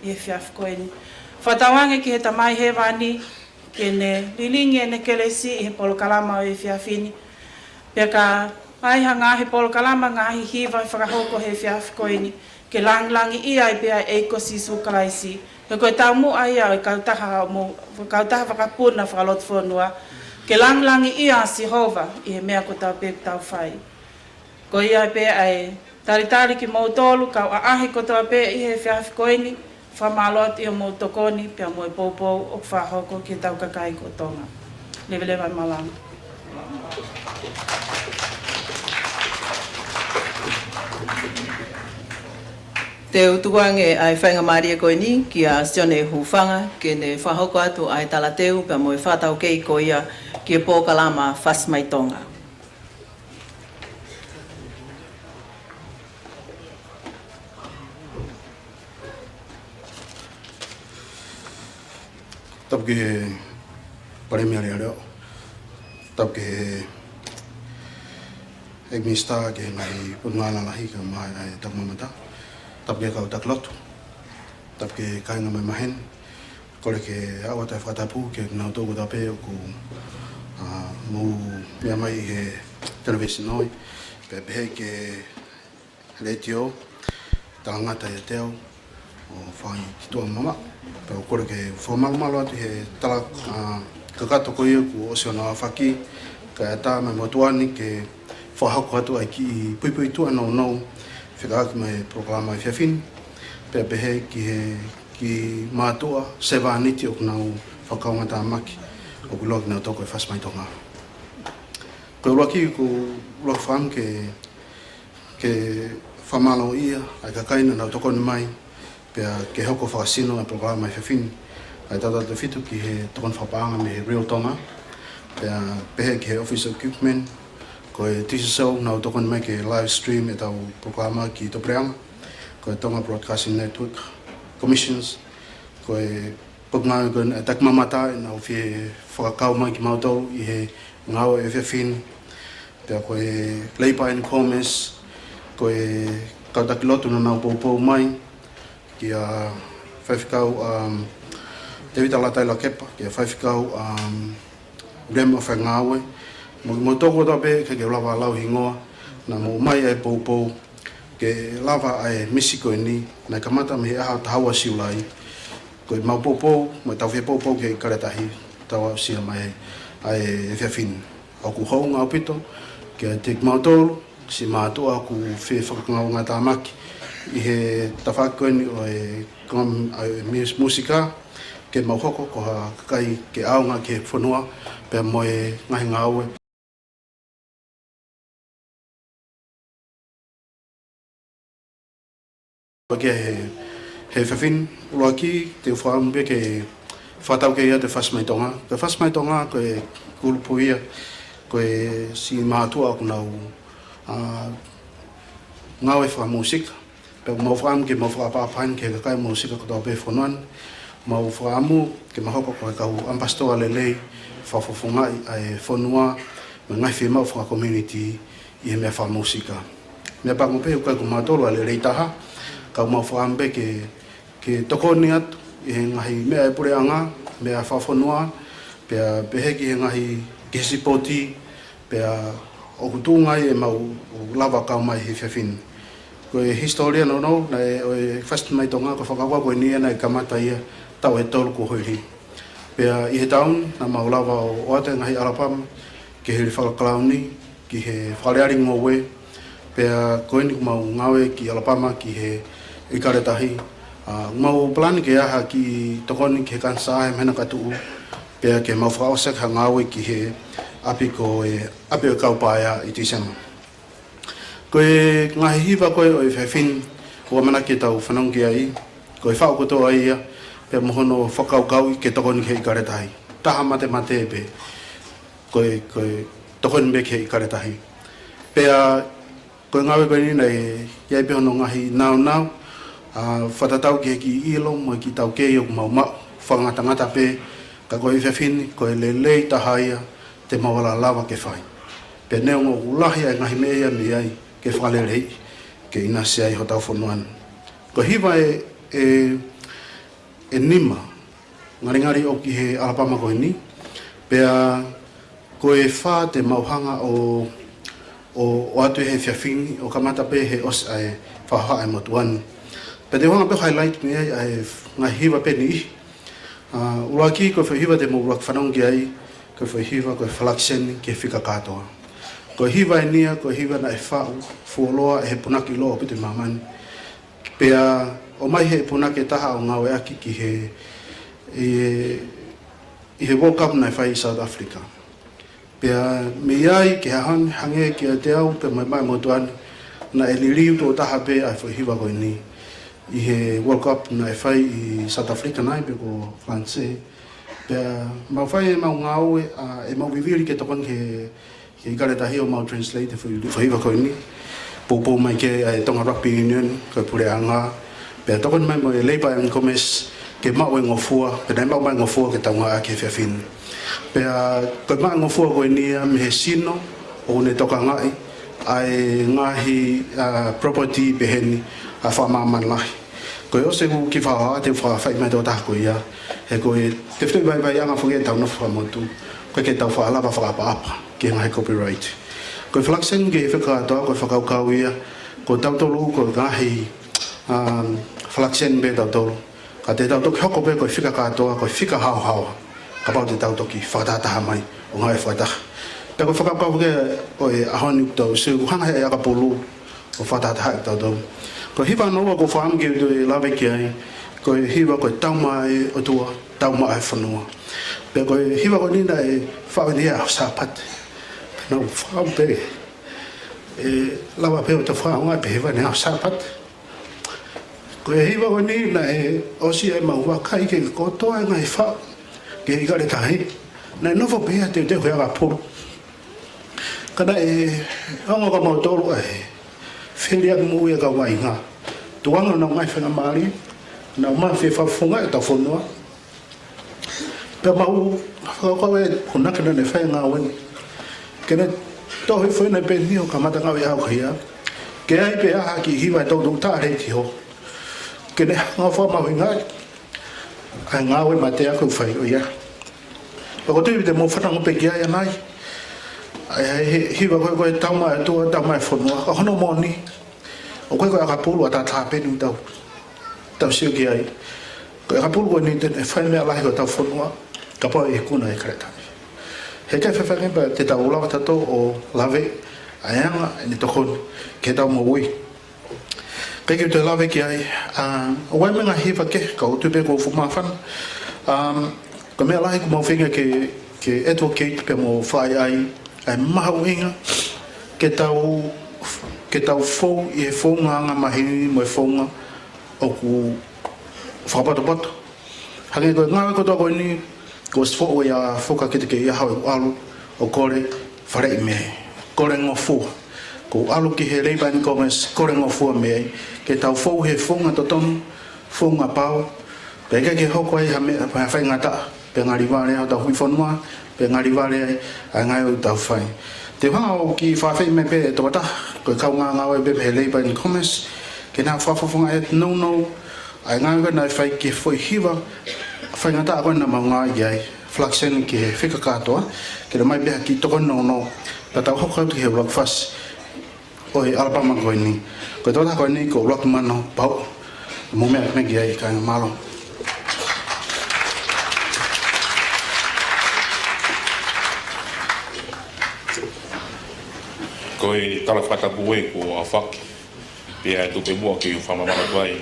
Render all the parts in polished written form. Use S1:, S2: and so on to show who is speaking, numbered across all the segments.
S1: e fiaf koeni. Whatawange ki he tamai he wani, ke ne lilingi e ne kelesi i he polo kalama o e fiafini. Pea ka aiha ngahi polo kalama ngahi hiwa i whakahoko he fiaf koeni, ke langlangi ia i pea e kosi sukalaisi. Ke koe tau mua ia o i kautaha whakapuna whakalotu whanua, ke langlangi ia si hova i he mea ko tau pe tau whai. Ko ia pe ai taritari ki mautolu kau aahi ko tau pe i he fiaf koeni, whamalot i o mautokoni pia mo i poupou o whahoko ki tau kakai ko tonga. Lewe vai malanga.
S2: Te utuange ai whainga maria koe ni ki a Sione Hufanga ke ne whahoko atu ai talateu pia mo i whatau kei ko ia ki e pōkalama Whasmaitonga.
S3: Tap ke paremia reo. Tap ke Egmista ke ngai punwana lahi ka mai ai tak mamata. Tap ke kau tak lotu. Tap ke kai nga mai mahen. Kole ke awata whatapu ke nau tōku tape o ku mu mea mai he television noi. Pe pehe ke retio tangata e teo o whai ki tua mama. Pe o kore ke whamalo atu he tala kakato ko ia ku o seo na whaki ka ata mai motuani ke whahako atu ai ki puipui tua nau whikaaki mai proklama i whiawhini pe pehe ki mātua sewa aniti o kunau whakaunga tā maki o ku loki nau toko e Whasmaitonga. Ko ua ki ku loki wham ke whamalo ia ai kakaina nau toko ni mai pea ke hoko whakasino e programa i whiawhini ai tata te whitu ki he tokon whapaanga me he Real Tonga pea pehe ki he Office of Equipment ko e tisisau nau tokon mai ke live stream e tau programa ki Topreanga ko e Tonga Broadcasting Network Commissions ko e pukngau kon e takmamata e nau whie whakakau mai ki mautau i he ngau e whiawhini pea ko e Leipa and Commerce ko e kautakilotu na nau poupou mai ki a whaiwhikau te wita lataila kepa ki a whaiwhikau rem o whangawe mo toko tape ke lava lau hingoa na mo mai e poupou ke lava ai Mexico ni na kamata me aha tawa siulai ko mau poupou mo tau whe poupou ke karetahi tawa sia mai ai e whiawhini o ku hounga pito ke te mautolu si mātua ku whe whakangau ngā tāmaki i he tawhakoni o e musika ke mauhoko ko ha kai ke aunga ke whanua pe mo e ngahi ngāue. Ke he whiawhini ua ki te whaambe ke whatau ke ia te Whasmaitonga. Te Whasmaitonga ko e kulupu ia ko e si mātua ku nau ngaue wha musika. Pe mau whaam ke mau whaapapain ke kakai musika ko tau pe whanuan. Mau whaamu ke mahoko ko e kau ampastoa lelei whawhawhungai ai whanua me ngai whimau wha community i he mea wha musika. Mea pango pe ukai ku mātolo a lelei taha kau mau whaambe ke tokoni atu i he ngahi mea e pureanga mea whawhanua pea pehe ki he ngahi kesipoti pea o kutungai e mau lava kau mai he whiawhini. Ko e historia no na e Whasmaitonga ko whakakua koe nia na e kamata ia tau e tolu ko hoihi. Pea i he taun na mau lava o ate ngahi Alabama ke he whakakalauni ki he whaleari ngowe pea koe ni mau ngawe ki Alabama ki he ikaretahi. Mau plani ke aha ki tokoni ki he kansa e mena katuu pea ke mau whaosek ha ngawe ki he api ko e api o kaupaya i tisema. Koe ngahi hiwa koe o i whiawhini ua mana ke tau whanongi ai koe whao kotoa ia pe mohono whakaukau ke tokoni ke ikaretahi taha mate e pe koe tokoni me ke ikaretahi pea koe ngawe koe nina e iai pe hono ngahi nau whatatau ke ki ilo mo ki tau kei o mau whangatangata pe ka koe i whiawhini koe lelei taha ia te mawala lava ke whai pe neongo ulahi ai ngahi mea mi ai ke whalerei ke ina se ai ho tau whanuan. Ko hiwa e nima ngari o ki he Alabama ko ni pea koe wha te mauhanga o atu he whiawhini o kamata pe he os ai whaha ai motuan. Pe te wanga pe highlight me ai ngā hiwa pe ni uraki koe whihiwa te mo uraki whanongi ai koe whihiwa koe whalakseni ke whika katoa. Koe hiwa e nia, koe hiwa na e whau fuoloa e he punaki loa pite mamani. Pea o mai he punake taha o ngawe aki ki he World Cup na whai South Africa. Pea me iai ke hange ki a te au pe mai motuani na e liriu tō taha pe ai whihiwa koe ni. I he World Cup na e whai i South Africa nai pe ko France. Pea mau whai e mau ngau e mau viviri ke tokon ke ikare tahi o mau translate whihiwa koe ni. Popo mai ke Tonga Rugby Union koe pure anga. Pea tokon mai mo e Labour and Commerce ke mau e ngofua, pe nai mau mai ngofua ke taunga a ke whiawhini. Pea koe mai ngofua koe nia me he sino o ne toka ngai ai ngahi property beheni a whamaman lahi. Koe ose ku ki whaha te whawhai mai tō taha koe ia. He koe te whtui vai anga whuke tauna whamotu. Koe ke tau whaalapa whakapa ki ngahi copyright. Koe whalaksen ke whakatoa koe whakaukau ia. Koe tautolu koe ngahi whalaksen be tautolu. Ka te tautoki hoko pe koe whakatoa koe whakahau. Ka pau te tautoki whakataha mai o ngai whakataha. Pea koe whakapau ke koe ahoni tau siu hanga hea aka pulu o whakataha e tautolu. Koe hiwa noa ko whaamge u e lawe ki ai, koe hiwa koe tauma e o tua, tauma e whanua. Pea koe hiwa koe nina e whawe ea sāpat. Pea nau whaam pe, lawa pe o te whaunga pe hiwa nea sāpat. Koe hiwa koe nina e osi e maua kai ke kotoa e ngai whau, ke ikare tahi. Nei nofo pea te te hoi aga puru. Kana e ongo ka mautoro e, whiria mu e ka wai ngā. Tuanga na ngai whenga maari, na mai whewhawhunga e tau whonua. Pea mau, whakau e punakana ne whai ngā weni. Kena tohi whena pe nio ka mata ngau e au kia. Ke ai pe aha ki hiwa e tau tā reiti ho. Kena ngā whamau i ngai. Ai ngā weni ma te aku whai o ia. Pako tui te mo whanango pe ki ai anai. Hiwa koe tauma e tua, tauma e whanua. Ka hono moni. O koe aka pulu a tā tāpenu tau siu ki ai. Koe aka pulu koe ni tene whai mea lahi ko tau whanua. Ka pau e kuna e karetani. He kai whewhenga te tau ulawa tato o lawe. Aianga e ni tokon ke tau mo ui. Kai ki te lawe ki ai. O wai menga hiwa ke ka o tupe ko fumawhan. Ka mea lahi ko mau whinga ke advocate pe mo whai ai. Ai mahu inga ke tau fou i e fou nganga mahini mo e founga o ku whakapato. Hange koe ngawe kotoa koe ni ko sfo e a whuka kite ke ia hau e alu o kore whare i mei. Kore ngofua. Ko alu ki he Labour and Commerce kore ngofua mei. Ke tau fou he founga totonu, founga pau. Peke ke hoko ai ha whai ngata. Pe ngari wale au tau hui whanua. Pe ngari wale ai ngai o tau whai. Te whanga o ki whawhai me pe e tawata. Koe kau ngā ngāwe pe pe Labour and Commerce. Ke nā whawhawhunga e no. Ai ngai koe nai whai ke whoi hiwa. Whai ngata a koe na mau ngā i ai. Flaksen ki he whika katoa. Ke re mai beha ki toko no. Pa tau hoko ki he breakfast. O he Alabama koe ni. Koe tawata koe ni ko rock mano pau. Mo mea me ki ai ka ngā malo.
S4: Koe tala whatapu e ko a whaki. Pea e tupe mua ki u whamamara tuai.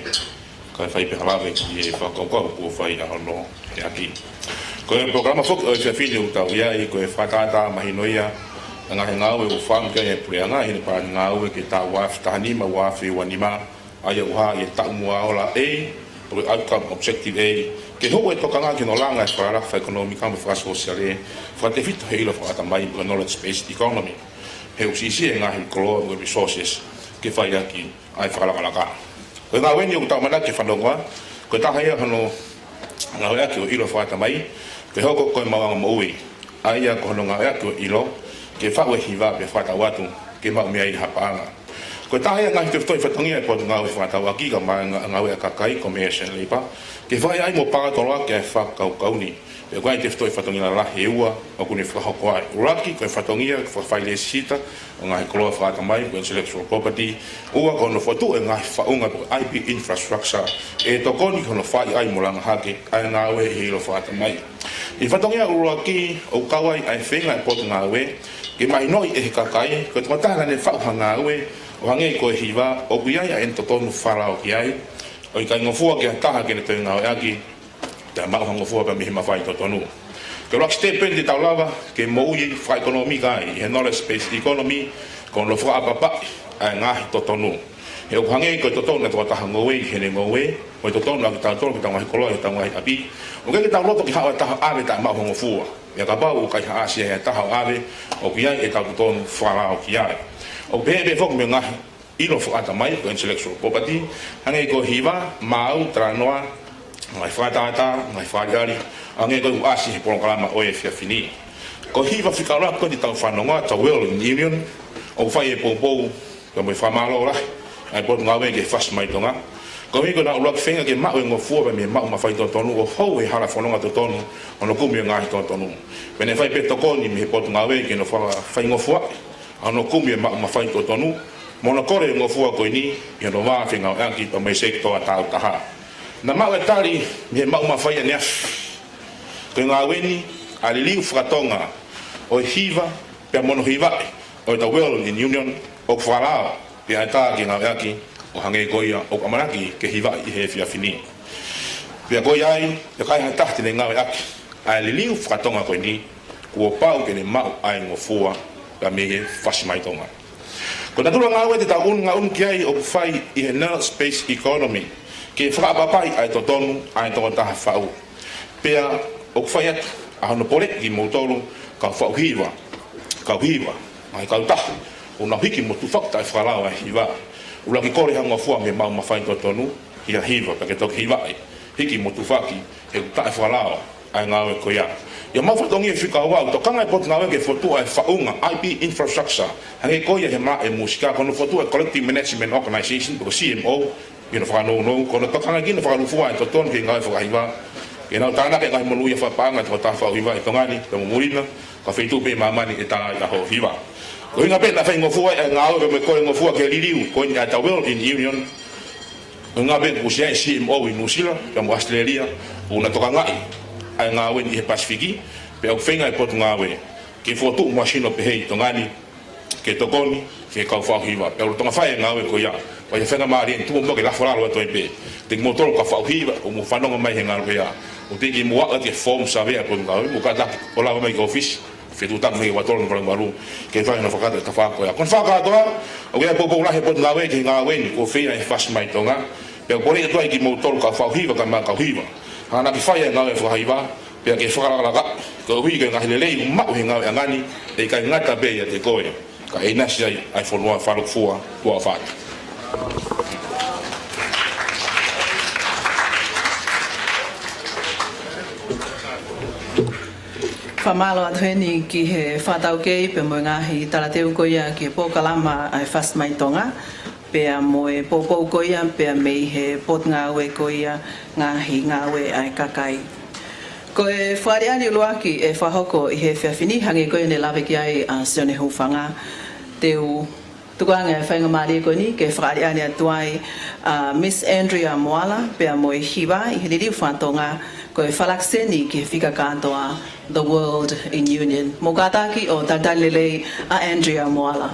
S4: Koe whai pe halawe ki e whakaukau kua whai na hono e aki. Koe programa whok o e whiawhini u tau iai, koe whakata mahinoia. Ngahe ngāwe u whamu kia e prea ngā hine pā ngāwe ke tā wāwhi tahanima wāwhi wanima. Aia uha i e tau mua ola e, koe outcome objective e. Ke hoko e toka ngā ki no langa e whakarafa ekonomika me whakasosial e. Whakate whita he ilo whakata mai o knowledge-based economy. He usisi e ngahi koloa o resources ke whai aki ai whakalakalaka. Koe ngā weni o tau mana ke whanonga, koe taha ia hano ngā hui aki o ilo whakata mai, koe hoko koe mawanga maui, aia ko hano ngā hui aki o ilo, ke whaue hiwa pe whakata watu, ke mau mea i hapaanga. Ko tahe ngai te toi fatongia e po ngau e whātau aki ka mai ngau e kakai commercial labor. Ke vai ai mo pātoa ke whakau kauni. E koe te toi fatongia la he ua o kune whakako ai. Uraki koe fatongia whawhaile sita o ngai koloa whātamai ko intellectual property. Ua kono whatu e ngai whaunga ko IP infrastructure. E tokoni kono whai ai mo langa hake ai ngau e hilo whātamai. I fatongia uraki o kawai ai whenga e potu ngau e. Ke mai noi e he kakai ko te matana ne whauha ngau e. O hange ko hiva o kuiai a ento tonu wharao ki ai. O i kai ngofua ki a taha kene toi ngau e aki. Te mau ngofua pa mihi mawhai to tonu. Ke rock step in te tau lava ke moui wha ekonomi kai. He knowledge based economy kon lo wha apapa a ngahi to tonu. He o hange ko to tonu na toa taha ngoe i hene ngoe. O i to tonu a ki tau tonu ki tau ngahi koloa i tau ngahi api. O ke ki tau loto ki hawa taha ave ta mau ngofua. Ia ka pau kai haasia e taha ave o kuiai e tau tonu wharao ki ai. O pepe fok me ngahi ilo whaata mai ko intellectual property hange ko hiva mau tranoa ngai whaatata ngai whaariari hange ko uasi he polokalama o e whiawhini ko hiva whikaura ko di tau whanonga ta World Union o whai e poupou ko me whamalo rahi ai potu ngawe ke fast mai tonga ko hiko na urak whenga ke mau e ngofua me mau mawhai to tonu o hou e hala whanonga to tonu ono kumi o ngahi to tonu pene whai pe tokoni me he potu ngawe ke no whai ngofua ano kumi ma mawhai to tonu mona kore ngofua ko ni ia no wa whenga o aki pa mai sektor tau taha na mau e tari me mau mawhai ane ko ngā weni a li liu whakatonga o hiva pe mono hiva o the World Union o whalao pe a tā ki ngā aki o hange koia o amaraki ke hiva i he whiawhini pe a koia ai e kai ha tahti ne ngā aki a li liu whakatonga ko ni kua pau ke ne mau ai ngofua ka mehe whasimai tonga. Ko natura ngā ue te tau ngā ki ai o whai i he null space economy ke whakapapai ai to tonu ai tonga taha whau. Pea o whai atu a hono pore ki mōtoro ka whau hiwa. Ka hiwa, mai kau taha o nā hiki mo tu whakta e whakalao ai hiwa. Ula ki kore hanga fua me mau mawhai to tonu i a hiwa pa ke toki hiwa ai. Hiki mo tu whaki he ta e whakalao ai ngā ue ko ia. Ia mau whatongi e whikaua, to kanga e potu ngā wenge whotua e whaunga, IP infrastructure, hange koia he maa e musika, kono whotua e Collective Management Organisation, ko CMO, ina whakanono, kono to kanga kina whakanufua e to tonu ke ngā e whakahiwa, e nau tāna ke ngai monu ia whapanga, to tā whauhiwa e tongani, te mumurina, ka whaitu pe mamani e tā i aho hiwa. Ko hinga pe na whai ngofua e ngā ue me koe ngofua ke liriu, ko ni a ta World Union, ngā pe kusia e CMO i Nusila, ka mo Australia, una toka ngai, ai ngā wen i he Pasifiki, pe au whenga e potu ngā we. Ke whotu mashino pe hei tongani, ke tokoni, ke kau whauhiwa. Pe au tonga whae ngā we ko ia. Wa he whenga maari en tumo ke laforalo ato e pe. Te motoro ka whauhiwa, o mu whanonga mai he ngā we ia. O te ki mua ati e form sa wea potu ngā we, mu ka taki o lawa mai ki office, whetu taku mei watoro na waru, ke whae na whakata e ka whako ia. Kon whakatoa, o ia popo ulahe potu ngā we, ke ngā we ni ko whea e whasmai tonga. Pe au pore atuai ki motoro ka whauhiwa, ka maa kauhiwa. Hana ki whaia ngā we whakaiwa, pia ke whakaraka, ko hui ke ngahi lelei mau he ngau e ngani, e kai ngata beia te koe, ka e nasi ai whanua wharukfua tua whāti.
S2: Whamalo atu heni ki he whātau kei pe mo ngahi tarateu koia ki pōkalama ai whasmai tonga, pea mo e pōpou koia, pea mei he pot ngā ue koia, ngahi ngā ue ai kakai. Ko e whareani uluaki e whahoko i he whiawhini, hange koe ne lawe ki ai a Sione Hufanga. Teu tukuanga e whainga maari koe ni, ke whareani atuai Miss Andrea Moala, pea mo e hiwa i he ririu whantonga, ko e whalakseni ki he whika kātoa The World in Union. Mo kātaki o Tartalelei a Andrea Moala.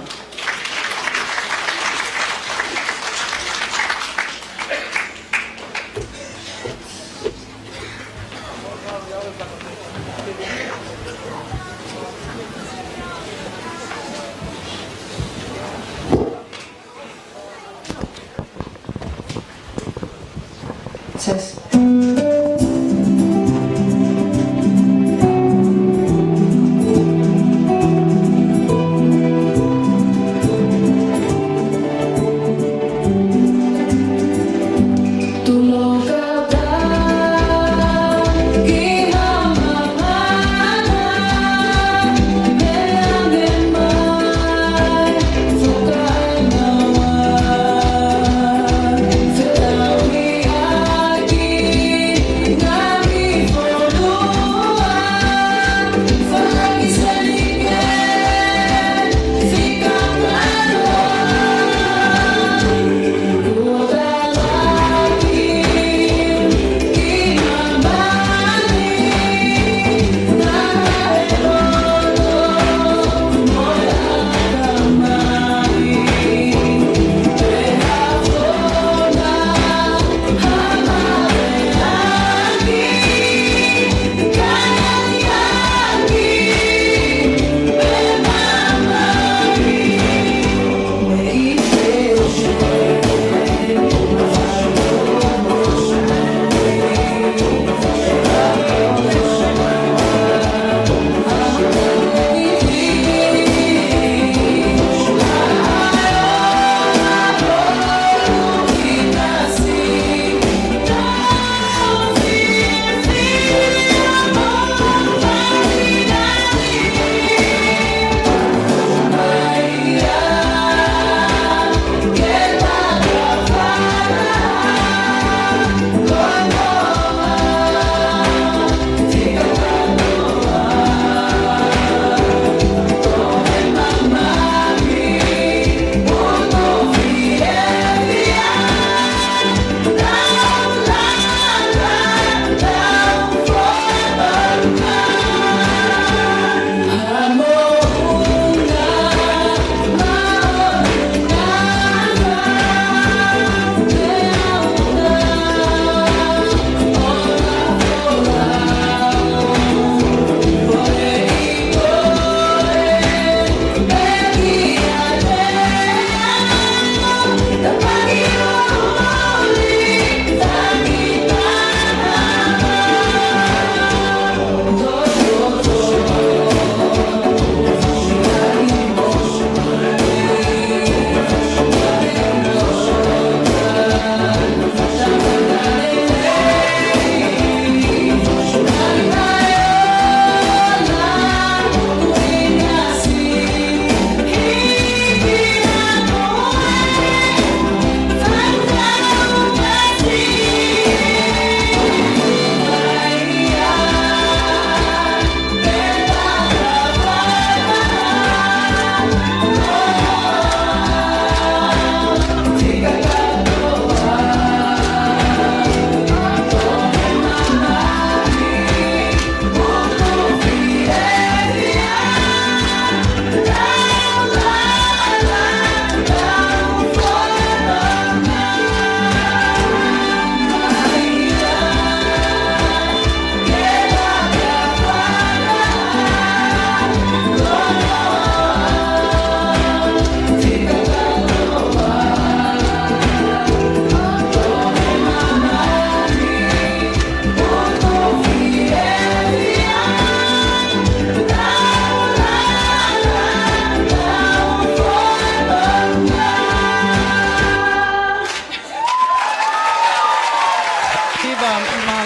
S5: Test.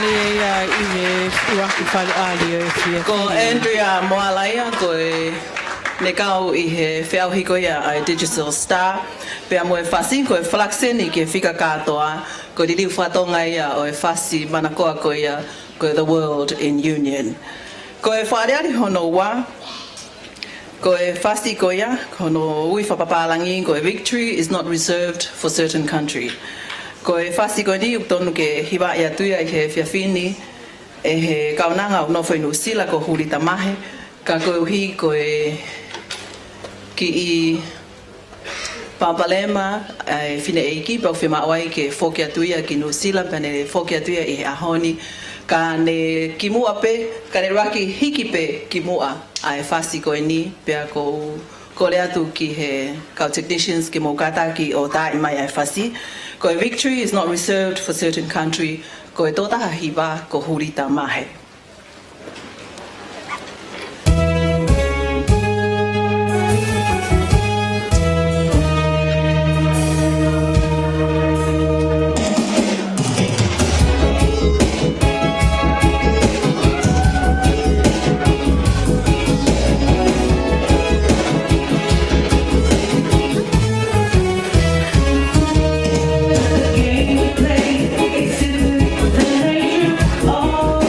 S1: ali ia i he uaki whale ali e fia.
S2: Ko Andrea Moalaia, ko ne kau i he whiauhiko ia ai Digital Star. Pea mo e whasi, ko e whalakseni ki e whika katoa, ko ririu whatonga ia o e whasi manakoa ko ia, ko The World in Union. Ko e whareari hono wā, ko e whasi ko ia, hono ui whapapalangi, ko e victory is not reserved for certain country. Ko e whasi ko ni uptonu ke hiwa ia tuia i he whiawhini, e he kaunanga o nofo inu sila ko huri tamahe, ka ko uhi ko e ki i Papalema, e whine eiki, pau whima awai ke whokia tuia ki New Zealand, pane whokia tuia i he ahoni, ka ne ki mua pe, ka ne raki hiki pe ki mua, a e whasi ko e ni, pea ko le atu ki he kau technicians ki mo kataki o tā i mai a e whasi. Ko e victory is not reserved for certain country, ko e tōtaha hiwa ko huri tā mahe.
S6: Game we play, it's in the nature of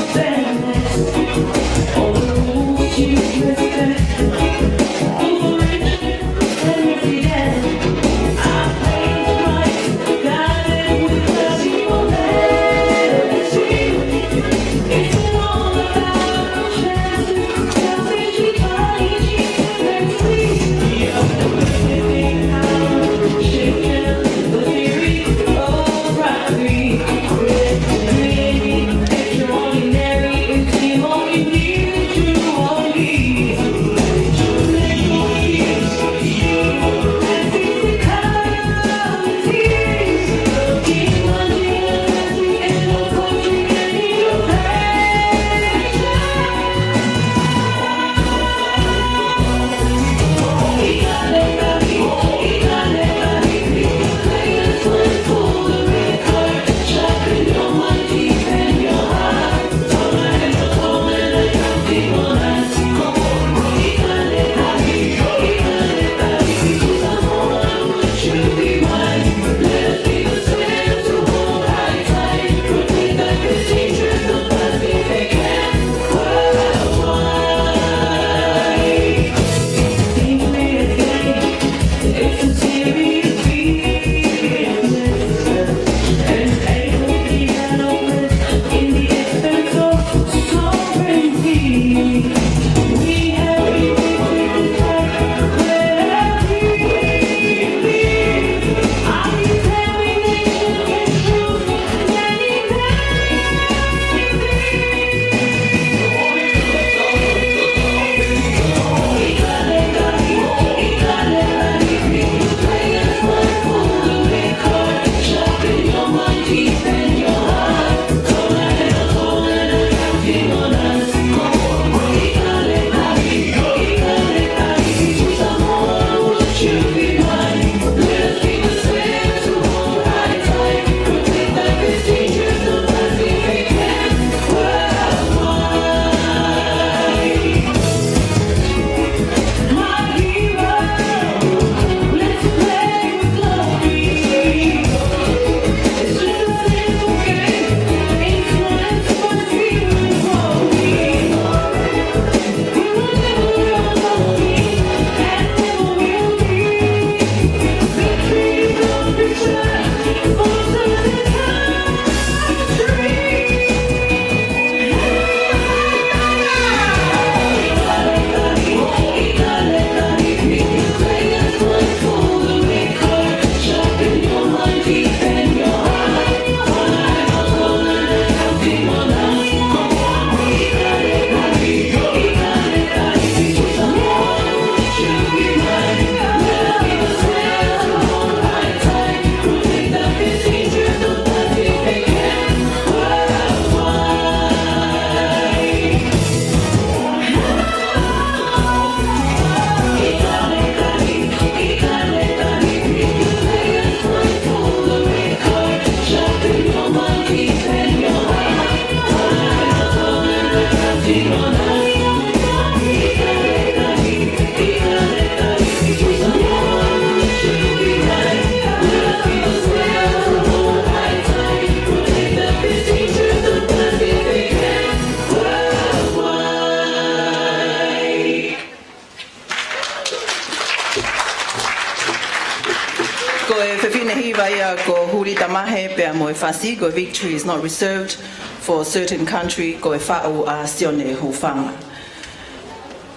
S2: Ko huri tamahe pe mo fasi ko victory is not reserved for a certain country ko fa'u a sione hufanga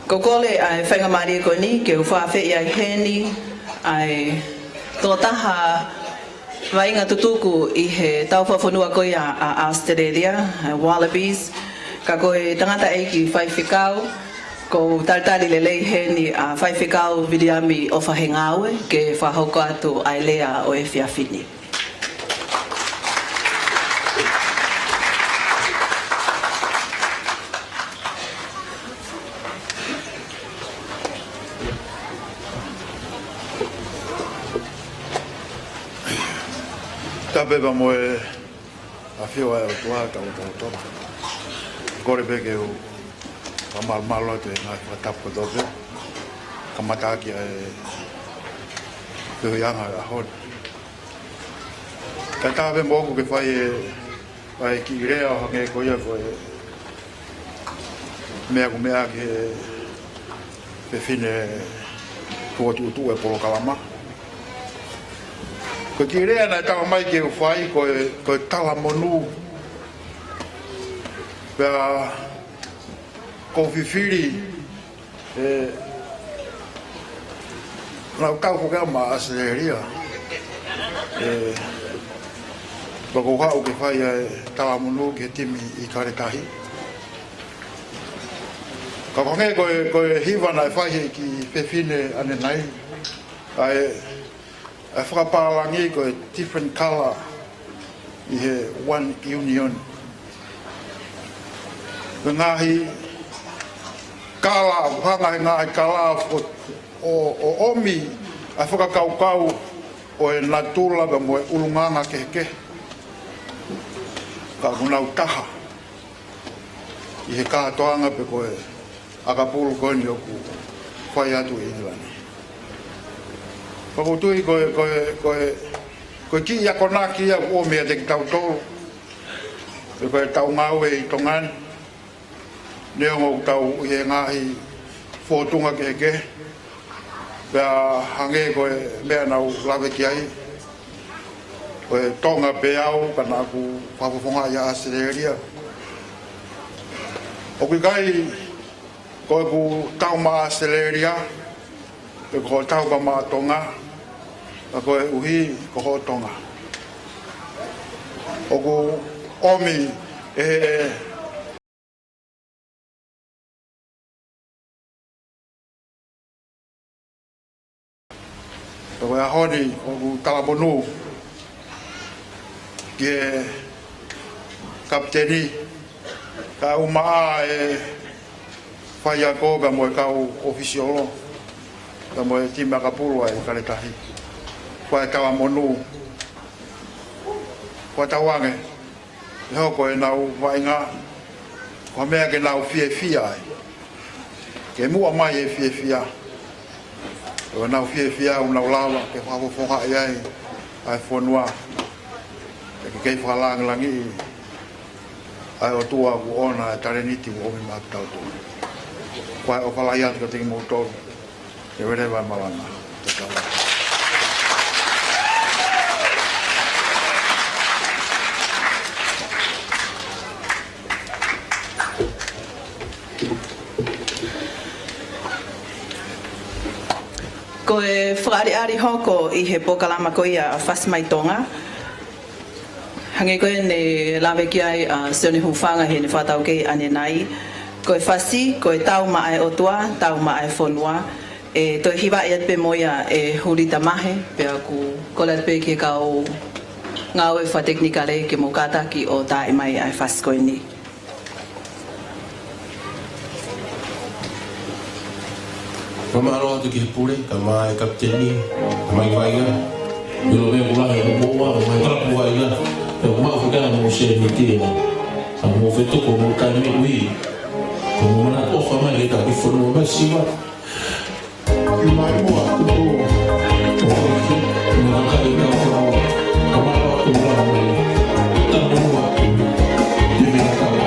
S2: ko kole ai whenga mari ko ni ke ufa fe ia heni ai totaha wainga tutuku I he tauwhawhanua ko ia a Australia Wallabies ka ko e tangata eiki whaiwhikau ko tartari lelei heni a whaiwhikau vidiami o whahengawe ke whahoko atu ai lea o e whiawhini.
S6: Tape pa mo e a whio e o tua ka o tōma. Kore peke o ka malmalo te ngā whatapu tope. Ka mataki e whioianga a hon. Ka tape moku ke whai ki rea o hange ko ia ko e mea ku mea ke pe fine kua tu e polo kalama. Ko ki rea na tawa mai ke whai ko e tala monu pēr ko whiwhiri nau tau ko kea ma Australia Bako hau ke whai tala monu ke timi I karetahi Ka konge ko e hiwana e whai ki whewhine ane nai I whakapalangi ko different colour I he one union. Ngahi kala, hanga he ngahi kala o omi I whakakaukau o e natula ka mo e ulunganga ke. Ka kunau taha. I he kātoanga pe ko e akapulu ko ni oku whai atu I Hilani. Pako tui ko ki ia kona ki ia o mea te tau tolu. Ko e tau ngau e I tongan. Neo ngau tau I he ngahi whotunga ke. Pea hange ko e mea nau lawe ki ai. Ko e tonga pe au kana aku whapafonga ia Australia. O kui kai ko e ku tau ma Australia. Ko tau ka ma tonga. Ko e uhi ko ho tonga. O ku omi Ko e ahoni o ku talabonu ki e kapteni ka umaa e whaia ko ka mo e kau ofisiolo ka mo e tima kapurua e karetahi ko e tawa monu ko e tawange e hoko e nau wainga ko mea ke nau fia ke mua mai e fia ko nau fia u nau lawa ke whafofonga i ai whanua ke kei whalangi ai o tua ku ona e tareniti u omi mātau tu ko e o whalai atu ka tingi mūtoru ke were vai malanga te kawa.
S2: Ko e whakaari hoko I he pokalama ko ia a Whasmaitonga. Hange koe ne lawe ki ai a Sione Hufanga he ne whatau kei ane nai. Ko e whasi, ko e tau maai o tua, tau maai whonua. E toi hiwa I atpe moia e huri tamahe, pea ku kolat pe ke kau ngau e whateknika rei ke mo kātaki o tae mai ai whaskoe ni.
S7: Pamaro atu ki he pure, ka mai kapteni, ka mai waiga. Ilo me kulahi o moa, o mai trapu waiga. Pe o mau whikana mo se ni tina. Kamu fetu komo kami ui. Komo mana o kama le ka ifono ba siwa. Mai mo aku tu. O ki mo ka ina ko. Kamala ko mo mai. Tamu aku. Dimi ka ka.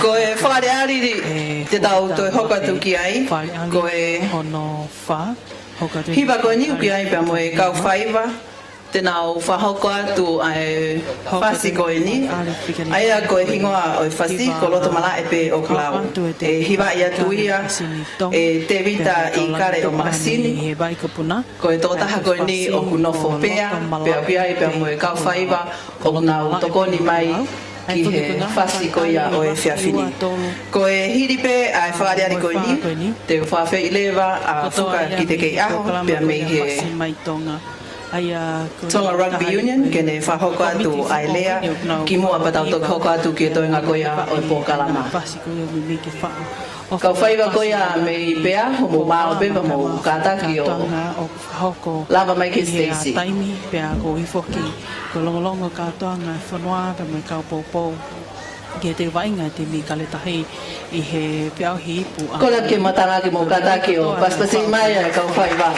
S2: Ko e whakareari te tau toi hoka tu ki ai, ko e hiwa ko niu ki ai pia mo e kau whaiva, tēnā o whahoko atu ai whasi ko e ni, aia ko e hingoa o e whasi, ko loto mala e pe o klau, e hiwa i atu ia, e te vita i kare o makasini, ko e tōtaha ko e ni o kunofo pea, pea pia i pia mo e kau whaiva, o nau tokoni mai, ki he whasi ko ia o e whiawhini. Ko e hiripe a e whareari ko ni, te whawhi i lewa a whuka ki te kei aho, pia mei he Tonga Rugby Union, kene whahoko atu ai lea, ki mua patau tok hoko atu ki e toinga koia o e pōkalama. Kau whaiwa koia mei pea, homo mao bewa mo kātaki o lava mai ki Stacey.
S8: Ko longolongo katoa ngai whanua ka mai kau pōpō ke te wainga te mi kaletahi i he piao hi ipu.
S2: Kola ke matanga ki mo kataki o paspasi mai ai kau whaiwa.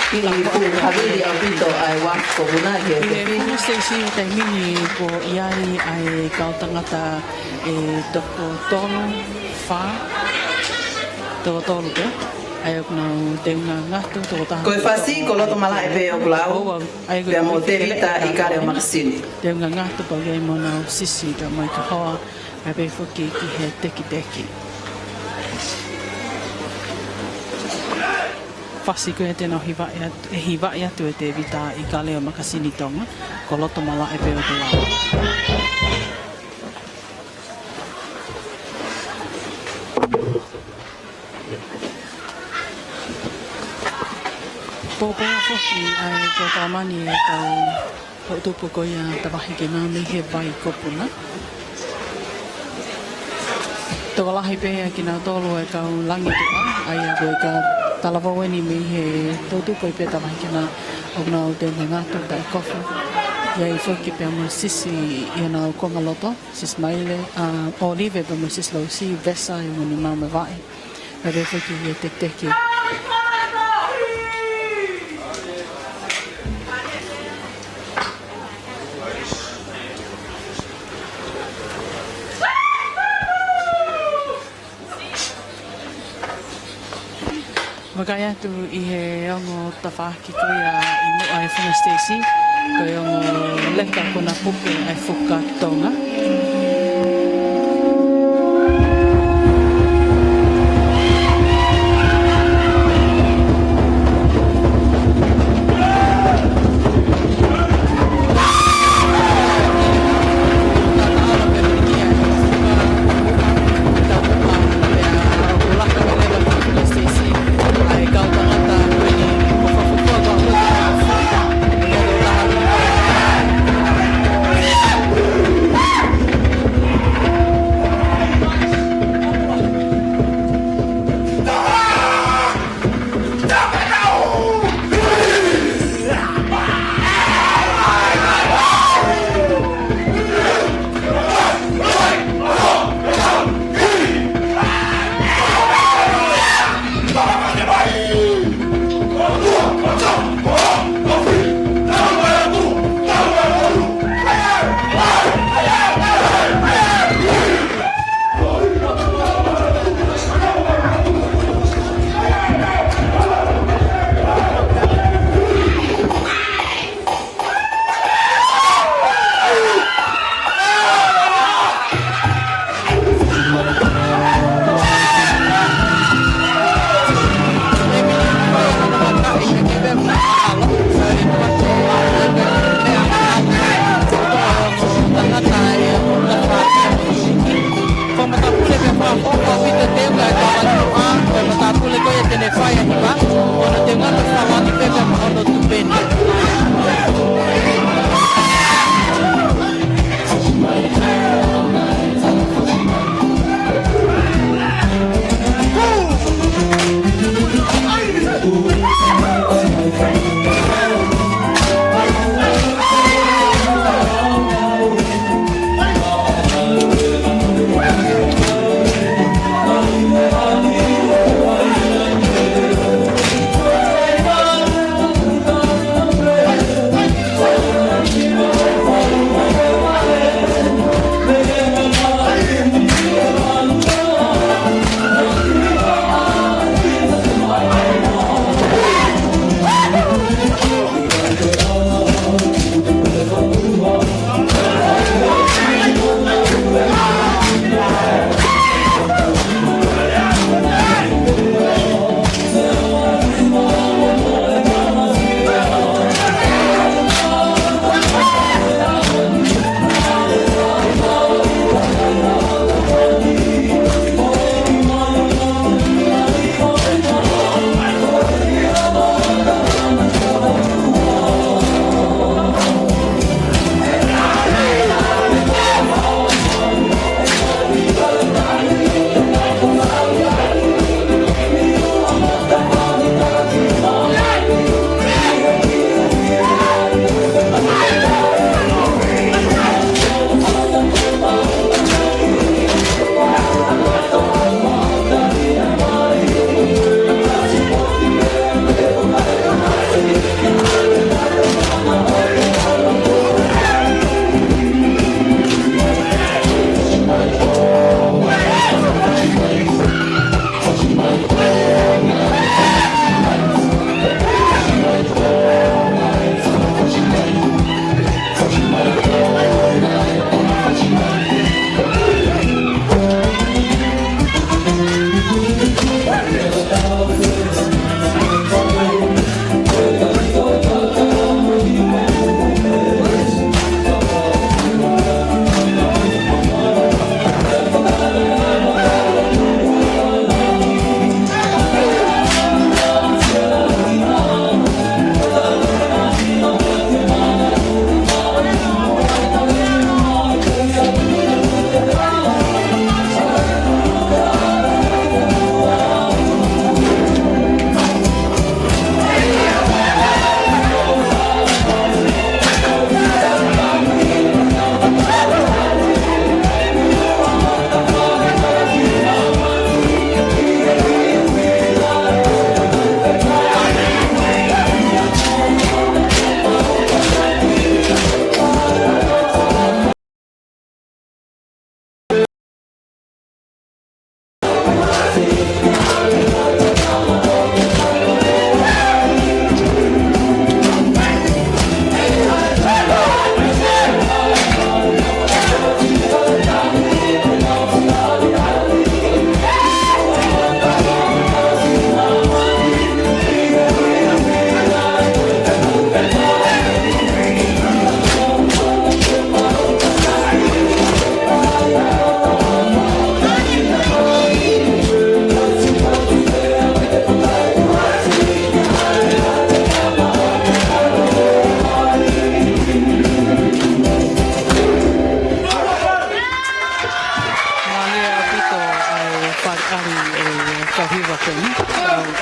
S2: Ki pu haviri au pito ai wak ko huna ki o te
S8: whini. He Stacey te mini ko iai ai kau tangata e toko tonu wha. Toko tonu ke. Ai ok nau te unga ngatu toko taha.
S2: Ko e whasi, ko loto mala e pe o kulau, pia mo te vita i kare o makasini.
S8: Te unga ngatu pa gai mo nau sisi ka mai ka hoa, ai pe whuki ki he teki teki. Whasi ko e tēnau hiwa i atu e te vita i kare o makasini tonga, ko loto mala e pe o kulau. Pōpōa whoki ai ko tāmani e tau tupu ko ia tawahi ke ngā mihe vai kopuna. Tō lahi pēhea ki nā tōlu e kau langi tuka, ai a koe ka talawaweni mihe tō tupu i pē tawahi ki nā o ngā o te ngātu tai kofu. Iai whoki pēa mo sisi i nā o kongaloto, sis maile, Olive pēa mo sis lausi, Vesa i nguni māme vai. Ai pē whoki i e tek teki. Wakai atu i he ongo tawhaki ko ia i mua e whana Stacey, ko i ongo leka kona puke ai whuka tonga.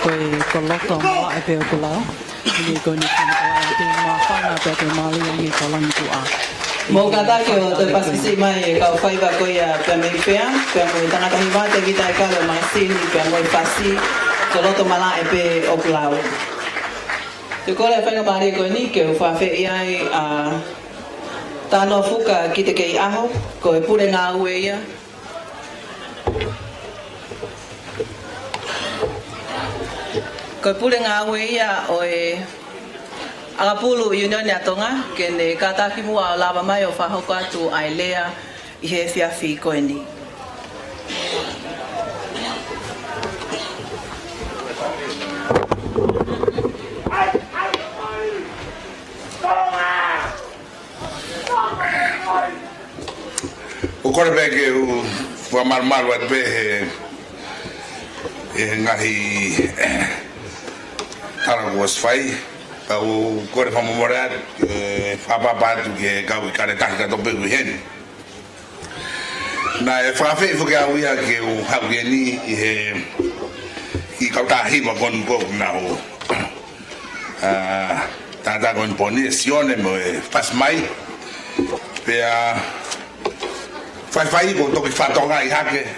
S8: ko loto mo e pe ko lao ni ko ni ko ma fana pe te mali ni ko lang tu a
S2: Mo kata ke o te pasisi mai ka fai ba ko ya pe me pea pe mo tanga ka hiva te vita ka le mai ni pe mo pasi ko loto mala e pe o lao. Te ko le fai mari ko ni ke o fa fe ai a tano fuka ki te kei aho ko e pure ngā ue ia. Ko e pure ngā ue ia o e Agapulu Union ya tonga kene kataki mua o lava mai o whahoko atu ai lea I he whiawhi koe ni.
S9: O kore peke u whamarmaru at pe he ngahi Taraguas whai o kore whamamoreat whapapatu ke kau I kare tahi ka tope kui hen. Na e whawhi whuke au ia ke o hau ke ni I kau tahi wa kon kok na o tata kon poni sione mo e pas mai pea fai ko toki whatonga I hake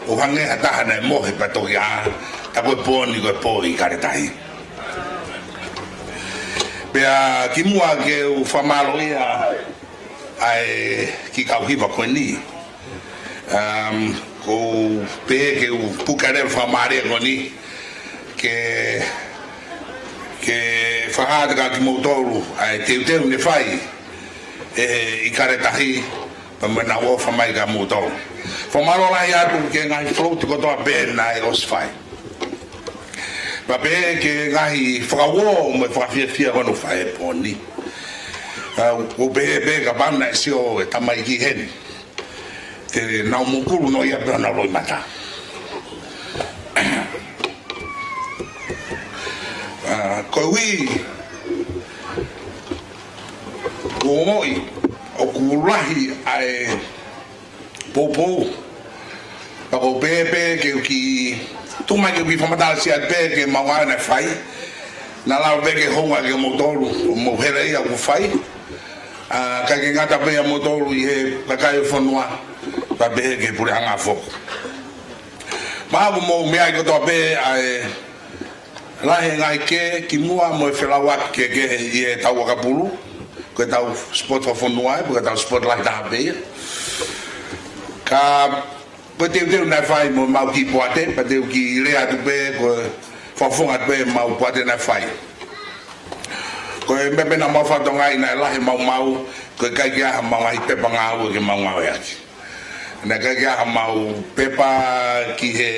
S9: o hange hataha na e mohe pa toki a ta koe poni koe po I kare tahi. Pea ki mua ke o whamalo ia ai ki kau hiwa koe ni. Ko pe ke o pukare whamare koe ni ke whahata ka ki moutoru ai teu ne whai I kare tahi pa mena o whamai ka moutoru. Whamaro lai atu ke ngai floati kotoa pe nai os whai. Pa pe ke ngahi whakawo me whakawhiawhia kono whae poni. O pe ka bana si o e tamai ki hen. Te nau mukuru no ia pēna roi mata. Koe hui o ngoi o kurahi ai popo. Pa ko pe ke ki tuma ke bi famata si at pe ke mawa na fai na la be ke honga ke motoru mo hele ia ku fai ka ke ngata pe motoru I he la kai fonwa pa be ke pure anga fo ma mo me ai ko to be ai la he ngai ke ki mua mo felawa ke I tau ka pulu ko tau sport fo fonwa ko tau sport la da be ka Ko te na fai mo mau ki poate, pa te ki rea tu pe ko whafonga pe mau poate na fai. Ko e mepe na mau whatonga I na lahe mau, ko kai kia ha mau ahi pepa ngā ua ke mau ngāwe ati. Na kai kia ha mau pepa ki he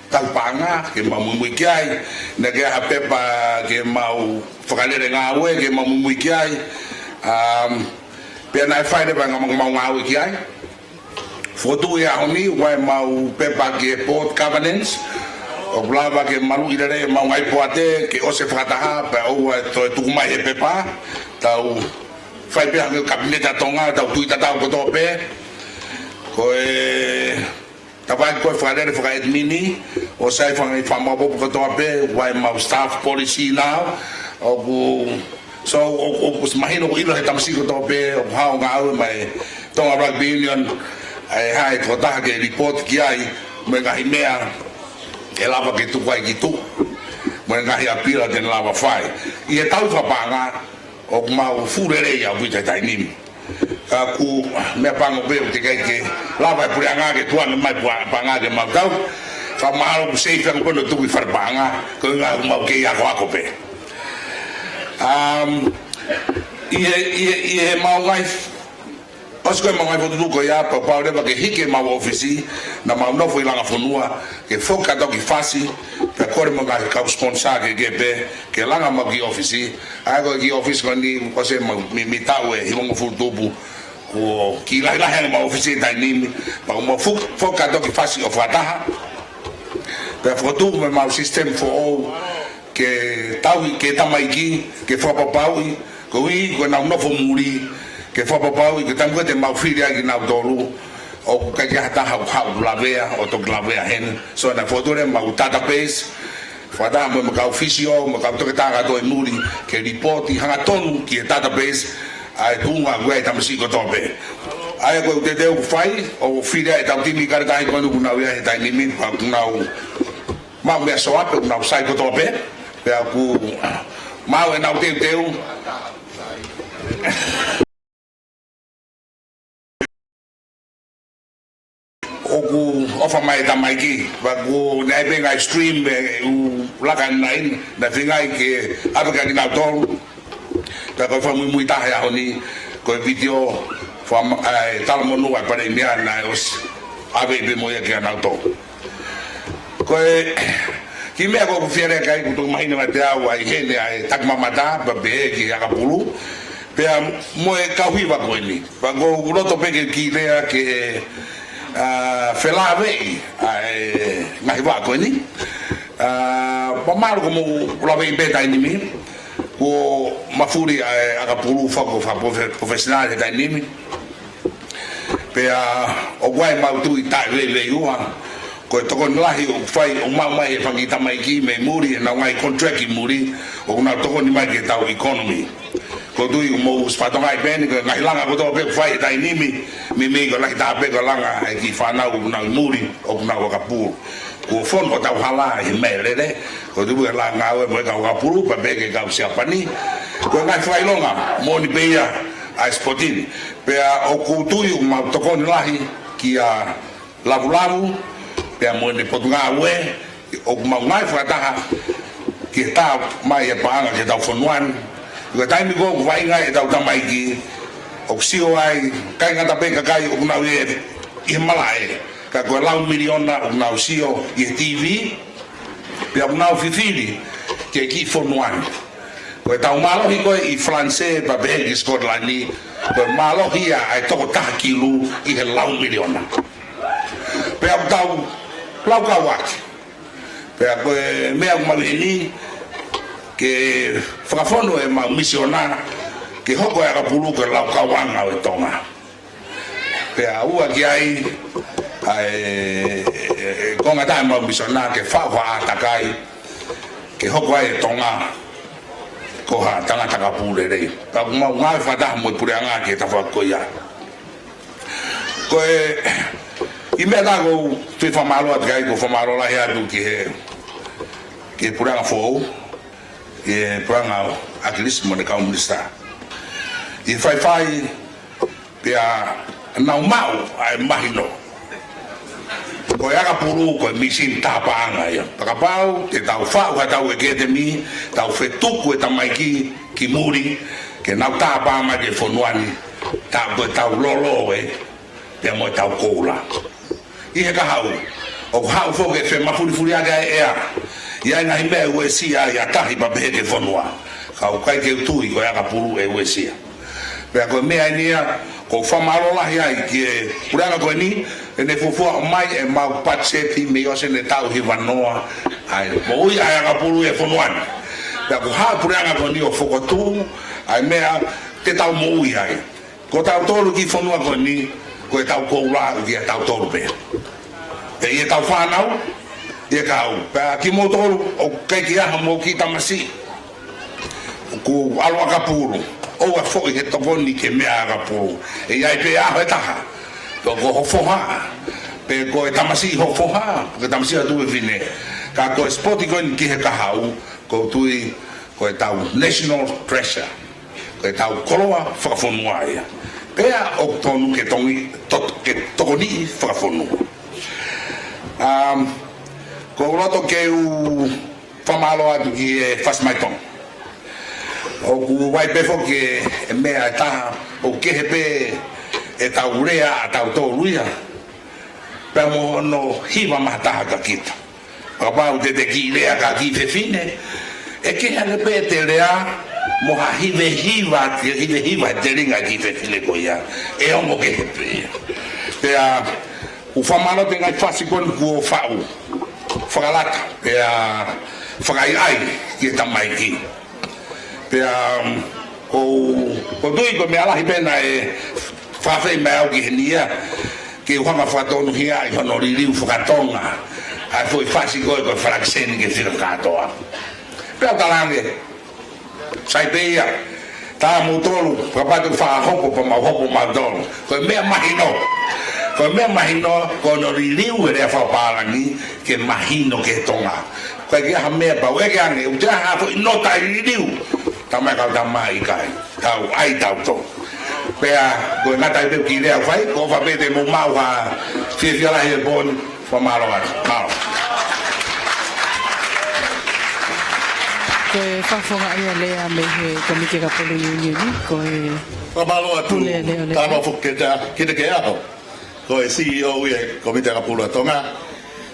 S9: taupanga, ke mau mumui ki ai. Na kia ha pepa ke mau whakalere ngā ua ke mau mumui ki ai. Pea na e whai repa mau ngāwe ki ai. Foto ia honi wai mau pepa ke port governance o blava ke malu ire mau ngai poate ke o se frataha pa o to tu mai pepa tau fai pe ang kabineta tonga tau tuita tau ko tope ko e tabai ko frade fra admini o sai fa mo ko tope wai mau staff policy now o so o imagino ko ilo tamsi ko tope o hao ngau mai tonga rugby union ai hai ko ta ke report ki ai me ga himea e lava ke tu kai ki tu me ga hi apira den lava fai I e tau fa panga o mau furere ya buita tainim ka ku me pango be te kai ke lava pure anga ke tuan mai panga ke mau tau fa malo ku sei fa ko no tu far panga ko nga mau ke ya ko pe ie mau ngai Osko e mga ifotutu ko ia pa pa reba ke hike ma ofisi na ma no foi langa fonua ke foka do ki fasi pe kore mga ka sponsor ke gebe ke langa ma ki ofisi ai ko ki office ko ni ko se mi tawe I mo futubu ko ki la ma ofisi dai ni pa mo foka do ki fasi of wataha pe fotu me ma system for all ke tawi ke tamaiki ke fopa paui ko I ko na no fo muri ke whapapau I ke tangu te mau whiri agi nau tolu o ka kia hata hau lavea o to lavea hen so na fotore mau database Whata mo makau fisio, makau toke tāga toi muri, ke reporti hanga tonu ki e database, ai tunga guai tamasi ko tope. Ai ko te teu fai, o whirea e tau timi kare tahi konu kunau ia he tai nimin, kunau mau mea soape, kunau sai ko tope, pea ku mau e nau teu, oku ofa mai ta mai ki ba ku nei be ngai stream u laka nai na fingai ke aba ka na to ta ko fa muy ta ya honi ko video from tal mo no pa ni na os ave be mo ya ke na to ko ki me ko fiere kai ku to mai na te awa i hene ai tak mamata ba be ki ya ka pulu pe mo e ka hui ba ko ni ba go roto pe ki le ke Felave ngai wa ko ni pa mar como la ve beta ni mi o mafuri aga pulu fa professional da ni mi pe o guai ma tu ta le ua ko to kon lahi o fai o ma mai fa ki ta mai ki me muri na ngai contract ki muri o na to kon mai ke ta economy ko tu mo spatonga ben ko ngai langa ko to pe fai dai ni mi me ko lai ta pe ko langa ki fa na u na muri o na ka pu ko fon ko ta hala i me le ko tu la nga we mo ka pu pa pe ke ka sia pani ko ngai fai longa mo ni pe ya a spotin pe o ku tu ma to kon lahi ki a lavu pe mo ni potunga we o ma ngai fa ta ki ta mai e pa nga ke ta fonuan ko tai mi go vai ngai tau tamai ki oksio ai kai ngata pe kai o na we i malai ka ko la 1 miliona o na osio i TV pe o na fifili ke ki fonuan ko tau malo hi ko i francais pa be ki Scotland ko malo hi ai to ta kilu i he la 1 miliona pe o tau lau ka wa pe ko me o mavini ke frafono e ma misiona ke hoko e rapulu ke lau kawanga o tonga pe a ua ki ai konga tae ma misiona ke whawa atakai ke hoko e tonga ko ha tanga taka pule rei pa kuma ngai whata mo pure anga ke ta whakoia ko i mea tako tui whamalo atakai ko whamalo lahi atu ke pure anga fōu e pranga akilismo de comunista e fai pe a na mau ai mahino ko ya puru ko misin tapanga ya para pau te tau fa wa tau e ke te mi tau fetuku e tamaiki ki muri ke na tapa ma ke fonuani tau lolo e te mo tau kola i he ka hau o hau fo ke fe mafuri aga e ia nga hime we sia ya tahi pa be ke fonua ka o kai ke tu i ko ya puru e we sia pe ko me ania ko famalo la ya ke pura ko ni ne fofo mai e ma patse ti me yo se ne tau hi vanoa ai mo ia ya puru e fonua pe ko ha pura ko ni o foko tu ai me te tau mo ia ko tau tolu ki fonua ko ni ko tau ko la ki tau tolu pe e tau fanau e kau pa ki motor o kai ki ha mo ki tamasi ko alwa kapuru o wa fo e to goni ke me aga pu e ai pe a ta to go fo ha pe ko tamasi ho fo ha ko tamasi tu e vine ka ko spoti ko ki he ka hau ko tu ko tau national pressure ko tau koloa fa fo noia pe a o tonu ke tongi to ke toni fa fo no ko roto ke u famalo atu ki e fas mai tong o ku vai pe fo ke me ata o ke hepe e ta urea ata to luia pe mo no hiva mata ka kita pa de ki lea ka ki fe fine e ke ha pe te lea mo ha hiva te ringa ki fe file ko ya e o mo ke hepe pe a u famalo te ngai fasi kon ku o fau whakalaka pe a whakai ai ki ta mai ki pe a ko tui ko me alahi pena e whawhai mai au ki henia ke whanga whatonu hia i hono ririu whakatonga ai foi fasi ko frakseni ke fira katoa pe talange sai beia ta mutolu kapatu fa hopo pa ma hopo ma dolo ko me mahino ko no riliu e fa palangi ke mahino ke tonga ko ke ha me pa we ke ange u ha fo no ta riliu ta ma ka mai kai tau ai tau to pea ko na tai pe ki le fai ko fa pe de mo ma wa fi la he bon fa malo wa
S8: ko e whawhonga ia lea me he komite ka polo unioni ko e
S10: malo atu tama fuke ta kite ke aho ko e CEO e komite ka polo tonga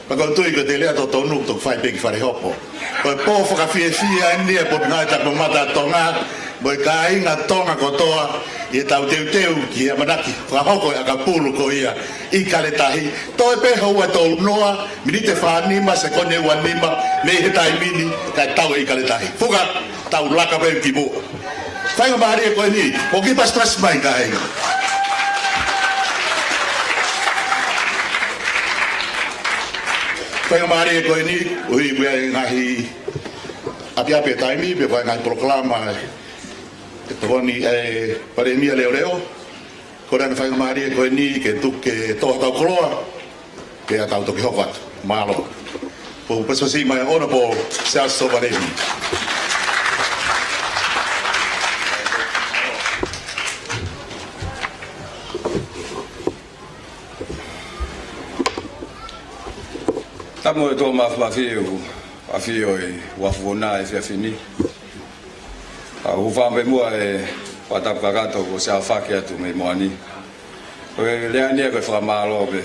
S10: pa ko tui ko te lea to tonu to fai pe ki fare hopo ko e po foka fie ni e po na ta ko mata tonga mo ka inga tonga ko toa e tau teu ki a manaki ka hoko a ka polo ko ia I kale tahi to e pe ho to noa mi te fa ni ma se kone wa ni ma me he tai mini ka tau I kale tahi fuga tau laka pe ki mo fai ma ri ko ni o ki pas stress mai ka ai fai ma ri ko ni ui be ngahi apia pe tai mi be vai ngai proclama Toni pare mia leo ko ran fai mari ko ni ke tu ke to ta kloa ke ata to ke hokat malo po peso si mai honorable sa sobareni
S11: tamo to ma afio e wa fona e fini o vambe mua e patap kagato ko sa faki atu me moani o le ani ko fra malo be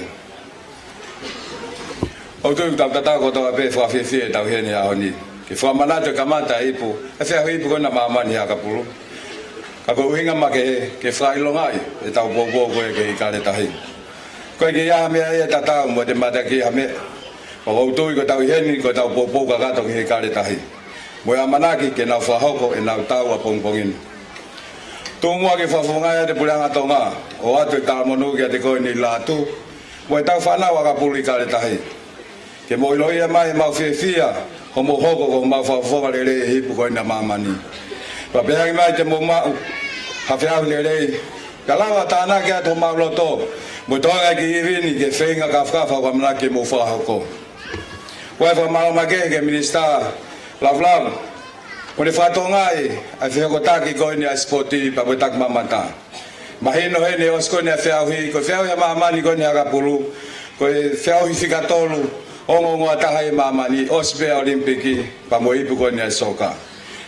S11: o tu tata ko to be fra fi ta heni a oni ke fra manata kamata ipu e fa ipu ko na mama ni aka pulu ka ko hinga ma ke fra ilongai e ta bo ko ke ka le tahi ko ke ya me e tata mo de mata ki ame o tu ko ta heni ko ta bo kagato ke ka le tahi mo amanaki ke na whahoko e na tau a pongpongin. Tōngua ke whawhonga e te pulanga tonga, o atu e tāmonu ki a te koe ni lātu, mo e tau whanau a ka puli ka le tahi. Ke mo ilo ia mai mau whiawhia, ho mo hoko ko mau whawhonga le rei hipu koe na mamani. Pa pehangi mai te mo mau, ha whiau le rei, ka lawa tāna ki a tō mau loto, mo toanga ki iwini ke whenga ka whakafa wa manaki mo whahoko. Koe whamalo make ke minister, Lavlam, kone whatongai, a whiako taki koe ni a spoti pa koe tak mamata. Mahino hene os koe ni a whiauhi, koe whiauhi a mahamani koe ni a rapulu, koe whiauhi whikatolu, ongo a taha e mahamani, os pea olimpiki, pa mo ipu koe ni a soka.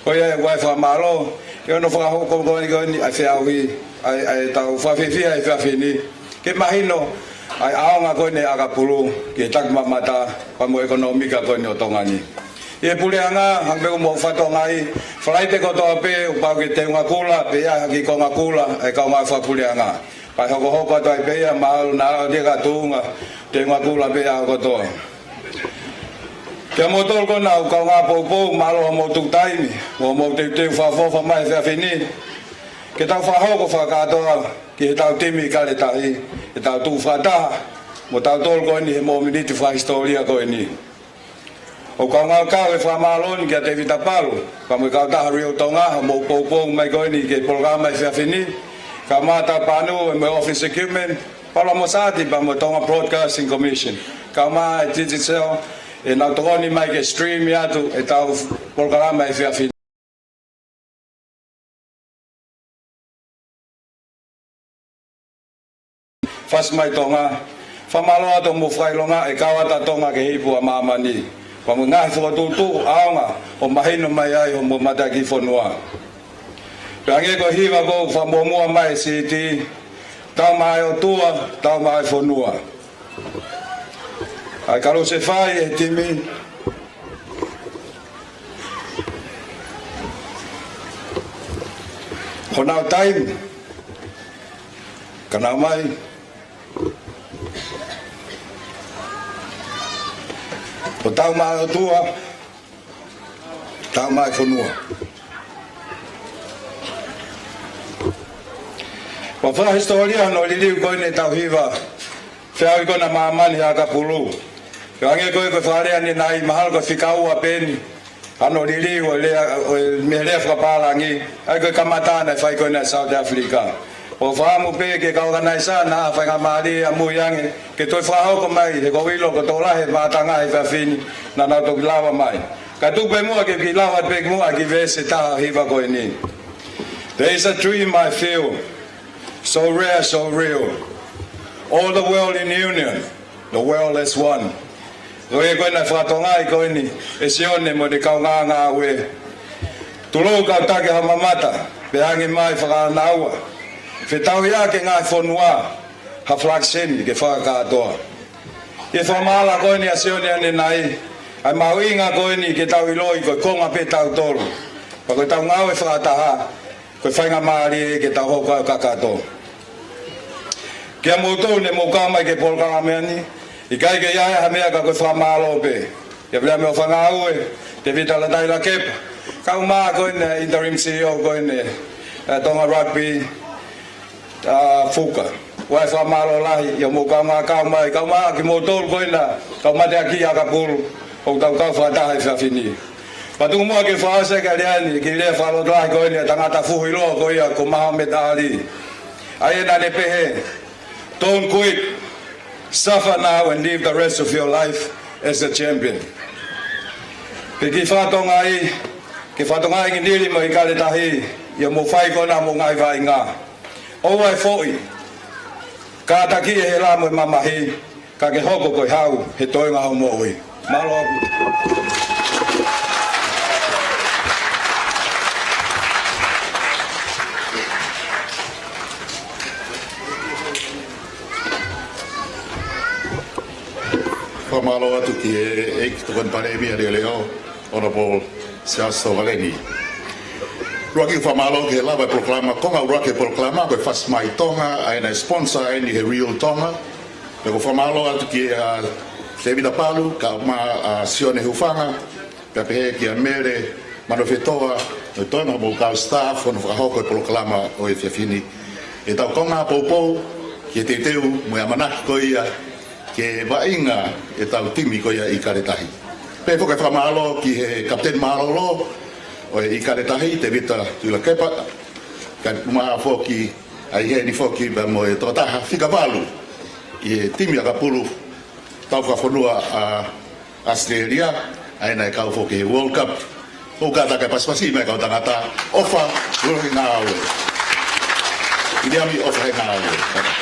S11: Koe e koe whamalo, e ono whakahoko koe ni a whiauhi, a tau whawhiwhia e whiawhini, ke mahino, ai aonga koe ni a rapulu, ke tak mamata, pa mo ekonomika koe ni o tongani. E puleanga hangbe mo fatongai flaite ko to pe pa ke te nga kula pe ya ki ko nga kula e ka ma fa puleanga pa ho to pe ya ma na de ga tunga te nga kula pe ya ko to ke mo to ko na ka nga po malo mo tu taimi mo te fa mai fa fini ke ta fa ho ko fa ka to ke ta timi ka le tai ke ta tu fa ta mo ta to ko ni mo mi ti fa historia ko ni o ka ngā kau e whamaloni ki a te Vitapalo, ka mo ka tahari o tonga, mo poupou mai koe ni ke programa e whiawhini, ka mata panu e me office equipment, pala mo sati pa mo tonga Broadcasting Commission, ka ma e digital, e nau tokoni mai ke stream i atu e tau programa e whiawhini. Fas mai tonga, whamalo atu mo whailonga e kawata tonga ke hipu a mamani. Pa mo ngai fo tu aonga o mahino mai ai o mo mataki fonua. Range ko hiva ko fa mo mo mai siti tau mai o tua tau mai fonua. Ai karo se fai e timi. Honau time. Kana mai o tau mai o tua, tau mai whanua. Wa wha historia no li liu koe ne tau hiva, whiau i kona maamani a ka pulu. Kange koe ko whare ni nai mahal ko whikaua peni. Ano lili o me lea whapalangi. Ai koe kamatana whai koe na South Africa. O whaamu pe ke kaorganisa na whainga maari a muiange. Ke toi whahoko mai he ko wilo ko tōlahe mātanga he whawhini na nau toki lawa mai. Ka tupe mua ke ki lawa pe mua ki vese taha hiwa koe ni. There is a dream I feel, so rare, so real. All the world in union, the world as one. Koe koe na whatonga i koe ni, e sione mo de kau ngā we. Tulou kau take ha mamata, pe hangi mai whakanaua. Whetau ia ke ngā whonua, ha flakseni ke whakatoa. Ke whamala koe ni a sione ane nai, ai mauinga koe ni ke tau iloi koe konga pe tau tolu. Pa koe tau ngāwe whakataha, koe whainga maari e ke tau hoka kakato. Kia moutou ne mouka mai ke polkanga mea ni, I kai ke iae ha mea ka koe whamalo pe. Ia pia mea whanga aue, te vitala taila kepa. Kau maa koe ne interim CEO koe ne Tonga Rugby Fuka. Wai whamalo lahi, ia mouka maa kau mai. Kau maa ki moutou koe na, kau mate aki a ka pulu, o tau kau whataha I whiawhini. Patungu mua ke whaase ka reani, ki lea whalo lahi koe ne, tangata fuhi loa koe ia ko Mohamed Ali. Ai ena ne pehe, don't quit. Suffer now and live the rest of your life as a champion. Pe ki whatonga I niri mo I kare tahi, ia mo whai kona mo ngai vai ngā. Owai fōi, ka taki e he la mo mamahi, ka ke hoko koi hau, he toinga hau mo ui. Malo apu.
S10: Whamalo atu ki e ki tukon paremi a leo Honorable Siasto Valeni. Ruaki whamalo ke lawa proklama, konga ruaki proklama, koe whas mai tonga, aina sponsor, aini he real tonga. Me ko whamalo atu ki David Palu, ka ma Sione Hufanga, pia pehe ki a mere, manofetoa, no tonga mo kau staff, ono whakahoko e proklama o e whiawhini. E tau konga poupou, ki e te teu, mo e manaki ko ia, ke wainga e tau timi ko ia I karetahi. Pe whoka whamalo ki he Kapten Marolo o I karetahi te vita tuila kepa. Ka maa whoki ai he ni whoki ba mo e totaha whikawalu I he timi a kapulu tau ka whanua a Australia aina e kau whoki he World Cup. O kata kai paspasi me kau tangata ofa ruhi ngā aue. I ami ofa he ngā aue.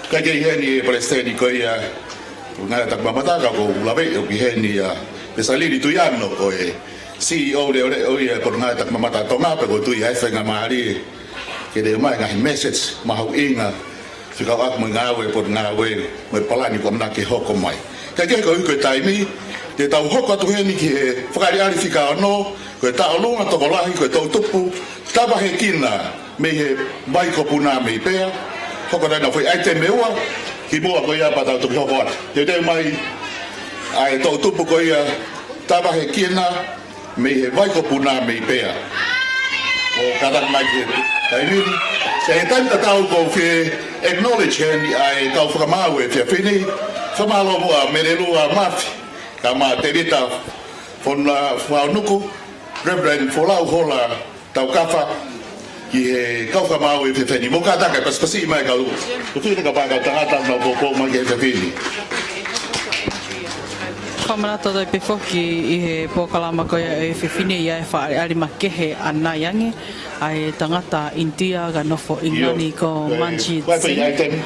S10: Kai kei heni e Palestini ko ia ngā tak mamataka ko lawe o ki heni a Pesalini Tuyano ko e CEO le o ia ko ngā tak mamata tonga pe ko tui ai whainga maari ke de mai ngahi message mahau inga whikau ak mo ngā we po ngā we mo palani ko mna ke hoko mai. Kai kei ko uko taimi te tau hoko atu heni ki he whakari ari whika ano ko e tau lunga toko lahi ko e tau tupu taba he kina me he mai ko puna me pea hoko na foi ai te meua ki moa ko ia patau tu hoko ata te mai ai tau tupu ko ia taba he kina me he vai ko puna me pea o kada mai ke tai ni se tanta tau ko fe acknowledge hen ai tau whakamau e whiawhini whamalo mua merelua mafi ka ma te rita whona whaunuku Reverend Folau Hola tau kafa ki he kau mau e whiawhini. Mo ka taka paspasi mai kau. Kuwhina ka pākau tangata na pōpō mai ke whiawhini.
S8: Whamanata doi pe whoki I he pōkalama koia e whiawhini ia e whaari makehe ana yangi ai tangata India ka nofo ingani ko Manjit Singh.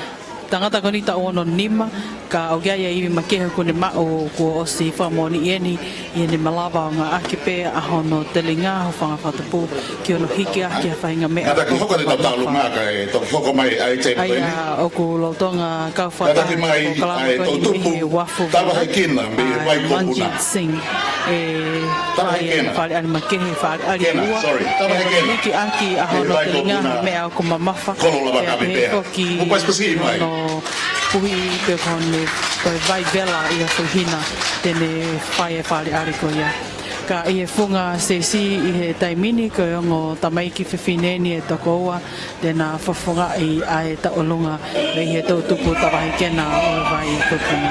S8: Tangata ko ni ta ono nima ka ogia ia I makehe ko ne mao ko o si whamoni ieni malawa ngā akipe a hono telinga ho whanga whatapu ki ono hiki aki a whainga mea.
S10: Kata ki hoko te tautalu ngā ka e toki hoko mai ai te koe ni.
S8: Ai o ku lautonga kau whata.
S10: Kata ki mai ai tau tupu tawa hei kina me he wai ko puna.
S8: Manjit Singh e
S10: tawa hei kina.
S8: Whaari ani makehe whaari ali ua.
S10: Tawa hei kina.
S8: Hiki aki a hono telinga mea ko mamafa.
S10: Kono lava ka me pea. Mo paspasi mai.
S8: Puhi pe kone koe vai vela I a whahina tene whae whaare ari ko ia. ka i e funga sesi i he taimini ko ngo tamaiki whiwhineni e tokoua tēnā whafunga i ai ta olunga i he tautupu tawahi kena o vai i kupuna.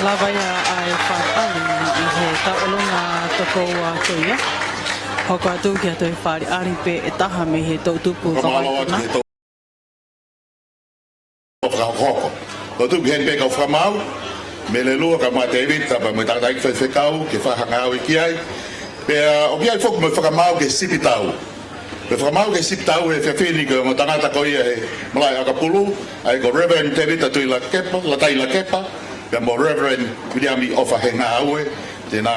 S8: Lavaya ai whaali i he taolunga tokoua toia. Hoko atu ki atu e whaali ari pe e taha me he tautupu kawaituna.
S10: Tautupu hen pe kau whamau, me le lua ka ma David, tapa me tangata ik whekau, ke whahangau i ki ai. Pea o ki ai whoku me whakamau ke sipitau. Pe whakamau ke sipitau e whiawhini ka mo tangata ko ia he malai akapulu, ai ko Reverend David atu i la kepa, la tai la kepa, Pea mo Reverend Williami Ofa he ngā aue, tēnā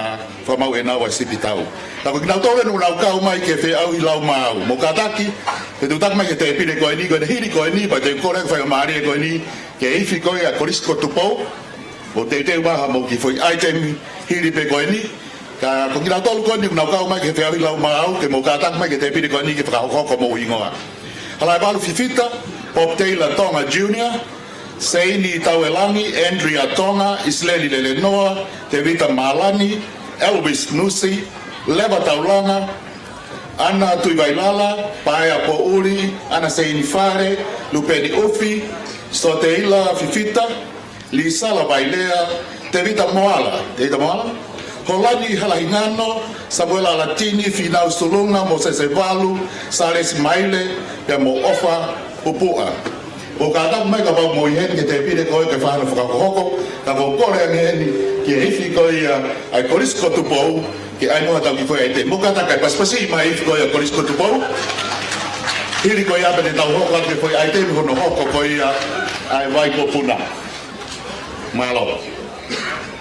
S10: whamau e nā wai sipi tau. Tako ki nau tōre nu nau kau mai ke whi au I lau mau. Mo kātaki, he tu tak mai ke te pine koe ni, koe ne hiri koe ni, pa te kore whai maari e koe ni, ke iwi koe a korisko tupou, o te waha mo ki whai item hiri pe koe ni, ka ko ki nau tōlu koe ni, nau kau mai ke whi au I lau mau, ke mo kātaki mai ke te pine koe ni, ke whakahoko mo ingoa. Halai balu fifita, Bob Taylor Tonga Jr., Seini Tauelangi, Andrea Tonga, Isleli Lelenoa, Te Vita Malani, Elvis Nusi, Leva Taulanga, Ana Tuivailala, Paea Pouri, Ana Seini Fare, Lupeni Ufi, Soteila Fifita, Lisala Bailea, Te Vita Moala, Holani Halahingano, Samuela Latini, Finau Sulunga, Moses Evalu, Sales Maile, Pe Mo Ofa, Pupua. O kātau mai ka pau mo I heni ke te pire koe ke whahana whakahoko, ka mo kore ang heni ki hifi koe ai korisko tupou, ki ai noha tau ki koe ai te mokata kai paspasi mai hifi koe a korisko tupou. Hiri koe apene tau hoko ake koe ai te mihono hoko koe ai vai ko puna. Malo.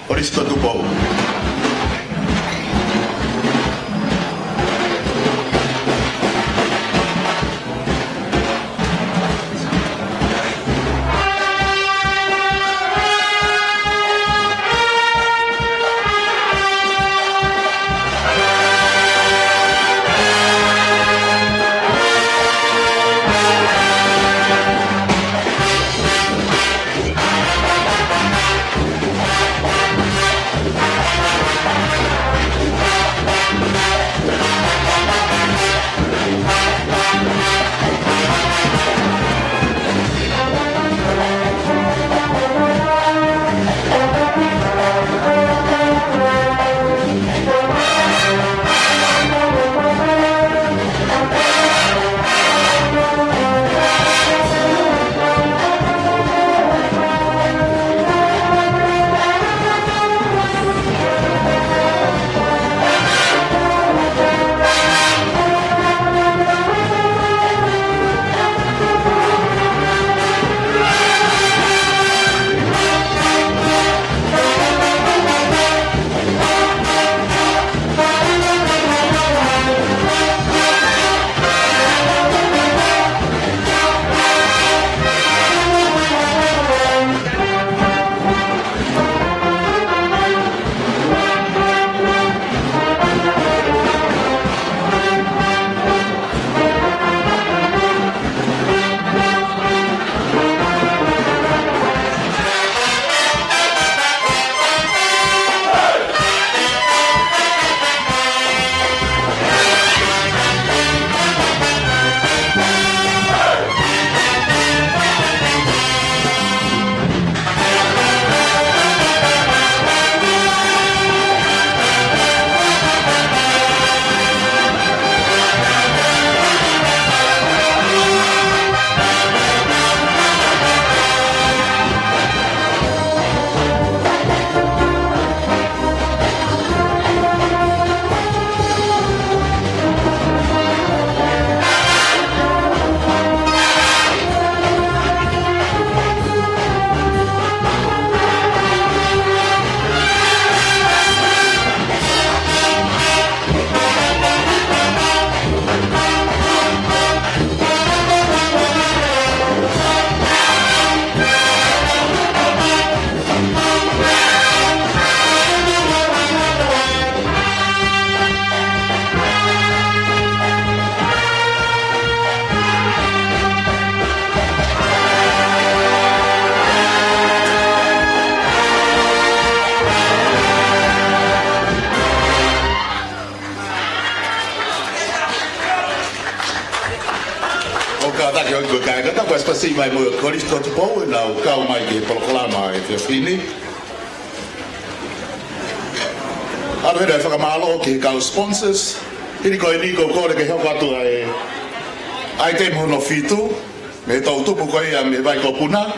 S10: Korisko tupou. Pasi mai mo korisko tupou na o kau mai ke polokalama e te whini. Aro hera e whakamalo ke kau sponsors. Hiri koe ni ko kore ke hoko atu ai te mono fitu. Me tau tupu koe ia me vai ko puna.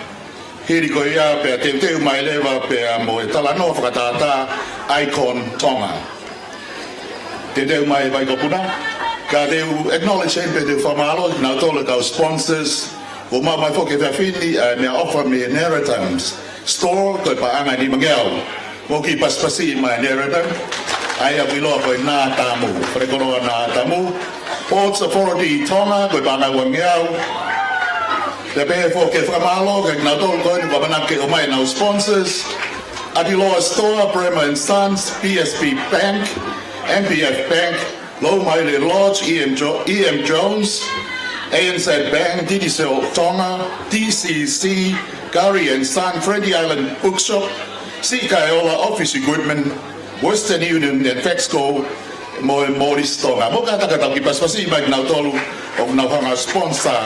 S10: Hiri koe ia pe a teu mai lewa pe a mo e talanoa whakatata Icon Tonga. Te teu mai vai ko puna. Ka teu acknowledge pe teu whamalo. Nau tole kau sponsors. O ma mai foke fa fini me offer me inheritance store ko pa anga ni mangel Ko ki paspasi mai nerada. Ai a wilo ko na tamu. Prekono na tamu. Ports Authority Tonga ko bana wangiau. Te pe fo ke famalo ke na tol ko ni bana ke o mai na sponsors. Adiloa Store, Bremer and Sons, PSP Bank, MPF Bank, Low Miley Lodge, EM Jones, ANZ Bank, Digicel Tonga, DCC, Gary and Son, Freddie Island Bookshop, Sikaiola Office Equipment, Western Union and Fexco, Morris Tonga. Mo kata ki paspasi mai na tolu o na hanga sponsor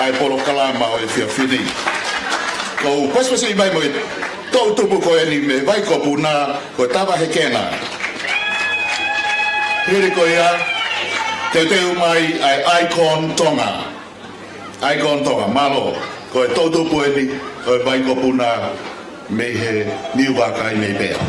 S10: ai Polo Kalama o Fiafini. Ko paspasi mai mo tau tupu ko eni me vai ko puna ko tawa hekena. Here ko ia te mai ai Icon Tonga. Icon Tonga malo ko tau tupu eni ko vai ko puna me he niwa kai me bea.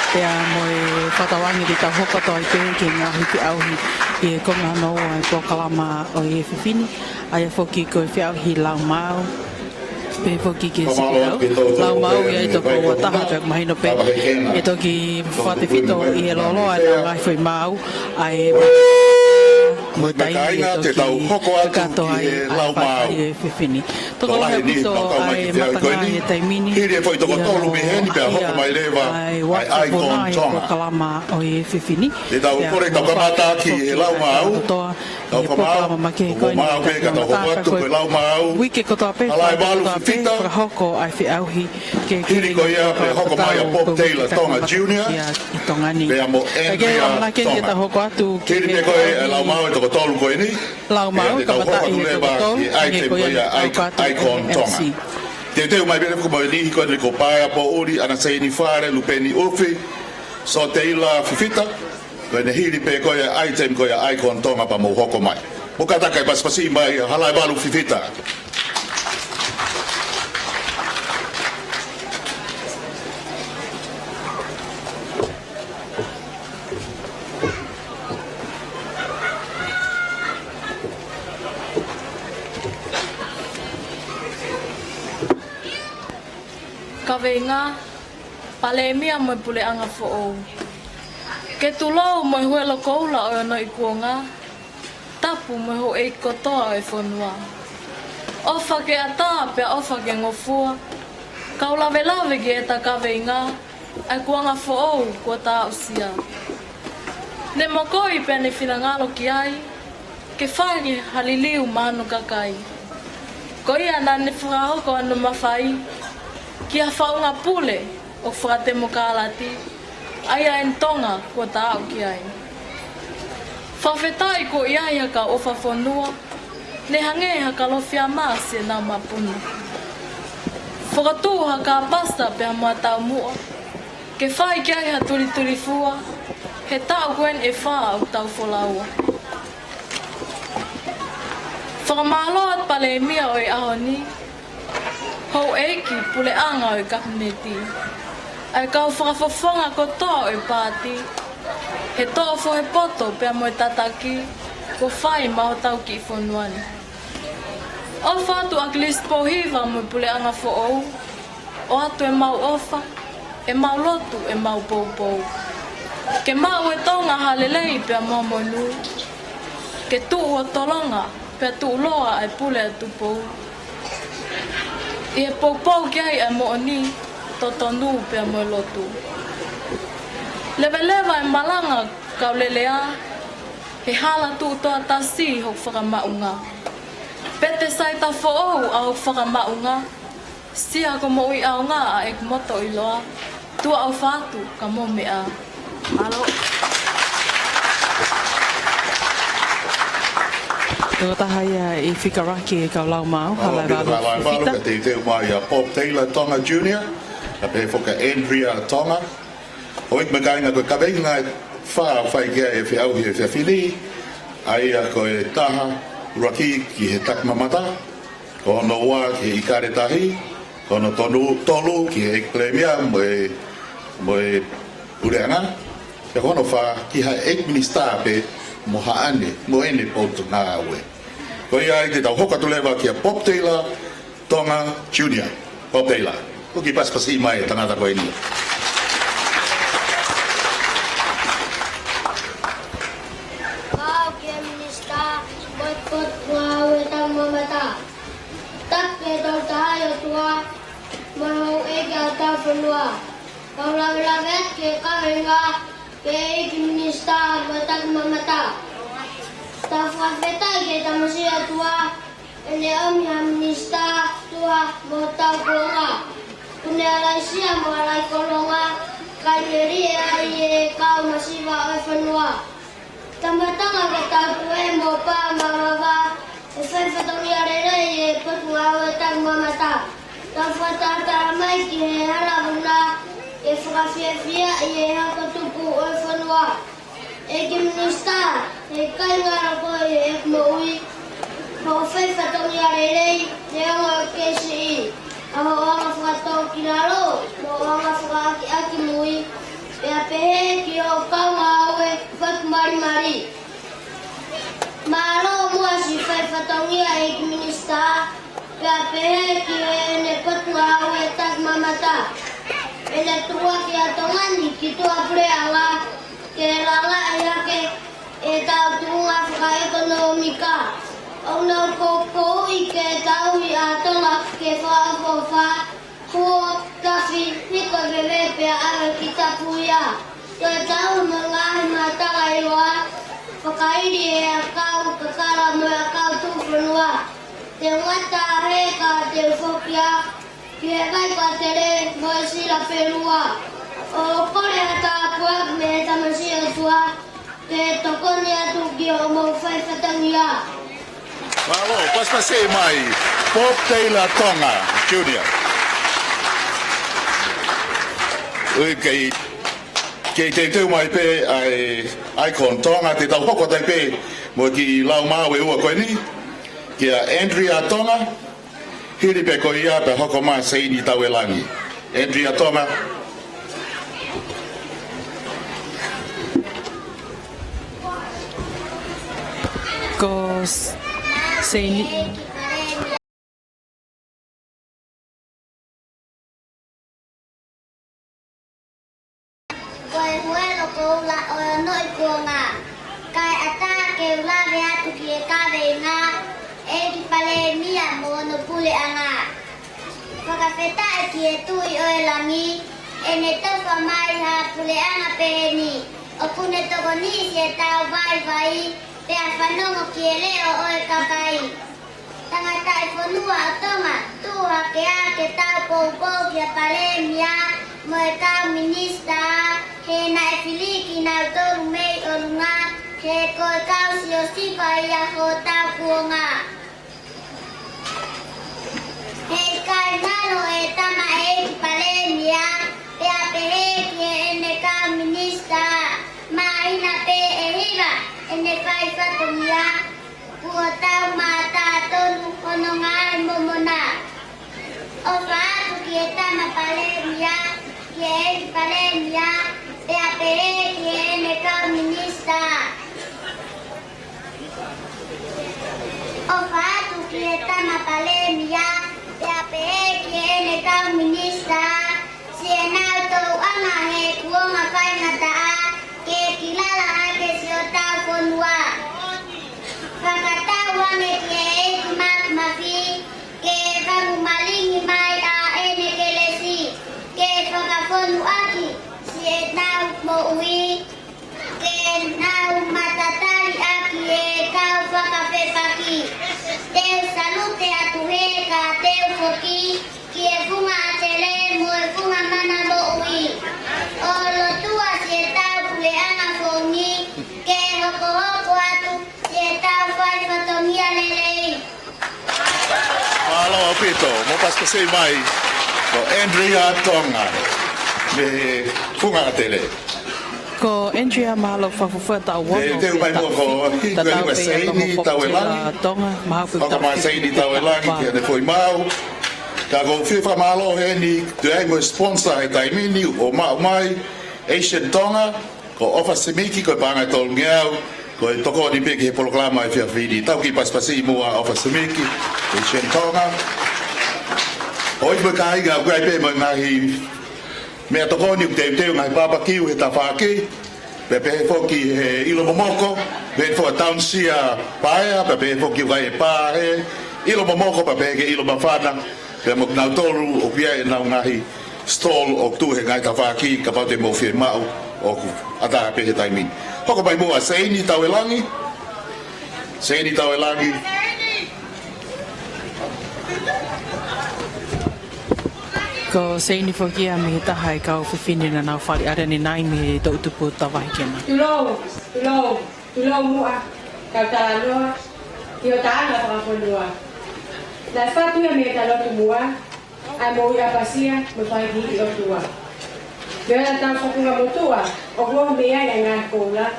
S8: Pea moe whatawangi di tau hokato ai pe ke ngā hiki auhi e konga no ai po kalama o e whiwhini ai a whoki ko e whiauhi lau mau pe foki ke sikau lau mau ia ito ko wataha pe mahino pe ito ki whatewhito i he lolo ai nā ngai whai mau ai mo tai te tau hoko atu ki he lau mau whiwhini toko lahi pito ai matanga i tai mini hiri e whai toko tolu me heni pe a hoko mai lewa ai icon tonga kalama o i whiwhini te tau kore tau kamata ki he lau mau tau kamau o mau pe ka tau hoko atu pe lau mau wike kotoa pe alai walu whiwhita hoko ai whiauhi hiri ko ia pe hoko mai a Bob Taylor Tonga Junior pe a mo Andrea Tonga hiri pe koe lau mau e toko tolu koe ni lau mau ka mata i toko tolu nge koe icon Tonga te teo mai bere ko mai ni ko ni ko paia po uri ana sei ni fare lupeni ofi so Taylor whiwhita ko ne hiri pe koe item koe icon Tonga pa mo hoko mai bukata kai paspasi mai halai balu whiwhita
S12: Kawenga palemia mo pule anga fo ke tulo mo huelo koula o no ikuanga tapu mo ho e kotoa e fonua ofa ke ata pe ofa ke ngofua kaula velave ke ta kawenga ai kuanga fo ko ta usia ne mokoi pe ne finangalo ki ai ke fani haliliu manu kakai koi ana ne frao ko no mafai kia whaunga pule o whakate mokalati aia en tonga kua tāu ki ai. Whawhetai ko iai haka o whawhonua ne hange haka lofia maase nā mapuna. Whakatū haka pasta pia mua tau mua ke whai ki ai ha turi fua he tau kuen e wha au tau wholaua. Whakamaloat pale mia o e ahoni hou eki pule anga o i kabineti. Ai kau whakawhawhanga ko toa o i pāti. He toa fo he poto pia mo i tataki ko whai maho tau ki i whonuani. O whātu ak list pohiva mo i pule anga fo ou. O atu e mau ofa, e mau lotu, e mau pou. Ke mau e tonga halelei pia mo monu. Ke tuu o tolonga pia tuu loa ai pule atu pou. I e pou ki ai mo ni totonu pe mo lotu. Leva e malanga kau lelea he hala tu toa tasi ho whakamaunga. Pete sai ta fo'ou au whakamaunga. Sia ko mo i aunga a ek moto i loa. Tua au whātu ka mo mea. Alo.
S8: Tō tahaya i whikaraki e kau lau mau, halai walu whiwhita.
S10: Ka te teo mai a Bob Taylor Tonga Junior, ka pe whoka Andrea Tonga. O ik me kainga koe kawenga e whai kia e whiauhi e whiawhili, ai a koe taha uraki ki he takmamata, ko ono ua ki he ikare tahi, ko ono tolu ki he eklemia mo e ureanga, e kono wha ki ha ekminista pe mo haane, mo ene poutu ngā aue. Ko ia i te tau hoka tulewa ki a Bob Taylor Tonga Junior. Bob Taylor. Ko ki paspasi mai e tangata koe ni.
S13: Kau ki a minista, boikot ngā aue tau mamata. Tak ke tau tahayo tua, mahau eke a tau whanua. Kau lawe ke kawenga, ke eki minista batak mamata. Ta whawhetai ke tamasia tua, ene omia minista tua mo tau kolonga. Kune alai sia mo alai kolonga, kai neri ai e kau masiwa o whanua. Tamatanga ke tau tue mo pa mamawa, e whaiwhatongi arerei e potunga o tau mamata. Ta whatata mai ki he halavuna, e whakawhiawhia i e hako tupu o whanua. E ki minista, e kai ngara koe e mo ui, mo whaiwhatongi arerei, te anga o KCE. Aho anga whakatau ki naro, mo anga whakaaki aki mui, e a pehe ki o kaunga aue whakmarimari. Malo mua si whaiwhatongi a e ki minista, Pehe ki ene patua awe tak mamata. Ele tua ki atongani ki tua preala. Ke lala ayake e tau tunga whaka ekonomika. O nau koko i ke tau i atonga ke whaafofa. Ko tafi niko vewe pia awe ki tapuia. Ke tau mangahi mataka iwa. Whakairi e akau kakara mo akau tūwhanua. Te ngata heka te whokia, ki he kai pa tere mo e sira perua. O kore ata puak me tamasi atua, te tokoni atu ki o mo whai whatangia.
S10: Bravo, pas pasei mai, Bob Taylor Tonga, Junior. Ui kei te teu mai pe ai kon Tonga, te tau hoko tai pe, mo ki lau mawe ua koe ni. Kia Andrea Tonga, hiri pe ko ia pe hoko maa Seini Tawelangi. Andrea Tonga.
S8: Ko Seini.
S13: Koe huelo ko ula o noi kuonga. Kai ata ke ula rea tuki e kare nga. E ki pale mia mo no pule anga. Whakawheta e ki e tui o e langi. E ne tofa mai ha pule anga peheni. O kune toko ni si e tau vai vai. Pe a whanongo ki e leo o e kakai. Tangata e whanua o tonga. Tuha ke a ke tau pou ki a pale mia. Mo e kau minista. He na e filiki na utoru mei o lunga. He koe kau si o sipa ia ho tau kuonga. Hei kai nano e tama e ki palemia, pe a pehe ki e ene ka minista, maina pe e hira, ene kai whatongia, kua tau mata tonu ono ngai momona. O whaatu ki e tama palemia, ki e ki palemia, pe a pehe ki e ene ka minista. O whaatu ki e tama palemia, te ape ki ene kau minista, si e nau tau anga he kuonga whaingata a, ke kilala ake si o tau whanua. Whakatau ange ki e ki mafi, ke whangu malingi mai a ene ke lesi, ke whakawhanu aki, si e nau mo ui, ke nau matatari aki e kau whakawhepaki. Teu salute atu he ka teu foki, ki e funga atele mo e funga mana mo ui. O lo tua si e tau pule anga fongi, ke hoko hoko atu si e tau whai whatongia lelei.
S10: Aloha Pito, mo pas pasei mai, ko Andrea Tonga, me funga atele.
S8: Ko Andrea mahalo whawhawhua tau wono.
S10: Te upai mua ko hiwa Seini Tawelangi. Whaka maa Seini Tawelangi ki ane fwoi mau. Ka ko whiwha mahalo he ni tu ai mo sponsor he taimini o mau mai. Asian Tonga, ko Ofa Semiki ko pāngai tolu ngeau. Ko e toko ni peki he poloklama e whiawhiri. Tau ki paspasi mua Ofa Semiki, Asian Tonga. Hoi mo ka inga kuai pe mo ngahi mea toko ni teu ngai papakiu he tawhaki, pe pehe foki he ilo momoko, pe fo taunsia paea, pe pehe foki vai e pae, ilo momoko pe pehe ke ilo mawhana, pe mo nau toru o pia e nau ngahi stall o tu he ngai tawhaki, ka pau te mo whie mau o ku ata pehe taimin. Hoko mai mua Seini Tawelangi, Seini Tawelangi,
S8: Ko Seini whakia me he taha e kau whiwhine na nau whali are ni nai me tau tupu tawahi kena.
S5: Tulou mua, kau tala noa, ki o taanga whakaponua. Nai whatua me ta lotu mua, ai mo ia pasia, me whai hiki o tua. Me ona tau whakunga motua, o kua mea ia ngā koula,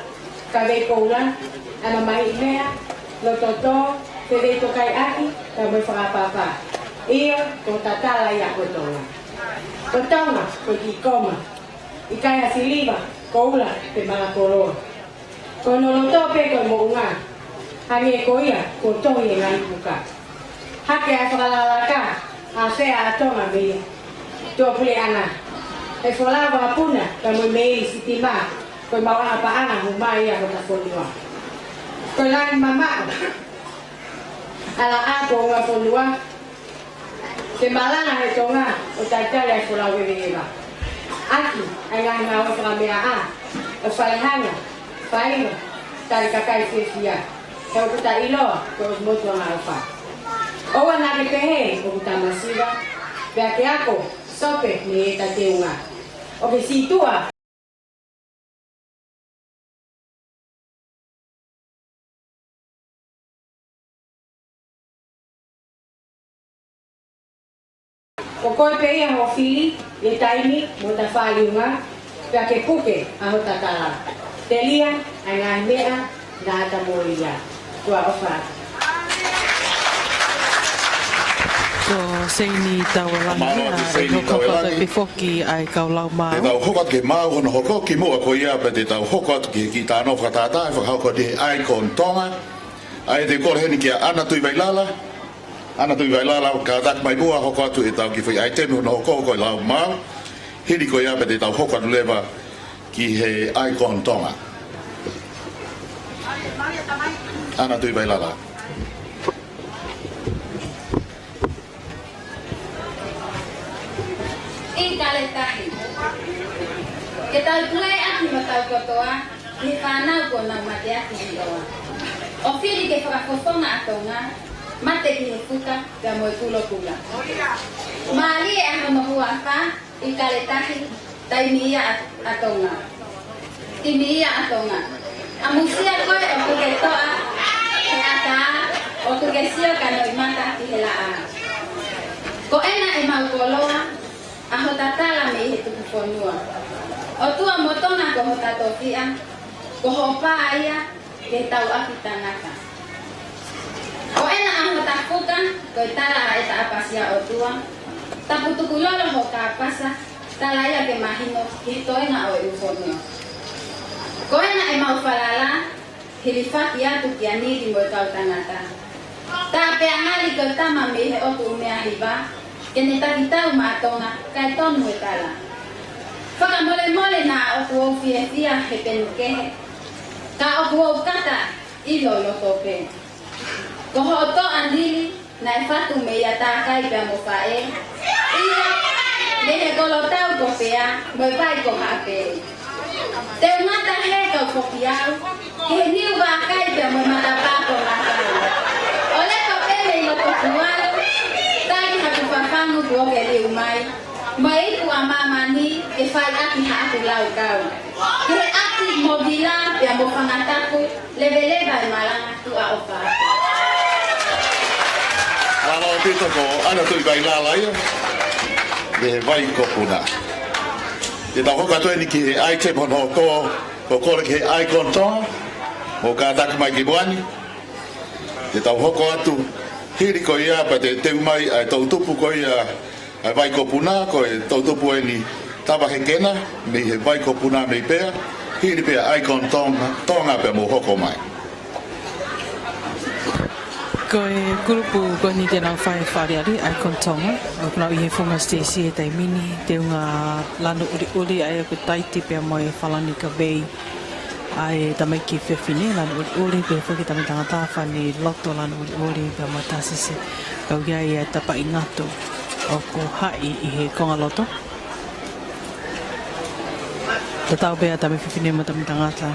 S5: ka vei koula, ai mamahi mea, lo toto, te vei tokai aki, ka mo whakapapa. Ia ko tatala ia kotonga. Kotonga ko ki koma. I kai asiliva koula te mga koroa. Ko noloto pe ko mo unga. Hangi e ko ia ko tohi e ngai puka. Hake ke a whakalaka, a sea a tonga me, tua pule ana. E whalawa apuna, ka mo mei si tima, koe mawana paana hu mai a hota whonua. Koe langi mama, ala a ko ngā whonua, ke malanga he tonga, o taitale a whalawe rewa. Aki, ai ngā ngā waka mea a, o whalehanga, whainga, tari kakai whiwhia. He o kuta iloa, ko os motua ngā wha. Oa nā ke pehe, o kuta masiwa, pea ke ako, sope me e ta te unga. O ke situa, o koe pei a ho fili, e taimi, mo ta whaliunga, pea ke puke a ho tatala. Te lia, ai ngā mea, ngā ta moria. Tua o whāta.
S8: Ko seini tawalangi a e hoko pata pifoki ai kaulau mau.
S10: Te tau hoko ke mau hono hoko ki mua ko ia pe te tau hoko ki tāno whakatata e whakahoko te Icon Tonga. Ai te kore heni kia ana tui vailala. Ana tui vailala ka tak mai mua hoko atu e tau ki whai ai temi hono hoko ko i lau mau. Hiri ko ia pe te tau hoko atu lewa ki he Icon Tonga. Ana tui vailala.
S14: I kale tahi. Ke tau kulai aki ma tau kotoa, ni whanau ko nau mate aki hiroa. O whiri ke whakafofonga atonga, mate ki he fuka, ka moe kulo kula. Maali e aha mahua wha, i kale tahi, tai mi ia atonga. I mi ia atonga. A musia koe o kuke toa, he ata, o kuke sio ka noi mata ki he laa. Ko ena e mau koloa, a hotatala me he tuku whonua. O tua motona ko hotatofia, ko hopa aia, ke tau aki tanaka. O ena a hotafuka, ko tala a eta apasia o tua, tapu tuku lolo hoka apasa, tala ia ke mahino, ki toena o e whonua. Ko ena e mau whalala, hilifaki atu ki aniri mo tau tanaka. Ta pe angali ko tama me he otu umea hiva, kene takitau maatonga kai tonu e tala. Whaka mole mole nā oku au whiewhia he penukehe. Ka oku au kata ilo lotope. Ko ho oto andili na e whatu me ia tākai pia mo whae. Ia le he kolo tau ko pea mo e vai ko hape. Te ngata he kau whoki au. He niu wākai pia mo matapako ngākau. Ole ko pele ilo tokualo. Whafangu kuoke liu mai, mai ku a mamani e whai aki ha aku lau kau. He aki mobila pia mo whangataku leveleva e malanga tu a opa.
S10: Ala o pito ko ana tui vai lala ia, le vai kopuna. Te tau hoka tue ni ki he aite mono ko kore ki he Icon Tonga, mo ka tak mai ki buani. Te tau hoko atu, hiri ko ia pa te teu mai ai tau tupu ko ia ai vai ko puna ko e tau tupu e ni tawa he kena me he vai ko puna me pea hiri pea Icon Tonga pe mo hoko mai.
S8: Ko e kurupu ko ni te nau whae whareari Icon Tonga. O kunau i he whunga stesi e tai mini te unga lano uri uri ai aku taiti pea mo e whalani ka vei. Ai tamai ki whiwhine lana uri pe whuki tamai tangata whani loto lana uri pe mo tasisi kau ia i tapa i ngato o ko hai i he konga loto ta tau pea tamai whiwhine mo tamai tangata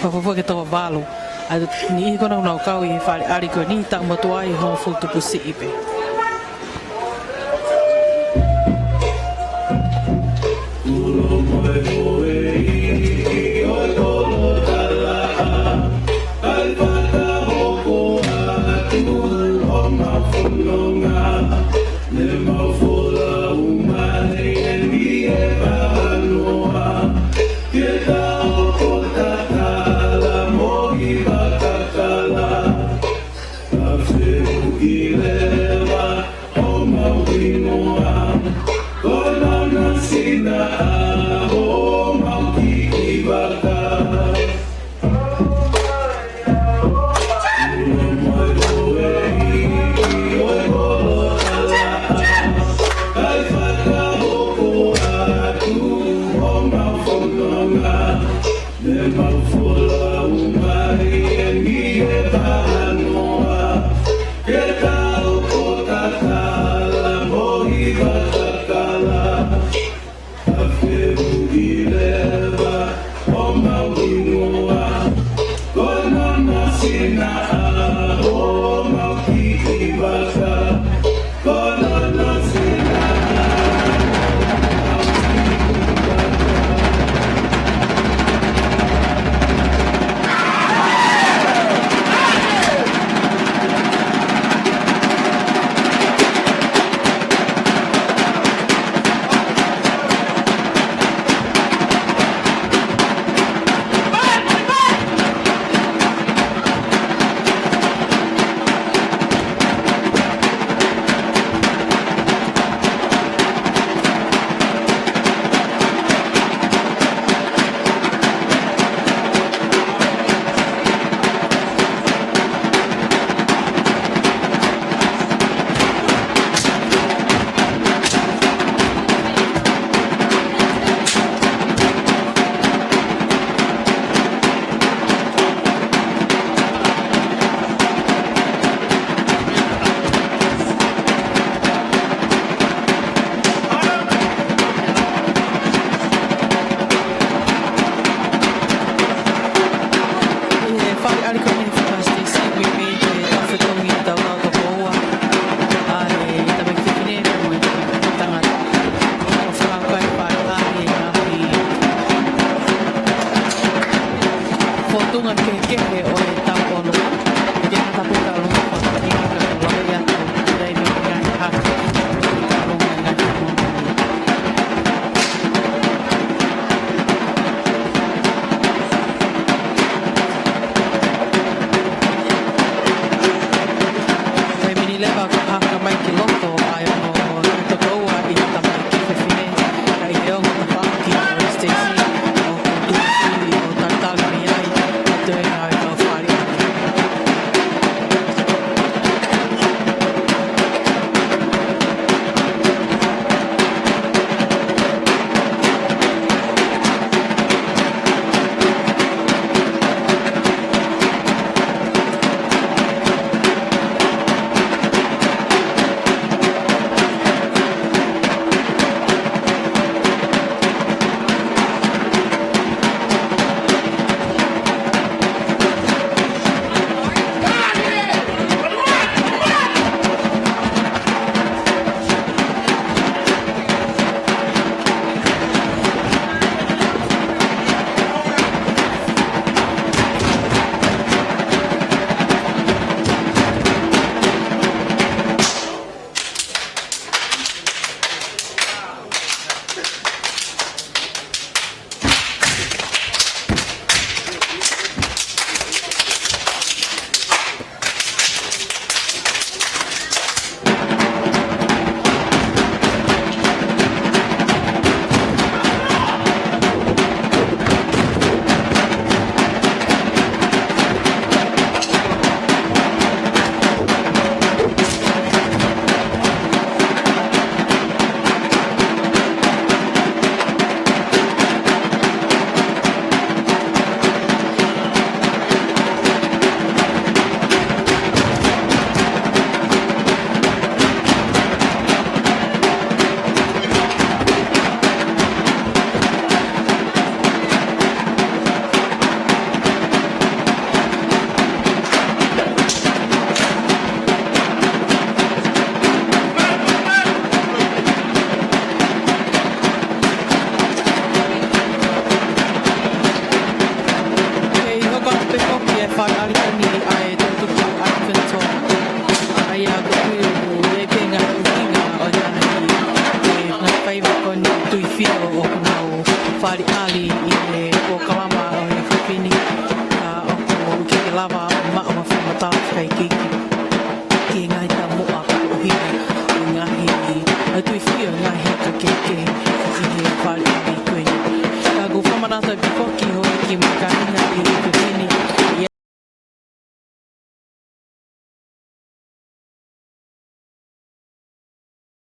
S8: whawhawha ke tawa walo ai ni i kona unau kau i he whare ariko ni tau motua i honga futupu si ipe
S7: Hey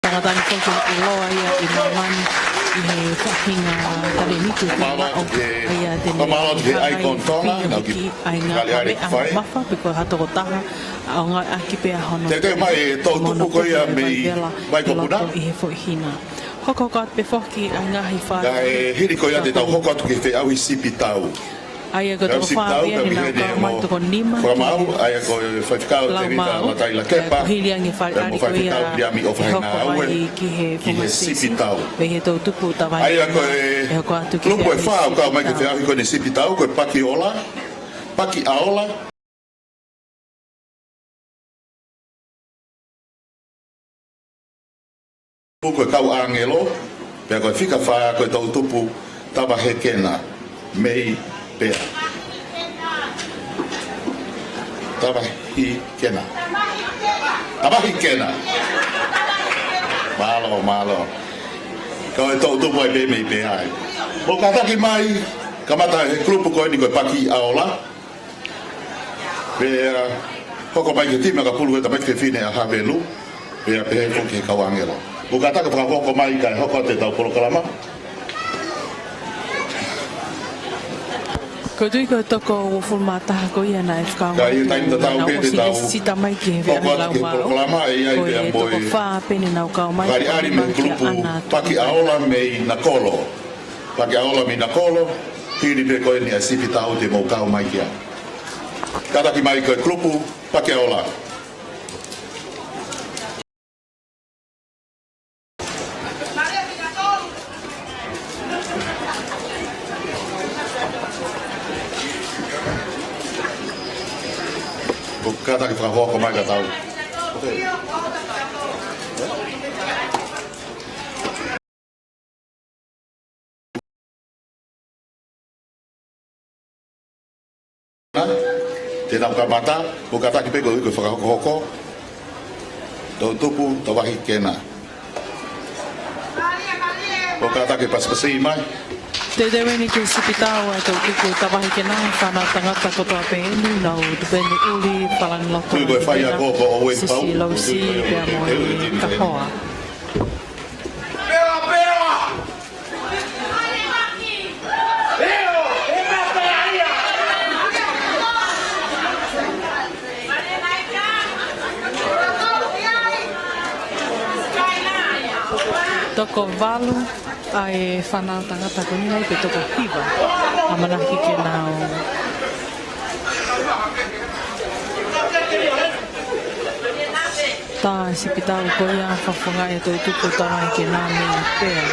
S8: Tangatani kong loa ia imaman i whakinga tale nitu
S10: Pamalo ke ai kontonga na ki kali ari fai
S8: mafa piko hatoko taha o nga aki pe hono
S10: te mai to tupu ko ia me mai ko puna
S8: i he fo hina hoko ka pe foki ai nga hi fa
S10: hiri ko ia te tau hoko atu ke fe au i sipi tau
S8: Ai ko to fa bien ni na ka mai to konima.
S10: Ko mau ai ko fa ka te vita la tai la kepa.
S8: Hiliangi fa ari ko ia
S10: mi ofa na awe.
S8: Ki he
S10: sipitau.
S8: Ve he to tu pu ta vai.
S10: Ai ko atu ki. Klupo fa ka mai ke te ko ni sipitau ko paki ola. Paki aola. Ko kau angelo. Pe ko fika fa ko to tupu tava hekena. Mei pea. Tabahi kena. Malo. Kau itu boy be mei pea. O kata ki mai kamata he grupo ko ni ko paki aola. Pe hoko mai ki tima ka pulu ta ke fine a havelu. Pe ko ke kawangelo. O kata ka hoko mai ka hoko te tau polo kalama.
S8: Ko tui ko toko o formata ko ia na FK.
S10: Ka ia taim ta tau pe te tau.
S8: Si ta mai ke ve ana lau mau.
S10: Programa ia ia boy.
S8: Ko fa pene na ka mai.
S10: Ari me grupo paki aola me na kolo. Paki aola me na kolo. Pini pe ko ni asipi tau te mo ka mai kia. Kada ki mai ko grupo paki aola. Kata ki whakahoa ko mai ka tau. Tēnā ka mata, o kata ki peko ko whakahoko. Tau tupu, tau wahi kena. O kata ki paspasi mai.
S8: Te dewe ni ke sipitau e tau tuku tawahi ke nai whana tangata koto a pēnu nau tupeni uli palang loko.
S10: Tui koe whai a kōko o wei pau.
S8: Sisi lausi pia moi kahoa. Toko walu ai whanau tangata ko nina i pe toko hiva a manaki ke nao tā sipitau ko ia whawhanga e tō tuku tarai ke nā me pēr.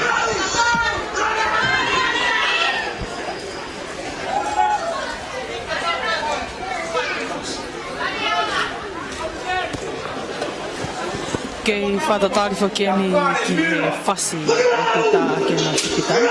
S8: Kei whatatari whake ani ki whasi o te tā ke nā sipitau.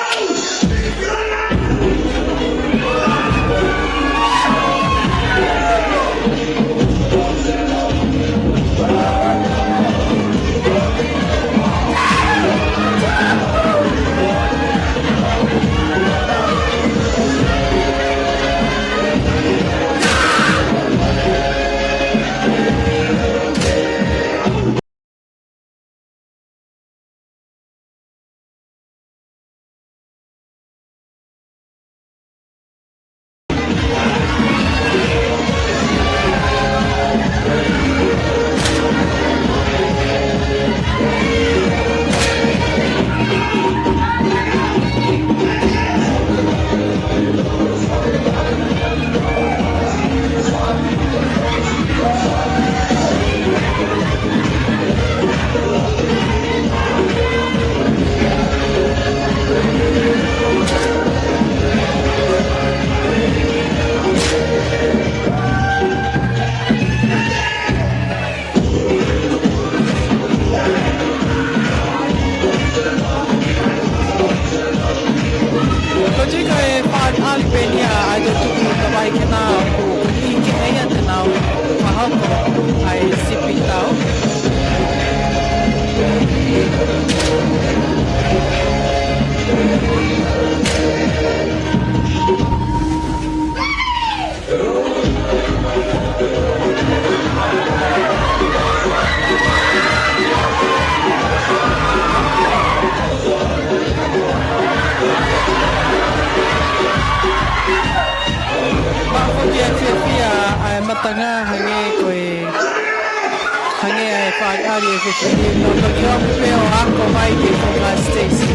S8: whaari e whewhi. No toki o peo ako mai ke whunga Stacey.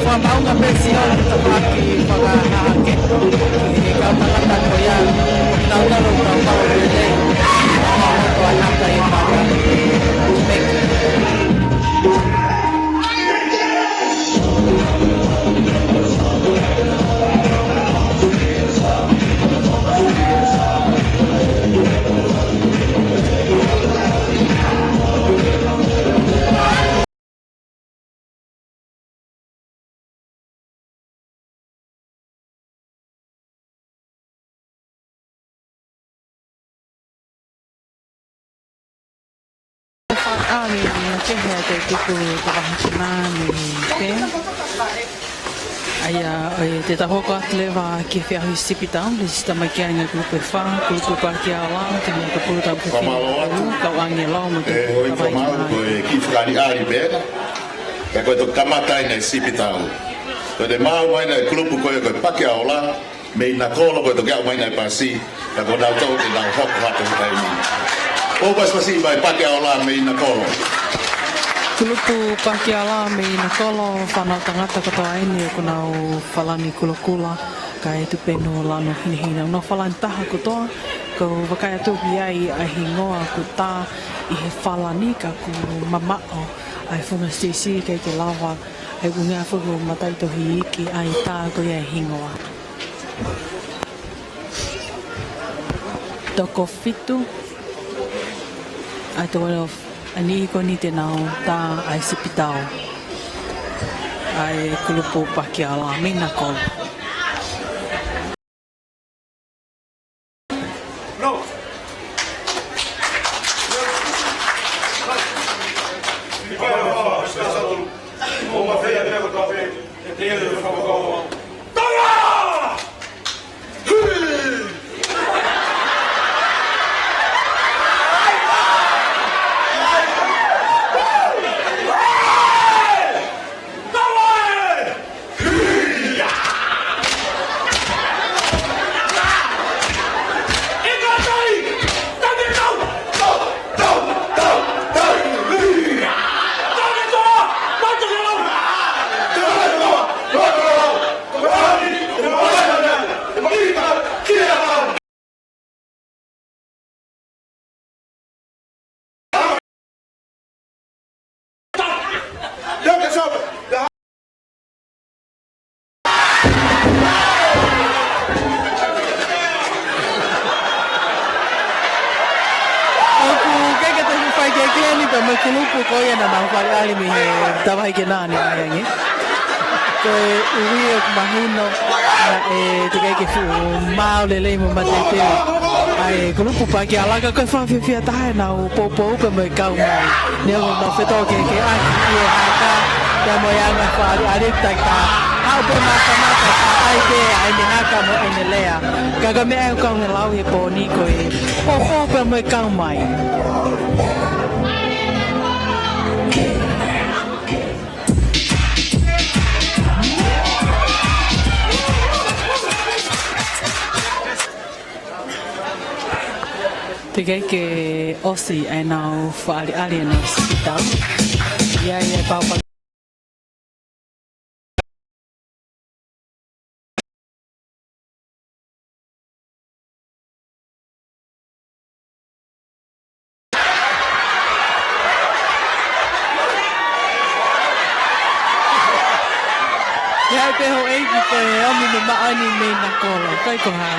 S8: Wha maunga pesi o ni ta whaki whakahake. Ki he kautangata ko ia. Naunaro ka pao e lei. Ko anata e mara. Thank you. Ni ke he te tuku te wahakina ni te. Aia te tahoko atlewa ki whiahui Sipitau, le sista mai kia inga grupo e wha, grupo Parkia Ala, te mea ka puru tau kuwhi. Kau ange lau mo te
S10: whakamau ko e ki whakari ari bera, ka koe to kamatai nei Sipitau. Ko te mau mai nei grupo koe koe Parkia Ala, me ina kolo koe to kia mai nei pasi, ka ko nau tau te nau hoko hata hutai ni. Opas pasi mai Parkia Ala me ina kolo.
S8: Kulupu Pakiala me ina kolo whanau tangata katoa aini e kunau whalani kula ka e tupeno lano hinihina. No whalani taha kutoa ko wakai atuhi ai a hingoa ku tā i he whalani ka ku mamao ai whunga Stacey kei te lawa e unga whuku mataitohi iki ai tā ko ia e hingoa. Toko fitu ai tō ani ko ni te nao tā ai Sipitau ai kulupu Pakiala mina kolo. Kulupu ko ia na nang pag-ali mi tawai ke nani ayangi. Ko uwi ak mahino na tikai ke fu mau lele mo matete. Ai kulupu pa ke alaga ko fa fi tahe na popo ko me kau mai. Ne no feto ke aki e haka ya mo ya na fa ari tak ta. Au po na sama ta ai ke ai ni haka mo ene lea. Kaga me au kau lau e po ni ko e popo ko me kau mai. Tikai ke osi ai nau whaari ari na Sipitau. Ia e papa. Ia e peho eiki ko e omi me maani me na kolo. Kai ko ha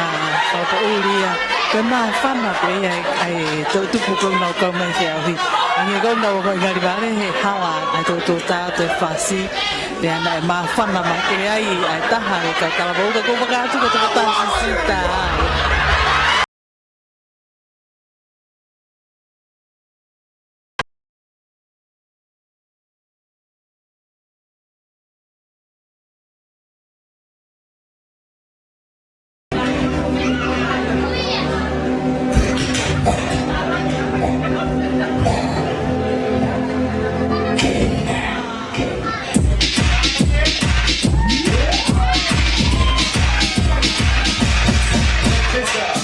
S8: whaupa uria. Ko nā whana ko ia ai tupu ko nau kau mai whia hui. Ange kau nau ko ngari wale he hawa ai tō tātu e whasi. Te ana e mā whana ma ke ai ai taha e ka kalabauka ko whakātu ko tō tāsi sita ai.
S15: Sister.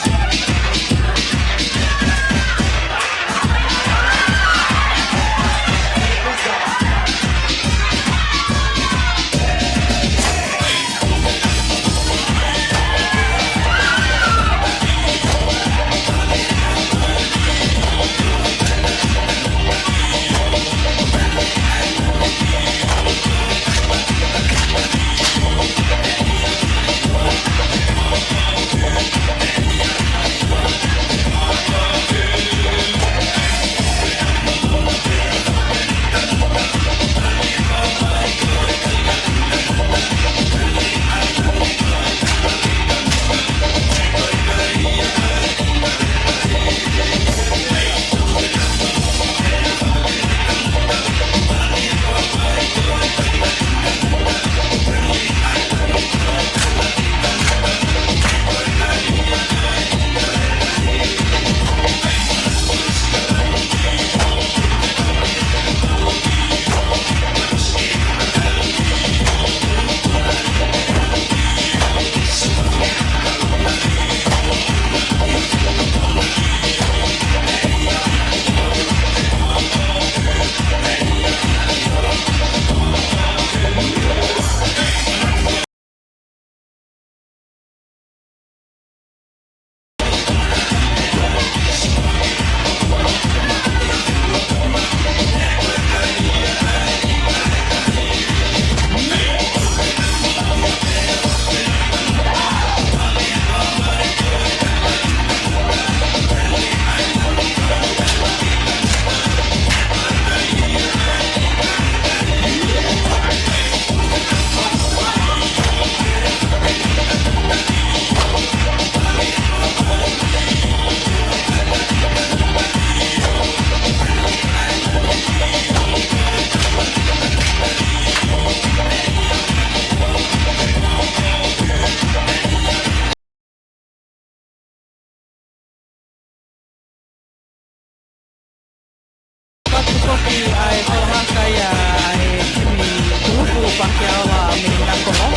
S8: foki ai kohaka ia ai kimi kupu pakiaula mi nakolo.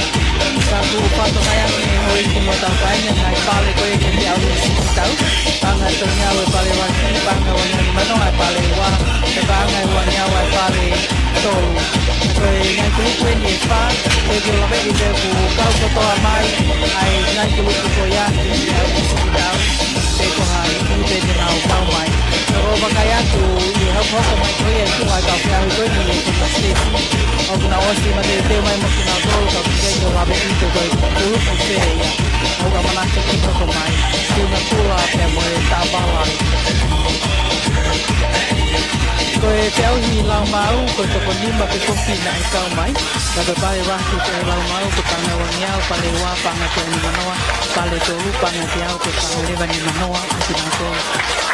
S8: Kaku pato kaya ni hoi kimo tau kanya ngai pale koe ke te au tau. Panga tonya we pale waki panga wanyani mano ai pale wa. Te panga i wanya wai pale tolu. Koe ngai kupu ni e pa. E ke lawe i te ku kau kotoa mai. Ai ngai kupu ko ya ke te au tau. Te koha i kute te nau kau mai. O makaya tu i hoko mai koe e tu ai kau kia hui koe ni e te pastesi. O kuna osi ma te mai mo kina tolu kau kike i te lawe i te koe kupu feia. O ka manake ki hoko mai. Kuna kula pe mo e tabala. Koe te au hi lau mau, koe toko nima pe kofi na i kau mai. Ka pe pale raku te lau mau, ko panga wangiau, pale wā, panga te ani manoa, pale tolu, panga te au, ko panga lewa ni manoa, ati nau ko,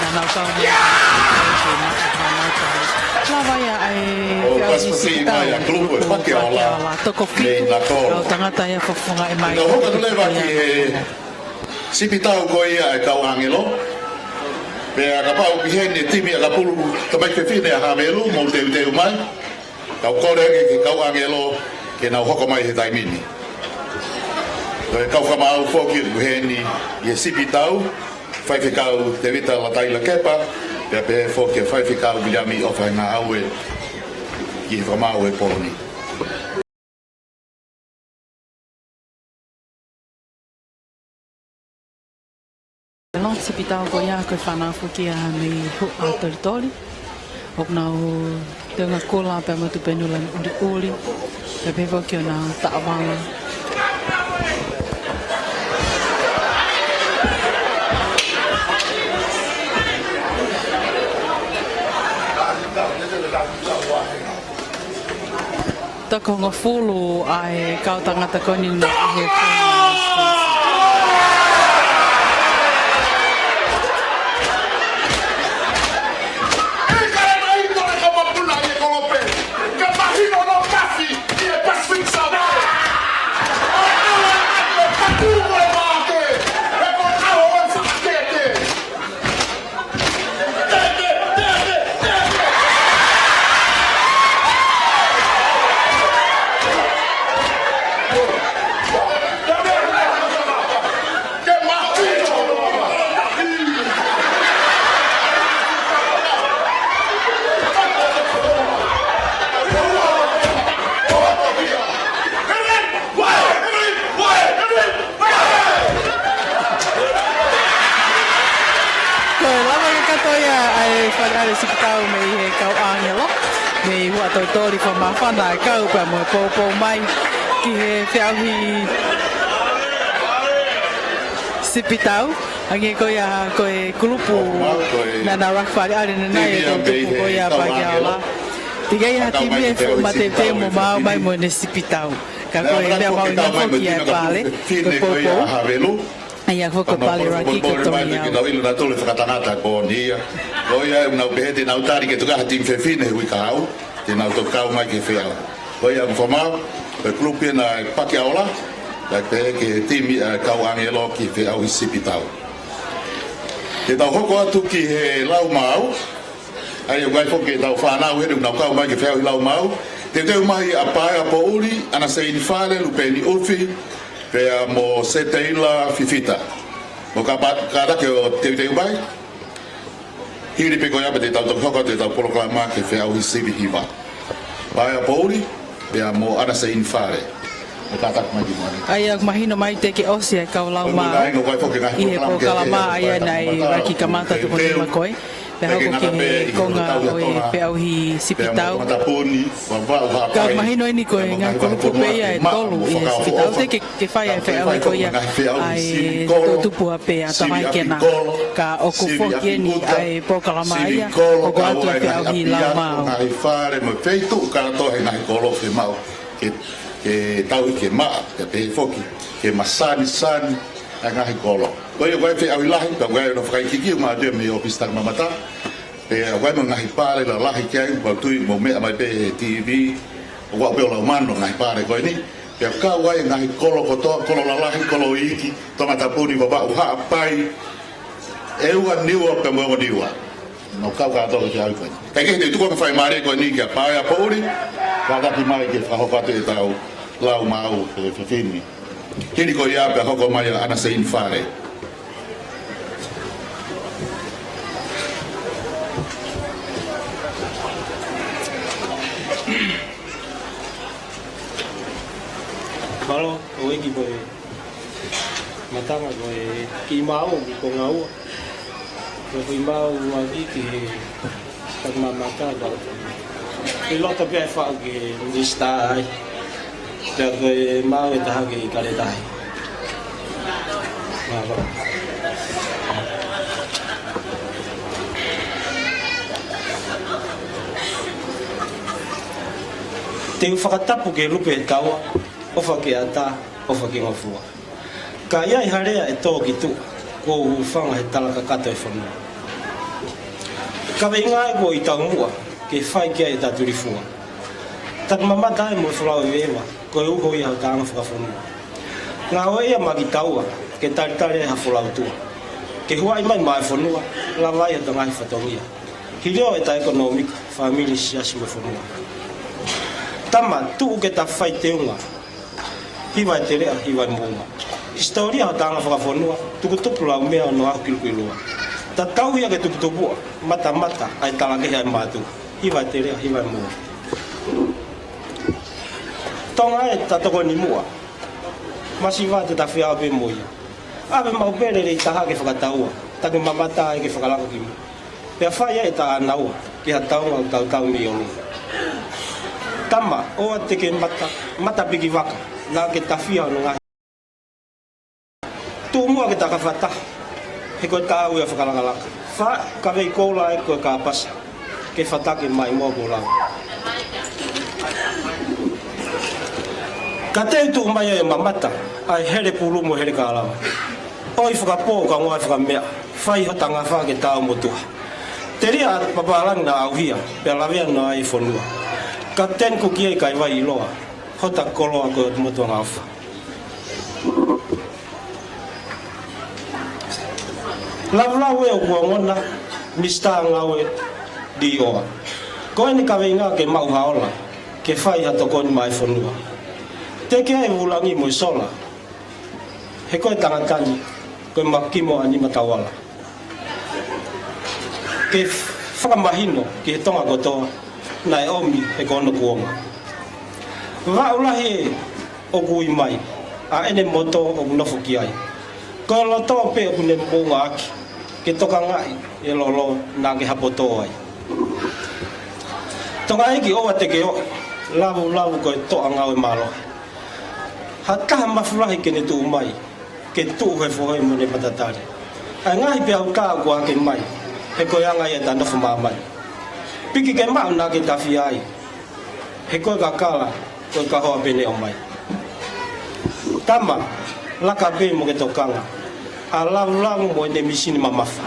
S8: na nau kau mai, ko nau kau. Lawa ia ai te au ni sikitau, toko fitu, au tangata ia whafunga e mai.
S10: Nau hoka tulewa ki he sipitau ko ia e kau angelo. Pea ka pau ki hene timi a ka pulu tamai ke whine a hamelu mo te uteu mai. Kau kore ke kau angelo ke nau hoko mai he taimini. Koe kau whamau whoki ku hene i he sipitau, whaiwhikau te wita la taila kepa, pea pe whoki a whaiwhikau biami o whainga aue i he whamau e pōni.
S8: No, sipitau ko ia koe whanau fuki a mei hu a toritori. Hop nau te unga kola pe matu penulan uri uri. Pe pepo ki o nau taawanga. Tako ngā fulu ai kau tangata koni na he whare sipitau me he kau angelo me hua toitori whamawhana e kau pa mo pōpō mai ki he whiauhi sipitau ange koe a koe kulupu nana rakwhare are nanai e tōtupu koe a pakiaola tigai hati me fu ma te te mo mau mai mo ne sipitau ka koe mea mau inga whoki e pale koe pōpō ai a hoko pale raki ko tomi au.
S10: Kau ilu na tole whakatangata ko nia. Ko ia e unau pehe te nau tari ke tukaha tim whewhine hui ka au. Te nau tō kau mai ke whiau. Ko ia mwhamau, koe klupia na pakiaola. Ka pehe ke timi kau angelo ki whiau i sipitau. Te tau hoko atu ki he lau mau. Ai o gai whoke tau whanau here unau kau mai ke whiau i lau mau. Te teu mai a pae a po uri, ana se ini whare, lupeni ufi. Pea mo se teila fifita. Mo ka rake o te bai. Hiri pe koe apa te tau hoko te tau poloklama ke whiau hi sivi hiva. Pai a pouri, pea mo ana se in whare. Mo ka tak mai ki moani.
S8: Ai ak mahino mai te ke osi e kau lau maa. I he poloklama ai nai raki kamata tu poni ma koe. Pe hoko ki he konga o e whiau hi sipitau. Ka mahino ini koe ngā kulupu pea e tolu i he sipitau. Te ke whai e whiau i koe ai tō tupua pea tamai kena. Ka oku whoki eni ai pokalama ia. Oko atu e whiau hi lau mau.
S10: Ngai whare mo feitu karato he ngai kolo ke mau. Ke tau i ke maa, ke pe whoki. Ke masani sani a ngai kolo. Koe koe whiau i lahi, ka koe no whakaikiki o ngā tua me o pistang mamata. E wai mo ngahi pare la lahi kia pa tui mo mea mai pe TV o wa pe o la mano ngahi pare ko ni pe ka wai ngahi kolo ko to kolo la lahi kolo iki to mata puni baba u ha pai e ua niwa pe mo niwa no kau ka to ke ai ko kai ke tu ko fai mare ko ni ke pa ya pori ka ka ti mai ke fa ho ka te tau lau mau ke fini kini ko ya pe ko mai ana sein fare
S15: malo o egi boy matanga boy ki mau ko ngau ko mau lagi ki tak mamata ba pilota pe fa ki lista tak mau ta ki kale dai ba te whakatapu ke rupe e taua, ofa ke ata, ofa ke ngofua. Ka iai harea e tō ki tu, ko uwhanga he talaka kato e whanua. Ka wei ngai ko i tau mua, ke whai kia e taturi fua. Tak mamata e mo whalau e ewa, ko e uho i hau tānga whakawhanua. Ngā o ea maki taua, ke taritare e ha whalau tua. Ke huai mai mai whanua, la vai e tangai whatongia. Hi reo e ta ekonomika, famili siasi mo whanua. Tama, tu ke ta whai te unga. Hiwa e te rea, hiwa e mounga. Historia ha tānga whakawhanua, tuku tupu lau mea no ahu kilukuilua. Ta tauhia ke tupu tupua, mata mata, ai talakehe ai mātu. Hiwa e te rea, hiwa e mounga. Tonga e tatoko ni mua. Masi wā te tawhia ape moia. Ape mau pere rei taha ke whakataua, take mamata e ke whakalako ki mu. Pea whai e ta anaua, ke ha taunga o tau mi onu. Tama, oa te ke mata piki waka, nā ke tawhia o ngahi. Tū mua ke takawhata, he koe tāu ia whakalakalaka. Wha, ka wei koula e koe ka pasa, ke whatake mai mua koulau. Ka te utu mai e mamata, ai here pulu mo here ka alawa. Oi whakapō ka ngoai whakamea, whai ho tanga wha ke tāu mo tuha. Te ria papalang na auhia, pia lawea na ai whanua. Ka ten kuki e kai wai iloa, hota koloa koe o motua ngawha. Lau e o kua ngona, mista ngau e di oa. Koe ni kawe ngā ke mau haola, ke whai hato koni mai whanua. Te ke e ulangi mo i sola, he koe tangatani, koe makimo ani matawala. Ke whakamahino ki he tonga kotoa, nai omi he kono kuonga. Waulahi e o kui mai, a ene moto o mnofu ki ai. Koe loto pe o kune mpunga aki, ke toka ngai e lolo nā ke hapoto ai. Tonga eki owa te ke oi, lavu koe toa ngau e malohi. Ha taha mawhurahi ke ne tuu mai, ke tuu he whohoi mo ne patatari. Ai ngahi pe au kā kua ke mai, he koe angai e ta nofu mamai. Piki ke mau nā ke tawhi ai, he koe ka kala, koe ka hoa pene o mai. Tama, laka pe mo ke tokanga, a lavu mo e ne misini mamafa.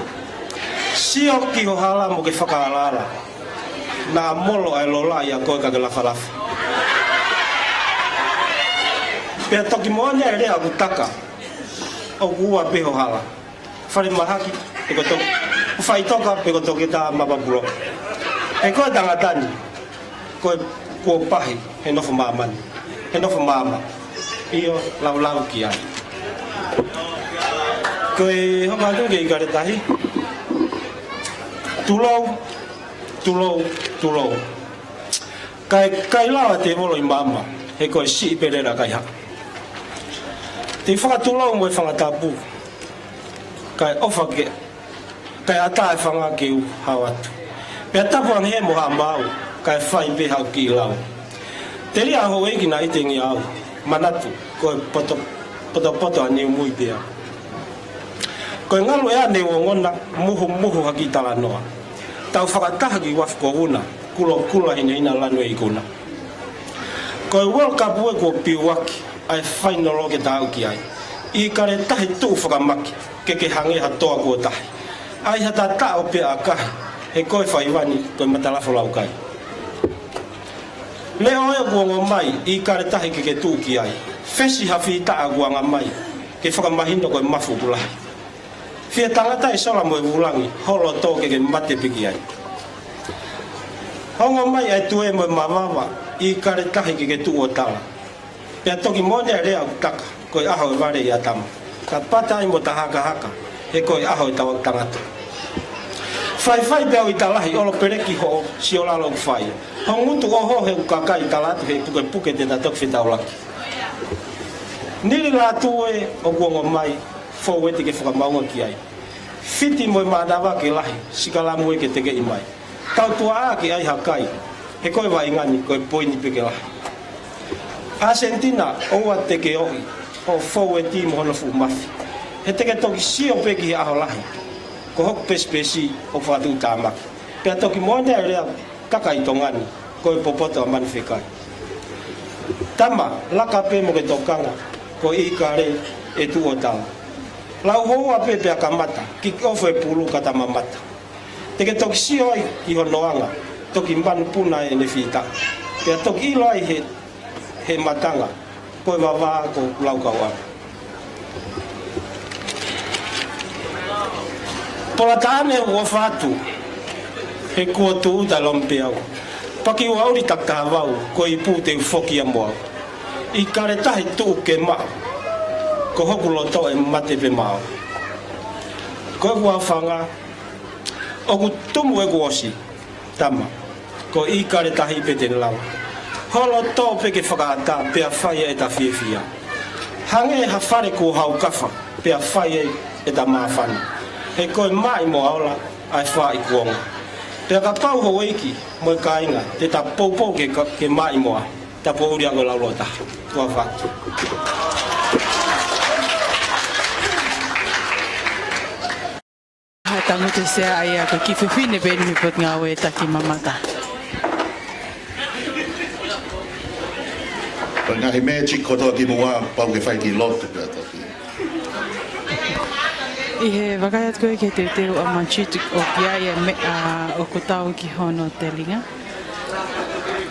S15: Sio ki ho hala mo ke whakahalala, nā molo ai lola ia koe ka ke lawhalafa. Pea toki moana e rea utaka o kua peho hala. Whare mahaki, e koto, whai toka pe koto ke tā mapapuro. E koe tangatani, koe kua pahi, he nofo mamani, he nofo mama. Io lau ki ai. Koe hoka tuke i kare tahi. Tulou. Kai lawa te molo i mama, he koe si perera kai haka. Te whakatulau mo e whangatapu, kai ofa ke, kai ata e whanga ke u hau atu. Pea tapuang he mo ha mau, kai whai pe hau ki lau. Te ria ho eki na itengi au, manatu, koe poto a neu mui pea. Koe ngalu ea neu o ngona, muhu haki tala noa. Tau whakataha ki wafko una, kula ina lanu e ikuna. Koe World Cup ue ko piuaki, ai whainoro ke tāu ki ai. I kare tahi tū whakamaki, ke hange ha toa kua tahi. Ai hata tā o pia a kahi, he koe whaiwani, koe matalafo lau kai. Leo e kuongo mai, i kare tahi ke tū ki ai. Whesi hawhi tā a kuanga mai, ke whakamahino koe mafu kulahi. Fia tangata e sola mo ulangi, holo to ke mate piki ai. Hongo mai ai tue mo mamawa I kare tahi ke tu o tala. Pea toki mone rea au taka, koi aho e ware I atama. Ka pata ai mo tahaka haka, he koi aho e tawak tangata. Fai beo I talahi olo pereki ho si ola lo fai. Hongutu oho he ukaka I talatu he puke te na tok fitau laki. Nili la tue o guongo mai, fo weti ke whakamaunga ki ai. Fiti mo manawa ke lahi, sikalamu e ke teke I mai. Tau tua a ke ai hakai, he koe wa ingani koe poini peke lahi. Argentina, oua teke ohi, o fo weti mo hono fu mafi. He teke toki sio peki he aho lahi, ko hok pespesi o whatu tāmaki. Pea toki moane rea kakai tongani, koe popoto a manwhekai. Tama, laka pe mo ke tokanga, ko I kare e tu o tala. Lau hoa pepe a kamata, ki ofo e pulu kata mamata. Teke toki sio ai ki honoanga, toki mban puna e ne fita. Pea toki ilo ai he matanga, koe wawa ko lau kauanga. Pola taane ua whatu, he kua tuu ta lompeau. Paki ua uri takta wau, ko I pū te ufoki a moau. I kare tahi tuu ke maa, ko hoku loto e mate pe mao. Ko ua whanga, oku tumu e kuosi, tama, ko I kare tahi pe te lau. Holo tō peke whakaata, pea whaia e ta whiawhia. Hange ha whare ko hau kafa, pea whaia e ta mawhani. He koe mai mo aola, ai wha I kuonga. Pea ka pau ho eiki, mo ka inga, te ta poupou ke mai moa, ta po uri ako laulota. Tua whatu.
S8: Tango te sea ai ako ki whiwhine beni mi pot ngā oe taki mamata.
S10: Ko ngā he mea chik kotoa ki mua pau ke whai ki lotu pia toki.
S8: I he wakaiat koe ke te teo a manchitu o ki aia me a o ko tau ki hono te linga.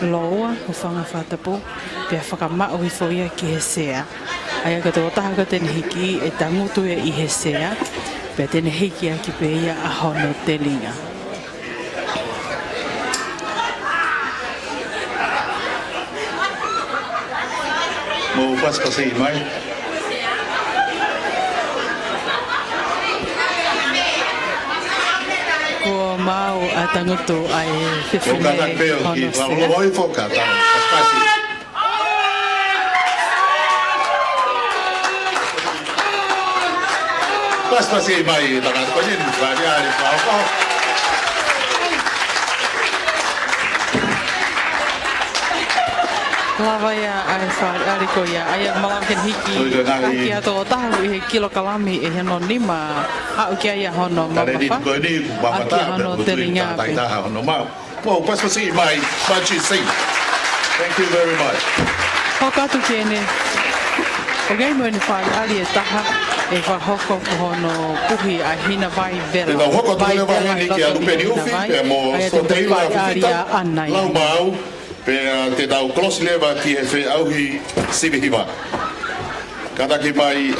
S8: Loa o whanga whatapo, pia whakamao I whoia ki he sea. Ai ako te otaha ko tene hiki e tangutu e I he sea. Pea tene hiki a ki peia a hono te linga.
S10: Mo paspasi mai.
S8: Ko mau a tangutu ai
S10: Ko kata peo ki, walo hoi foka tau, paspasi. Paspasi mai, takat ko nin, bari ari pao.
S8: Lava ia ai whare ariko ia, ai malauken hiki, haki ato o tahu I he kilo kalami e heno nima, au ki aia hono mamafa, aki hono te ringa pe.
S10: Well, paspasi mai, machi si. Thank you very much.
S8: Hokatu kene, o gai mo ni whare ari e taha, e whahoko ko hono puhi a hina vai vera.
S10: Te tau hoko tole vai hini ki a lupeni uwhi, pe mo soteila whiwhita, lau mau, pe te tau klosi lewa ki he whi auhi sivihiwa. Kataki mai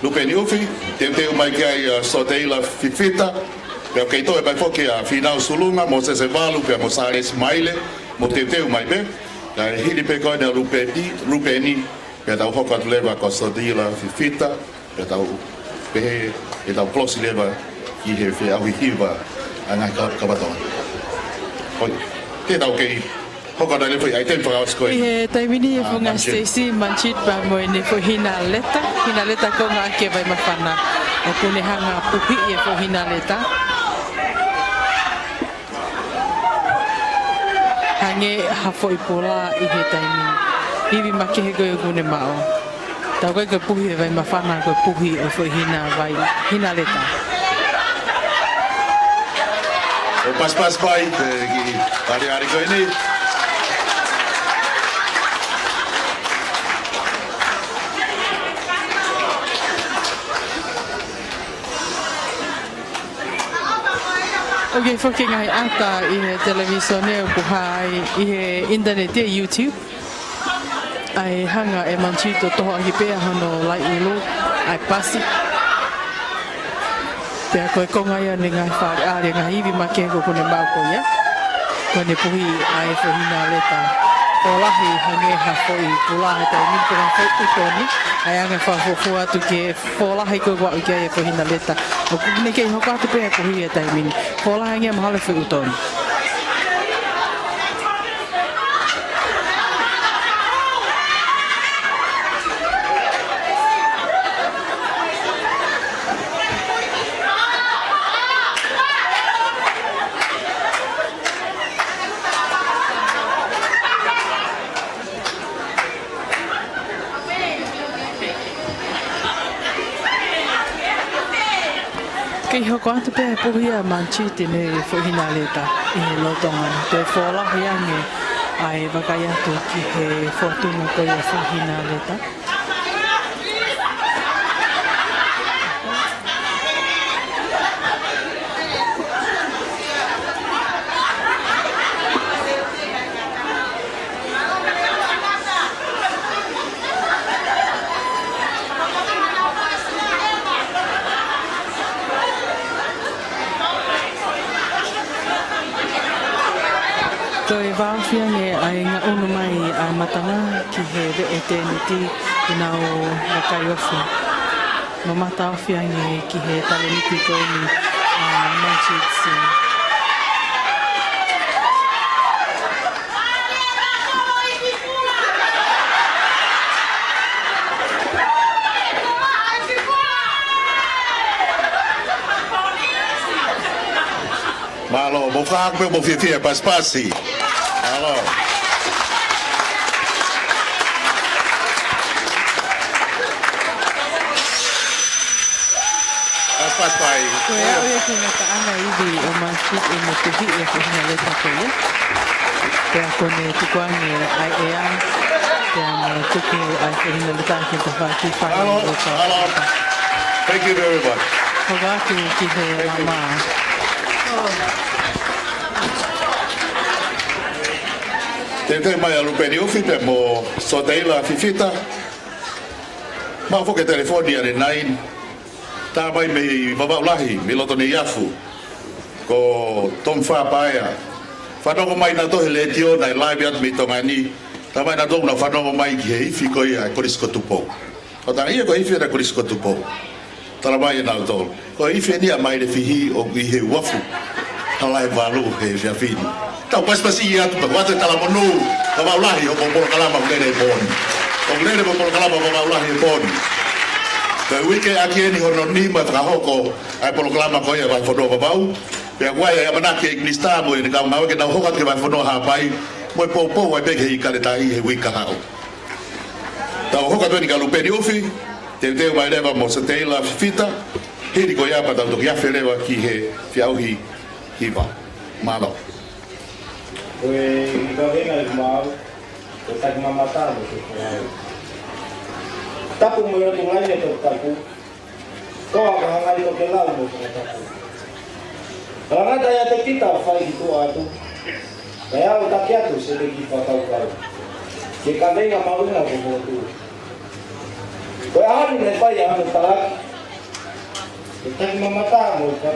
S10: lupeni uwhi, te mai ki ai soteila whiwhita, pe o keitoe mai whoki a whinau sulunga, mo se walu, pe mo sares maile, mo te mai pe, na hini pe koe na lupeni, pe tau hoko atu lewa ko soteila whiwhita, pe tau pehe, e tau klosi lewa ki he whi auhi hiwa a ngai kawatoa. Hoi, te tau kei, hoko na lewa I ten whakaos koe.
S8: I he taimini e whunga Stacey Manchit pa mo e ne fo hina leta ko ngā ke vai mawhana, o kune hanga puhi e fo hina leta. Hange hafo I pola I he taimini, hiwi make he koe o kune mao. Tau koe koe puhi e vai mawhana koe puhi o fo hina leta.
S10: O pas bai, ki ari koe ni.
S8: Okay, whoki ngai ata I he televisione o puhai I he internet e YouTube. Ai hanga e manchito toho ahi pea hono lai ulu, ai pasi. Pea koe konga ia ni ngai whaare are ngai hiwi ma ke ko kone mau ko ia. Koe ne puhi ai whahina leta. Polahi hange ha foi pulahe tai ni ko ha foi toni. Ai anga whafofo atu ke polahi ko wa ke ia whahina leta. O kune ke hoka atu pea puhi e tai mini. Polahi nge mahale foi utoni. Kei hoko atu pēr puhia manchiti ne whahina leta I lotonga. Te wholahi ange ai wakai atu ki he whotunga koe a whahina leta. Toi wāwhia nge ai ngā unu mai a matanga ki he e tēni ti I nā o wakai ofu. Ma mata awhia nge ki he taleniti koe ni a manchitsi.
S10: Malo, mo fak mo fifia paspasi. Malo. Paspai.
S8: Koe au e kona ka anga iwi o manchit e mo te hi e kona leta koe. Pea kone tukuange ai ea. Pea mo tuki ai kona leta ki te whaki whai.
S10: Hello. Thank you very much.
S8: Hoga atu ki he mama.
S10: Te mai alu peni ufi pe mo soteila fifita. Ma foke telefoni ane nain. Ta mai me vavaulahi mi loto ni yafu. Ko tom fa paia. Whanongo mai na tohe le tio na live at mi tonga ni. Ta mai na tonga na whanongo mai ki he ifi ko ia korisko tupo. O ta ia ko ifi na korisko tupo. Tara mai na tol. Ko ifi ni a mai le fihi o i he wafu. Halai valu he fiafini. Tau paspasi ia tu wate tala monu. Vavaulahi o popolo kalama ulere boni. O ulere popolo kalama vavaulahi boni. Te wike aki ni hono ni ma hoko ai polo kalama ko ia vai fono vavau. Pe guai ia manake ignista mo ni ka mau ke na hoka ke vai fono ha pai. Mo popo vai beke i kale tai he wika hao. Tau hoka to ni ka lupeni ufi. Te vai leva mo se teila fita. Hiri ko ia pa tau to ia felewa ki he fiauhi hiva. Malo.
S15: Koe ka venga I mau, o tak mamatalo ke koe. Tapu mo yo tungai ne to tapu. Toa ka hangai to ke lau mo to tapu. Rangata ya te kita fai tu atu. Kaya o takiatu se te ki fatau kau. Ke ka venga mau na ko mo tu. Koe ahani ne fai anu talaki. O tak mamatalo ka.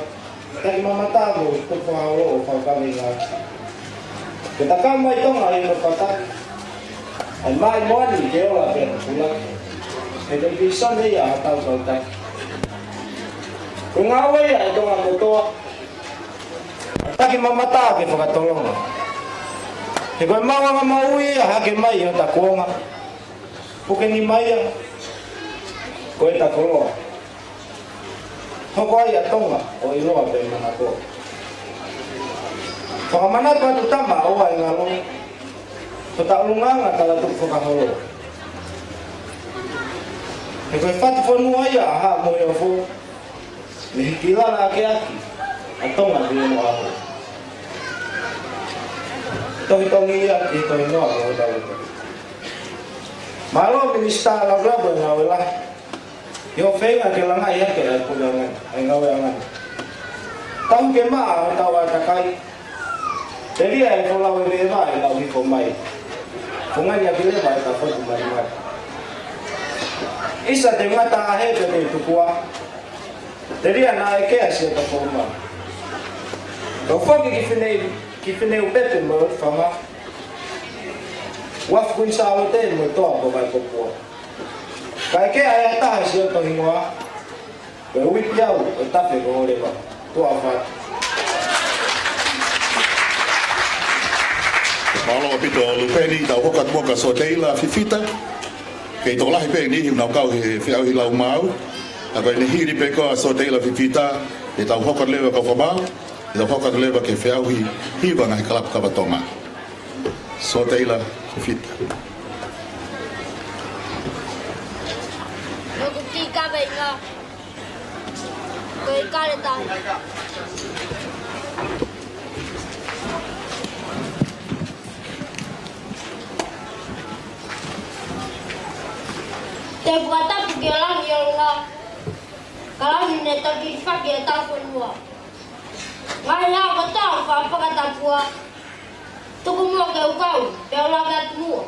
S15: Tak mamatalo to fao o fao ka venga. Kita kama itonga I no patak. Ai mai moani ke ola pe pula. E te pison ia atau kau tak. Ko ngawe ia itonga motoa. Taki mamata ke whakatolonga. He koe mawanga maui a hake mai o takuonga. Puke ni mai a. Koe takoloa. Hoko ai a tonga o iloa pe manatoa. Whakamana pa tu tama o ai ngalong. Tota ulunganga tala tu whakaholo. He koe whatu whanua ia aha mo eo fo. Me hikilana ake aki. A tonga di mo aho. Tohi tongi ia ki tohi noa o tawata. Malo minista la rabo ngawe lah. Yo whenga ke langa ia ke ai pulangan. Ai ngawe angan. Tau ke maa o tawa takai. Jadi ai fola we leva ai lau hiko mai. Fungan ya bile ba ta fotu mai mai. Isa te ngata ahe te tukua. Jadi anak ke asia ta forma. Kau foki ki fine ubete mo fama. Waf kun sa alote mo to ko ba ko po. Kai ke aya ta asia to hingwa. Ko wi piau ta pe ko le ba. To afa.
S10: Malo pito lupeni tau hokat moka so teila fifita. Kei to lahi pe ni na kau he fiau hi lau mau. Apa ni hiri pe ko so teila fifita e tau hokat lewa ka fama. E tau hokat lewa ke fiau hi hiwa ngai kalap ka batonga. So teila fifita.
S13: Aku tika benga. Koi kare tai. Te buata pugelang yola. Kalau ni tapi fakir tak pun. Ngaya kata apa kata puah. Tu kumur ke ukau, yola kat mu.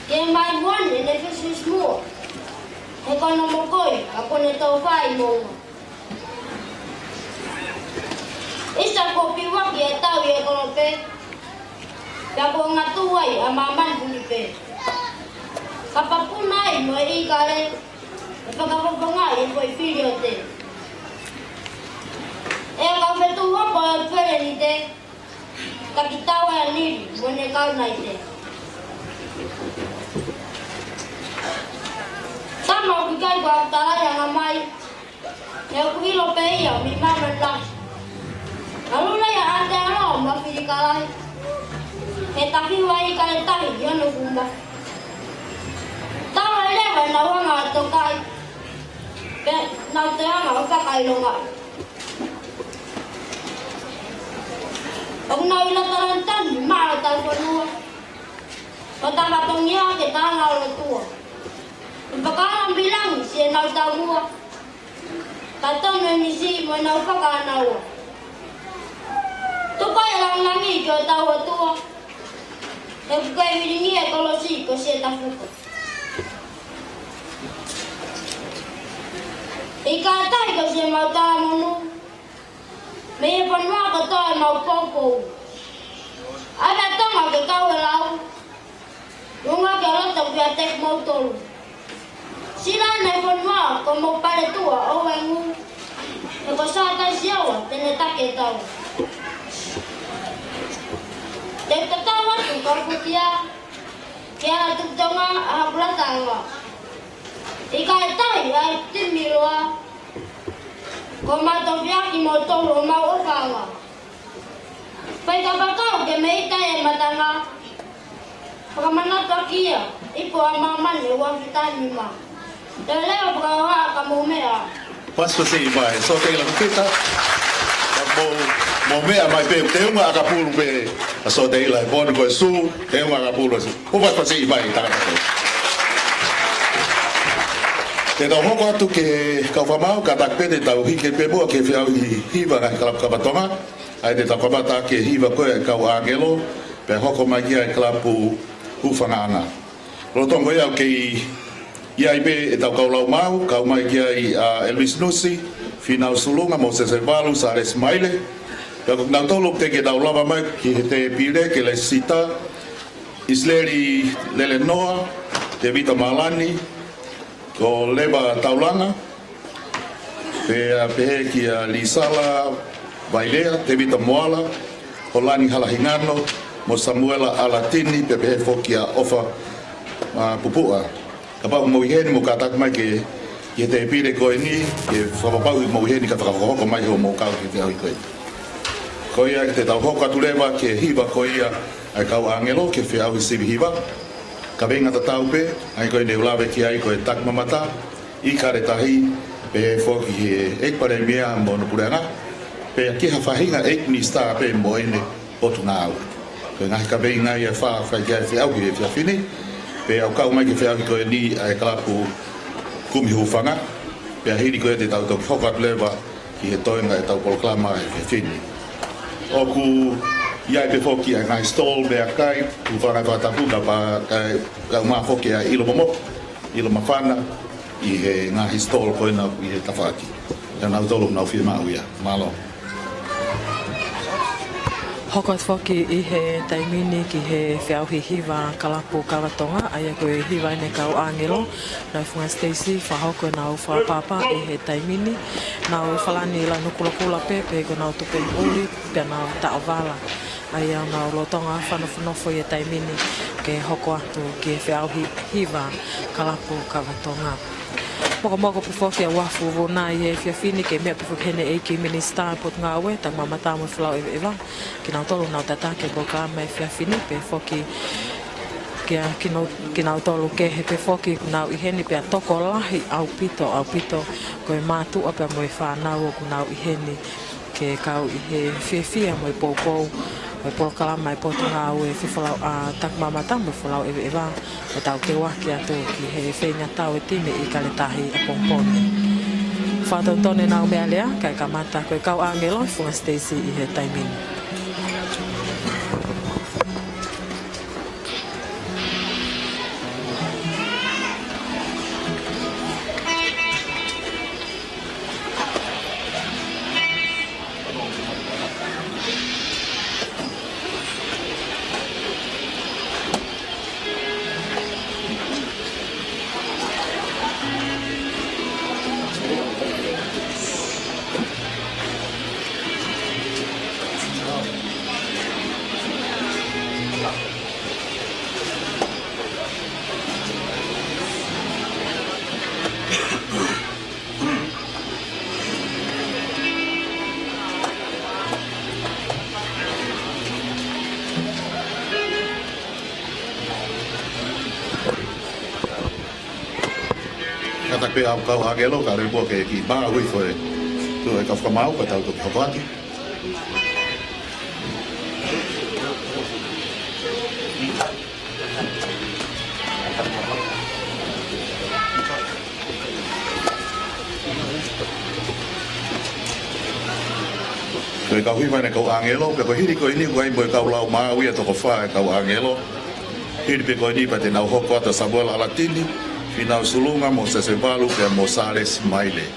S13: Yang main buan ni nefsu semua. Ekonomi koi, aku ni tahu fai mu. Isa kopi wak ya tahu ya kalau pe. Aku ngatuai amaman bunyi pe. Kapapun naik mo ikare, pagkakapangayin po ipilyo te. Kau betua po pere ni te, kakitawa ya nili mo ne kau nai te. Sama bigai ko tala yang amai, ya kuilo pe iya mi mama lang. Lalu na ya ate ano mafili kalai, tapi wai kare tahi yo no gumba. Tao lấy đây phải nấu mà tôi cay, nấu tới mà không phải cay luôn ạ. Ông nói là tao ăn chân mà tao còn mua, còn tao bắt ông nhớ thì tao nào là tua. Và cá làm bilang sẽ nấu tao mua, tao tao nên gì mà nấu phải cá nào. Tôi quay làm lăng gì cho tao ở tua, em quay vì nghe câu lo gì có sẽ tao phục. Ikatai ko siya magkano may panwa ko to ay magpopo. Ada to magkakawalaw. Yung nga kaya to biyatek mo tol. Sila na panwa ko magpalitua o wengu. Ko sa ta siya tinatake taw. Dagtatawa ko karputya. Kaya tugtanga hablatanga. Ikatai ay timilwa. Komato vyaki motoro maofanga. Pai kapakau ke meita e matanga. Pakamana takia ipo amaman le wafitani ma. Leo brawa kamomea.
S10: Pasto si vai, so teila fifita. Mo mea mai pe te uma akapulu pe so teila bon ko su te uma akapulu. O pasto si vai ta. Te tau hoko atu ke kauwhamau, ka takpete tau hike pe mua ke whiau i hiwa ngai kalap kapatonga. Ai te tau kamata ke hiwa koe kau angelo, pe hoko mai kia e kalapu uwhangaanga. Rotongo iau ke iai pe e tau kaulau mau, kau mai kia i Elvis Nusi, Finau Sulunga, Moses Evalu, Sares Maile. Pe kuk nau toluk te ke tau lava mai ki he te pire ke le sita, Isleri Lele Noa, te Vita Malani, ko leba taulanga pe ki a Lisala Vailea te vita moala o lani halahingano mo Samuela Alatini pe foki a ofa pupua ka pa mo heni mo katak mai ke te pire ko ni ke fa pa mo heni ka fa ko mai ho mo ka ke te ko ia te tau hoka tuleva ke hiva ko ia ai kau angelo ke fe au sibi hiva. Ka venga ta taupe, ai koe ne ulawe ki ai koe tak mamata, i kare tahi, pe foki he ek pare mea mo no pureanga, pe ki ha whahinga ek ni sta pe mo ene potu ngāu. Koe ngahi ka venga i a wha whai kia e whiau ki e whiawhine, pe au kau mai ki whiau ki koe ni ai kalapu kumi hufanga, pe a hiri koe te tau tau hokat lewa ki he toenga e tau poloklama e whiawhine. Oku ia pe foki ai ngai stol be akai u fara ka tapu ka pa ka ma foki ai ilo momo ilo mafana i he ngā histolo koina i he tawhaki. Ia nau tolu nau whia mau ia. Malo.
S8: Hoko at whaki i he taimini ki he whiauhi hiwa kalapu kawatonga ai a koe hiwa ine kau angelo nau whunga Stacey whahoko nau whapapa i he taimini nau whalani la nukulakula pepe ko nau tupe uri pe nau taawala ai au nau lotonga whanofo i he taimini ke hoko atu ki he whiauhi hiwa kalapu kawatonga. Moko pufoki a wafu wona i he whiawhini ke mea pufoki hene e ki minister pot ngawe tang mamata mo whalau ewa ki nau tolu nau tata ke boka mai whiawhini pe foki ki nau tolu ke he pe foki nau i heni pe a toko lahi au pito koe mātu a pe mo i whanau o ku nau i heni ke kau i he whiawhia mo i poupou mai polokalama i potu ngau e whiwhalau a tak mamata mo whalau ewa e tau ke waki atu ki he whenga tau e time i kaletahi a pongpone. Whātau tone nau mea lea, kai ka mata koe kau angelo i whunga Stacey i he taimini.
S10: Tak pe au kau angelo ka re bo ke ki ba wi foi tu e ka fa mau ka tau to hawati Koe kau hui mai ne kau angelo pe ko hiri ko ini wai mo kau lau ma wi to ko fa kau angelo hiri pe ko ni pa te nau hoko ata sabola latini Finau sulunga mo se valu pe mo sales maile.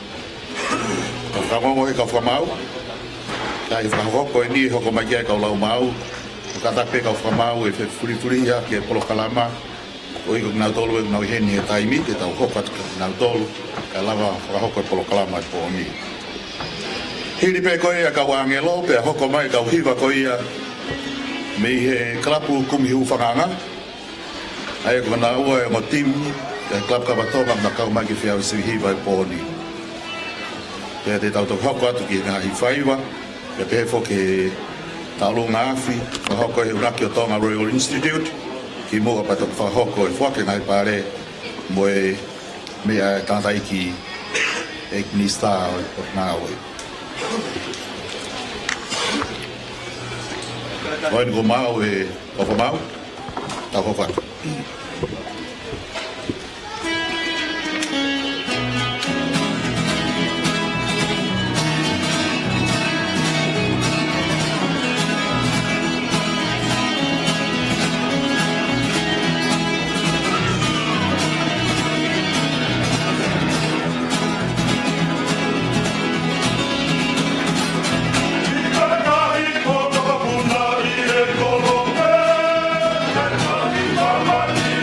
S10: Ka mo e ka famau. Kai fa hoko ni hoko mai ka lau mau. Ka ta pe ka famau e fe furi ya ke polo kalama. O i na tolu na heni e taimi te tau hoko na tolu ka lava fa hoko polo kalama po ni. Hiri pe ko ia ka wangelo pe hoko mai ka hiva ko ia me he klapu kumi hu fanganga. Ai ko na o e mo tim Ke klub kawatonga na kau mai ki whiau si hiwa i pōni. Pea te tau hoko atu ki ngā hi whaiwa, pea pehe fo ke talo ngāwhi, whahoko e uraki o Tonga Royal Institute, ki mua pa tōku whahoko e whake ngai pāre, mo e mea e tātai ki e minister o ngāwe. Wain ko mau e kofo mau, tau hoko atu.
S16: Mama,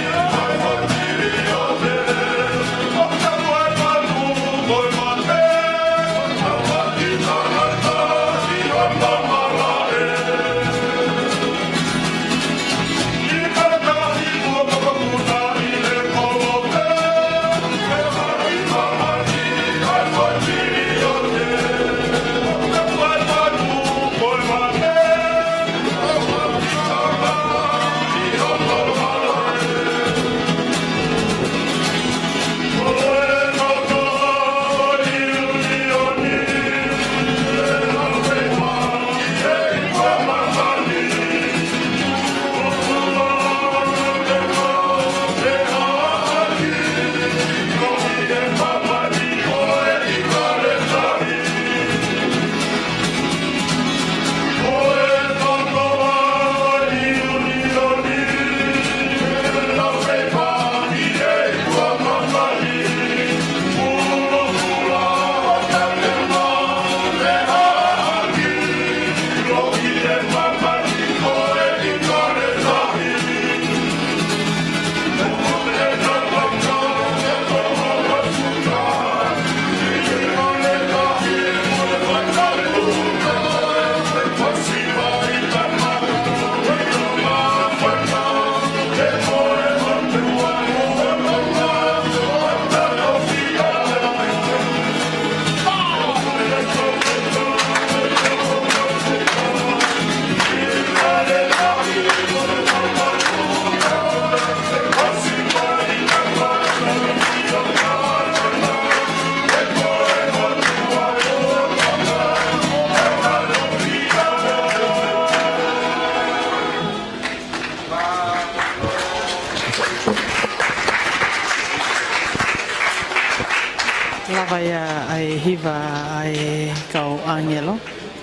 S8: Lava ia ai hiva ai kau angelo,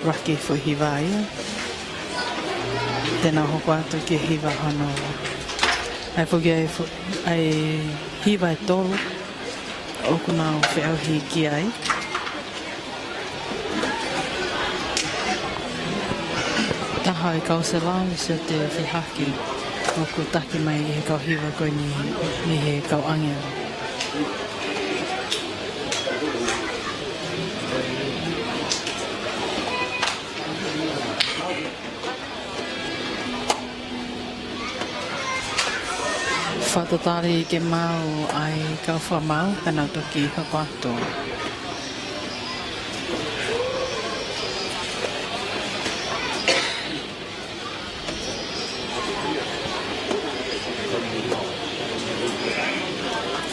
S8: raki fu hiva ia. Tēnā hoko atu ki hiva hono. Ai fuki ai hiva e tolu, oku nao whiauhi ki ai. Taha e kau se lao i se te whihaki, oku taki mai e kau hiva koe ni he kau angelo. Whatatari ke mau ai kau whamau penau toki hapato.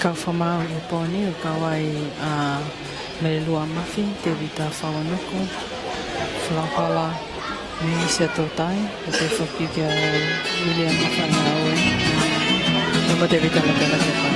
S8: Kau whamau i poni o kau ai me lua mafi te vita whawanuku, whalapala, me se tōtai, o te whaki kia William Mawhanga Oe. Como te evita la cara de pan.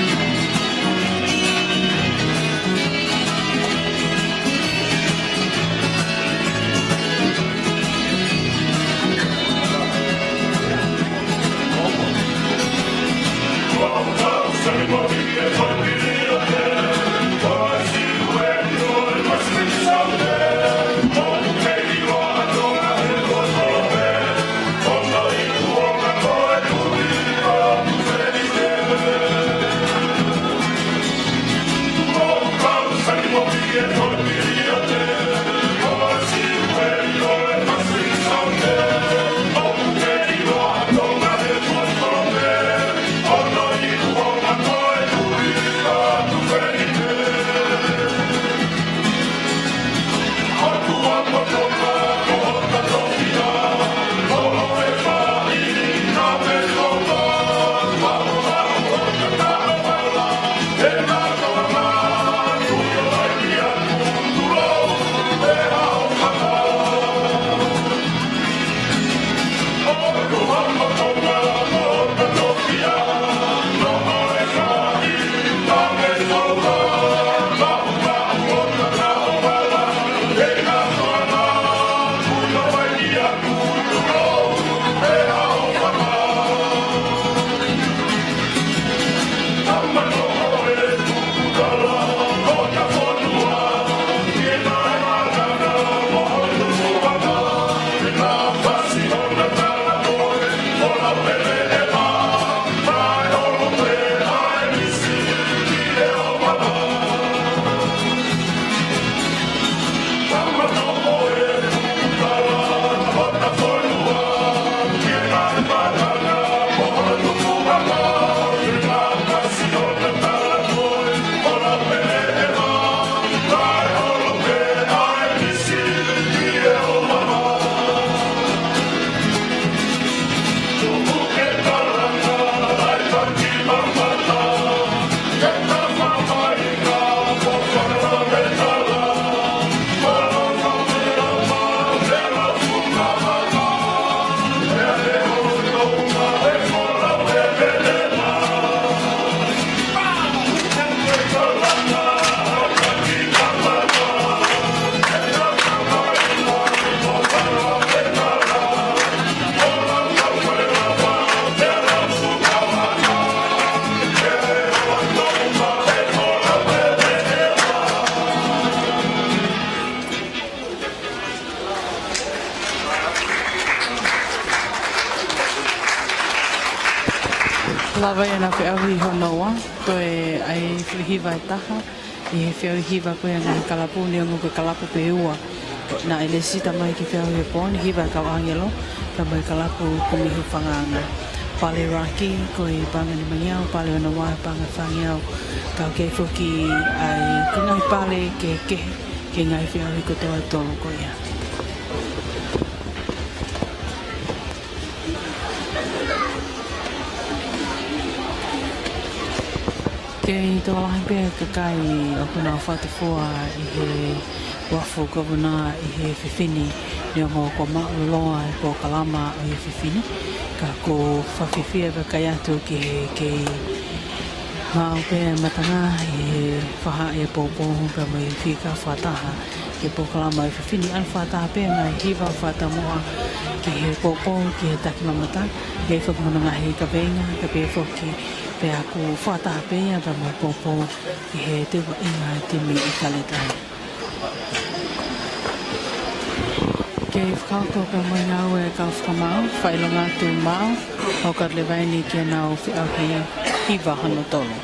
S8: Lava ia na whiahui honoa, koe ai whihiwa e taha, i he whiahiwa koe ngai kalapu ni ongo koe kalapu pe ua. Na ele sita mai ki whiahui e pōni, hiwa e kau angelo, ka mai kalapu kumihu whangaanga. Pale raki, koe panga ni mangiau, pale ona wā panga whangiau, kau kei fuki ai kungai pale ke ngai whiahui ko toa tolu koe ia. Kei tō lahi pēr ka kai o kuna whatawhua i he wafu kawuna i he whiwhini ni o ngō kua mauloloa e pō kalama o he whiwhini ka ko whawhiwhia ka kai atu ki he Mau pe matanga e faha e popo pe mai fika fataha ke pokala mai fini al fataha pe ngai hiva fata moa ke he popo ke taki mamata ke fok monanga he ka venga ke pe foki pe aku fataha pe ya pe mai popo ke he te inga te mi ikaleta ke whakako ka mai ngau e ka whakamau whailonga tu mau o ka lewaini ke nau whiau hiva hano tolo.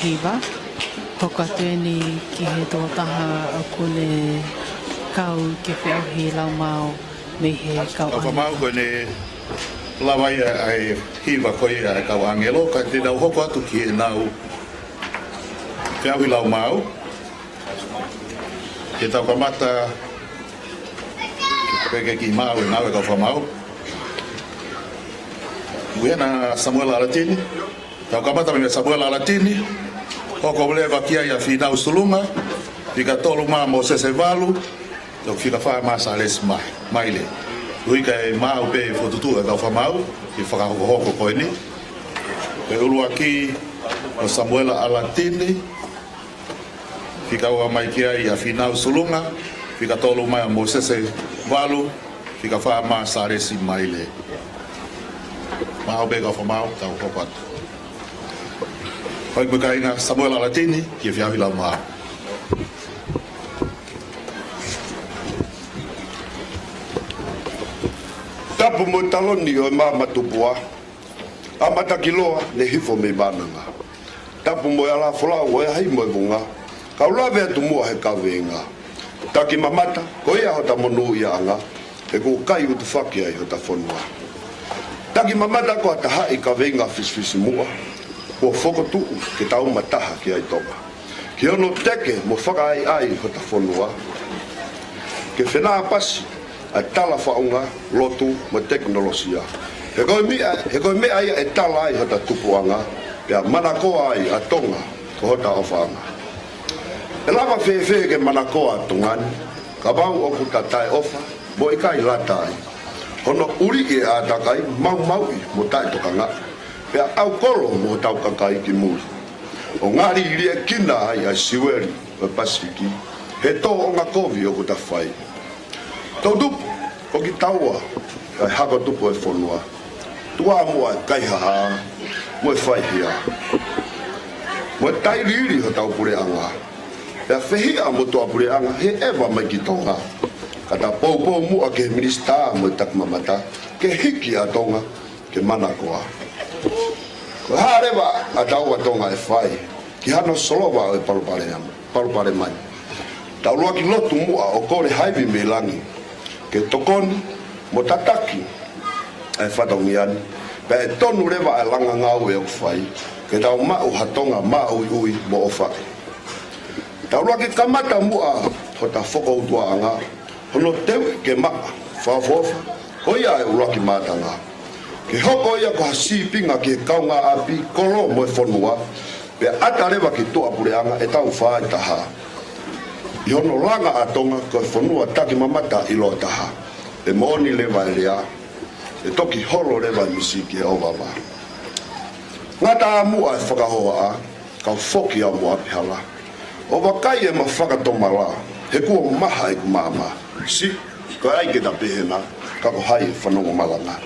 S8: hiva hoka tueni ki he tōtaha o kone kau ke whiauhi lau mau me he kau
S10: anga. Ka mau kone lawai ai hiva koi ai kau angelo ka te nau hoko atu ki e nau whiauhi lau mau ke tau kamata peke ki mau e nau e kau whamau Buena Samuel Alatini, tau kamata me Samuel Alatini, hoko leva kia ia fina usulunga, fika tolu ma mo se valu, donc fika fa ma sales maile. Lui ka e mau pe fotutu e kau famau, i faka hoko ko ni. Pe ulu aki o Samuel Alatini, fika wa mai kia ia fina usulunga, fika tolu ma mo se valu, fika fa ma sales maile. Mau bega fa mau tau kopat. Hoi bukainga Samuel Alatini ki whiauhi lau mau.
S16: Tapu mo taloni o mama tupua. Amata kiloa ne hifo me bananga. Tapu mo ala fola o e hai mo bunga. Ka lave atu mo he kavenga. Taki mamata ko ia hota monu ia anga. E ko kai utu faki ai hota fonua. Taki mamata ko ata hai kavenga fisfisi mua. Ko foko tu ke tau mataha ki ai toka. Ki ono teke mo whaka ai hota fonua. Ke whenaa pasi a tala whaunga lotu mo teknolosia. He koe mea ia e tala ai hota tupuanga, pia manakoa ai a tonga ko hota ofanga. E lava whewhe ke manakoa a tongani, ka bau o kuta tai ofa, mo i kai lata ai. Hono uri e a takai mau maui mo tai tokanga, pia au kolo mo tau kakai ki muri. O ngari iria kina ai a siweri o Pasifiki, he tō o ngā kovi o kuta whai. Tau tupu, o ki taua, kai hako tupu e whanua. Tua mua e kai haha, mo e whai hia. Mo e tai riri ho tau pure anga. Pea whehia mo toa pure anga, he ewa mai ki tonga. Kata pou mua ke minista mo e takmamata, ke hiki a tonga, ke manakoa. Ko harewa a taua tonga e whai, ki hano solova o e palupare mai. Tau lua ki lotu mua o kore haivi me langi, ke tokoni mo tataki ai whataungiani, pe e tonu rewa e langa ngau e o whai, ke tau mau hatonga mau ui mo o whake. Tau lua ki kamata mua ho ta whoko utua anga, hono teu ke maa whafofa, ko ia e ula ki mātanga. Ke hoko ia ko hasipinga ki kaunga api kolo mo e whanua, pe ata rewa ki toa pureanga e tau whai taha. I hono langa atonga ko e whanua taki mamata i loa taha. E moni lewa e rea, e toki holo lewa i misiki e owawa. Ngata mua e whakahoa a, kau whoki a mua pihala. O wakai e ma whakatoma la, he kua maha e kumama. Si, ko ai ke ta pehena, kako hai e whanongo malanga.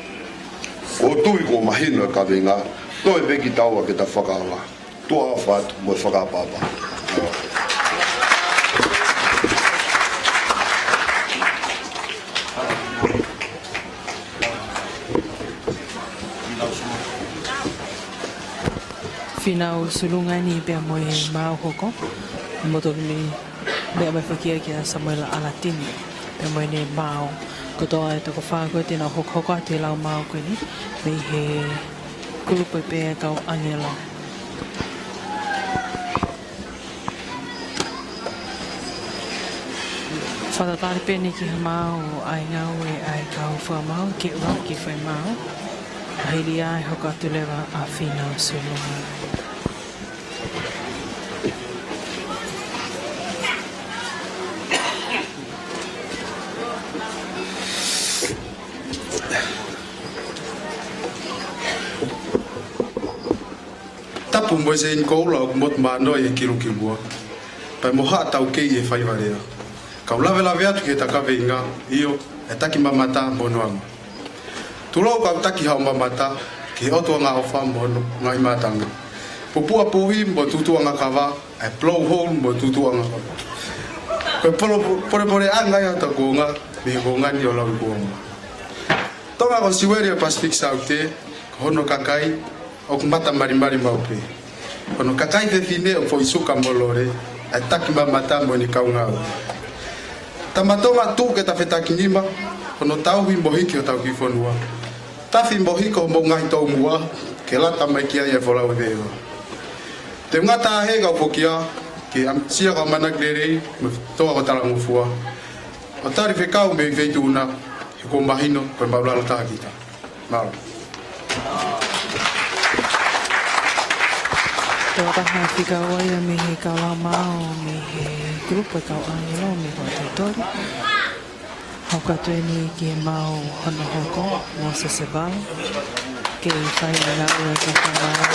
S16: O tui ko mahino e kawenga, to e beki taua ke ta whakaala. Tua hawhatu mo e whakapapa.
S8: Finau sulungani pia mo e mau hoko, motor mi bea mai whakia ki a Samuel Alatini, pia mo ne mau, ko toa e toko whākoe tēnā hoko a te lau mau koe ni, me he kulupai pia kau Angela. Whatatari pēne ki ha mau ai ngau e ai kau whamau, ki ura ki whai mau, Hili ai hoko atu lewa a Finau sulungani.
S3: Tapu mo se in koula o mot ma no e kiru ki bua. Pa mo ha tau ke e fai varea. Ka lave lave atu ke ta ka venga io e taki mamata monoanga. Tulau ka taki ha mamata ke oto nga o fa mono ngai matanga. Pupua puhi mo tutu nga kava e blow hole mo tutu nga. Ko pore anga ya ta gonga me gonga ni ola gonga. Tonga ko siweri Pacific Saute hono kakai o kumata marimari maupe. Kono kakai te fine o foi suka molore, ataki mamata mo ni kaungau. Tamatonga tu ke ta fetaki nima, kono tau hi mohiki o tau ki fonua. Tafi mohiko mo ngai tau mua, ke lata mai kia ia fola o veo. Te ngata hega o fokia, ke amsia ka managrere, me toa ko tala ngufua. O tari fekau me veitu una, he ko mahino, ko maulala tahakita. Mau.
S8: Tō taha whika waia me he kaula mao, me he grupa kau angelo, me hoa teitori. Hauka tueni ki mao hono hoko, mo Sesebala. Ke whai ngā ua ka whamao,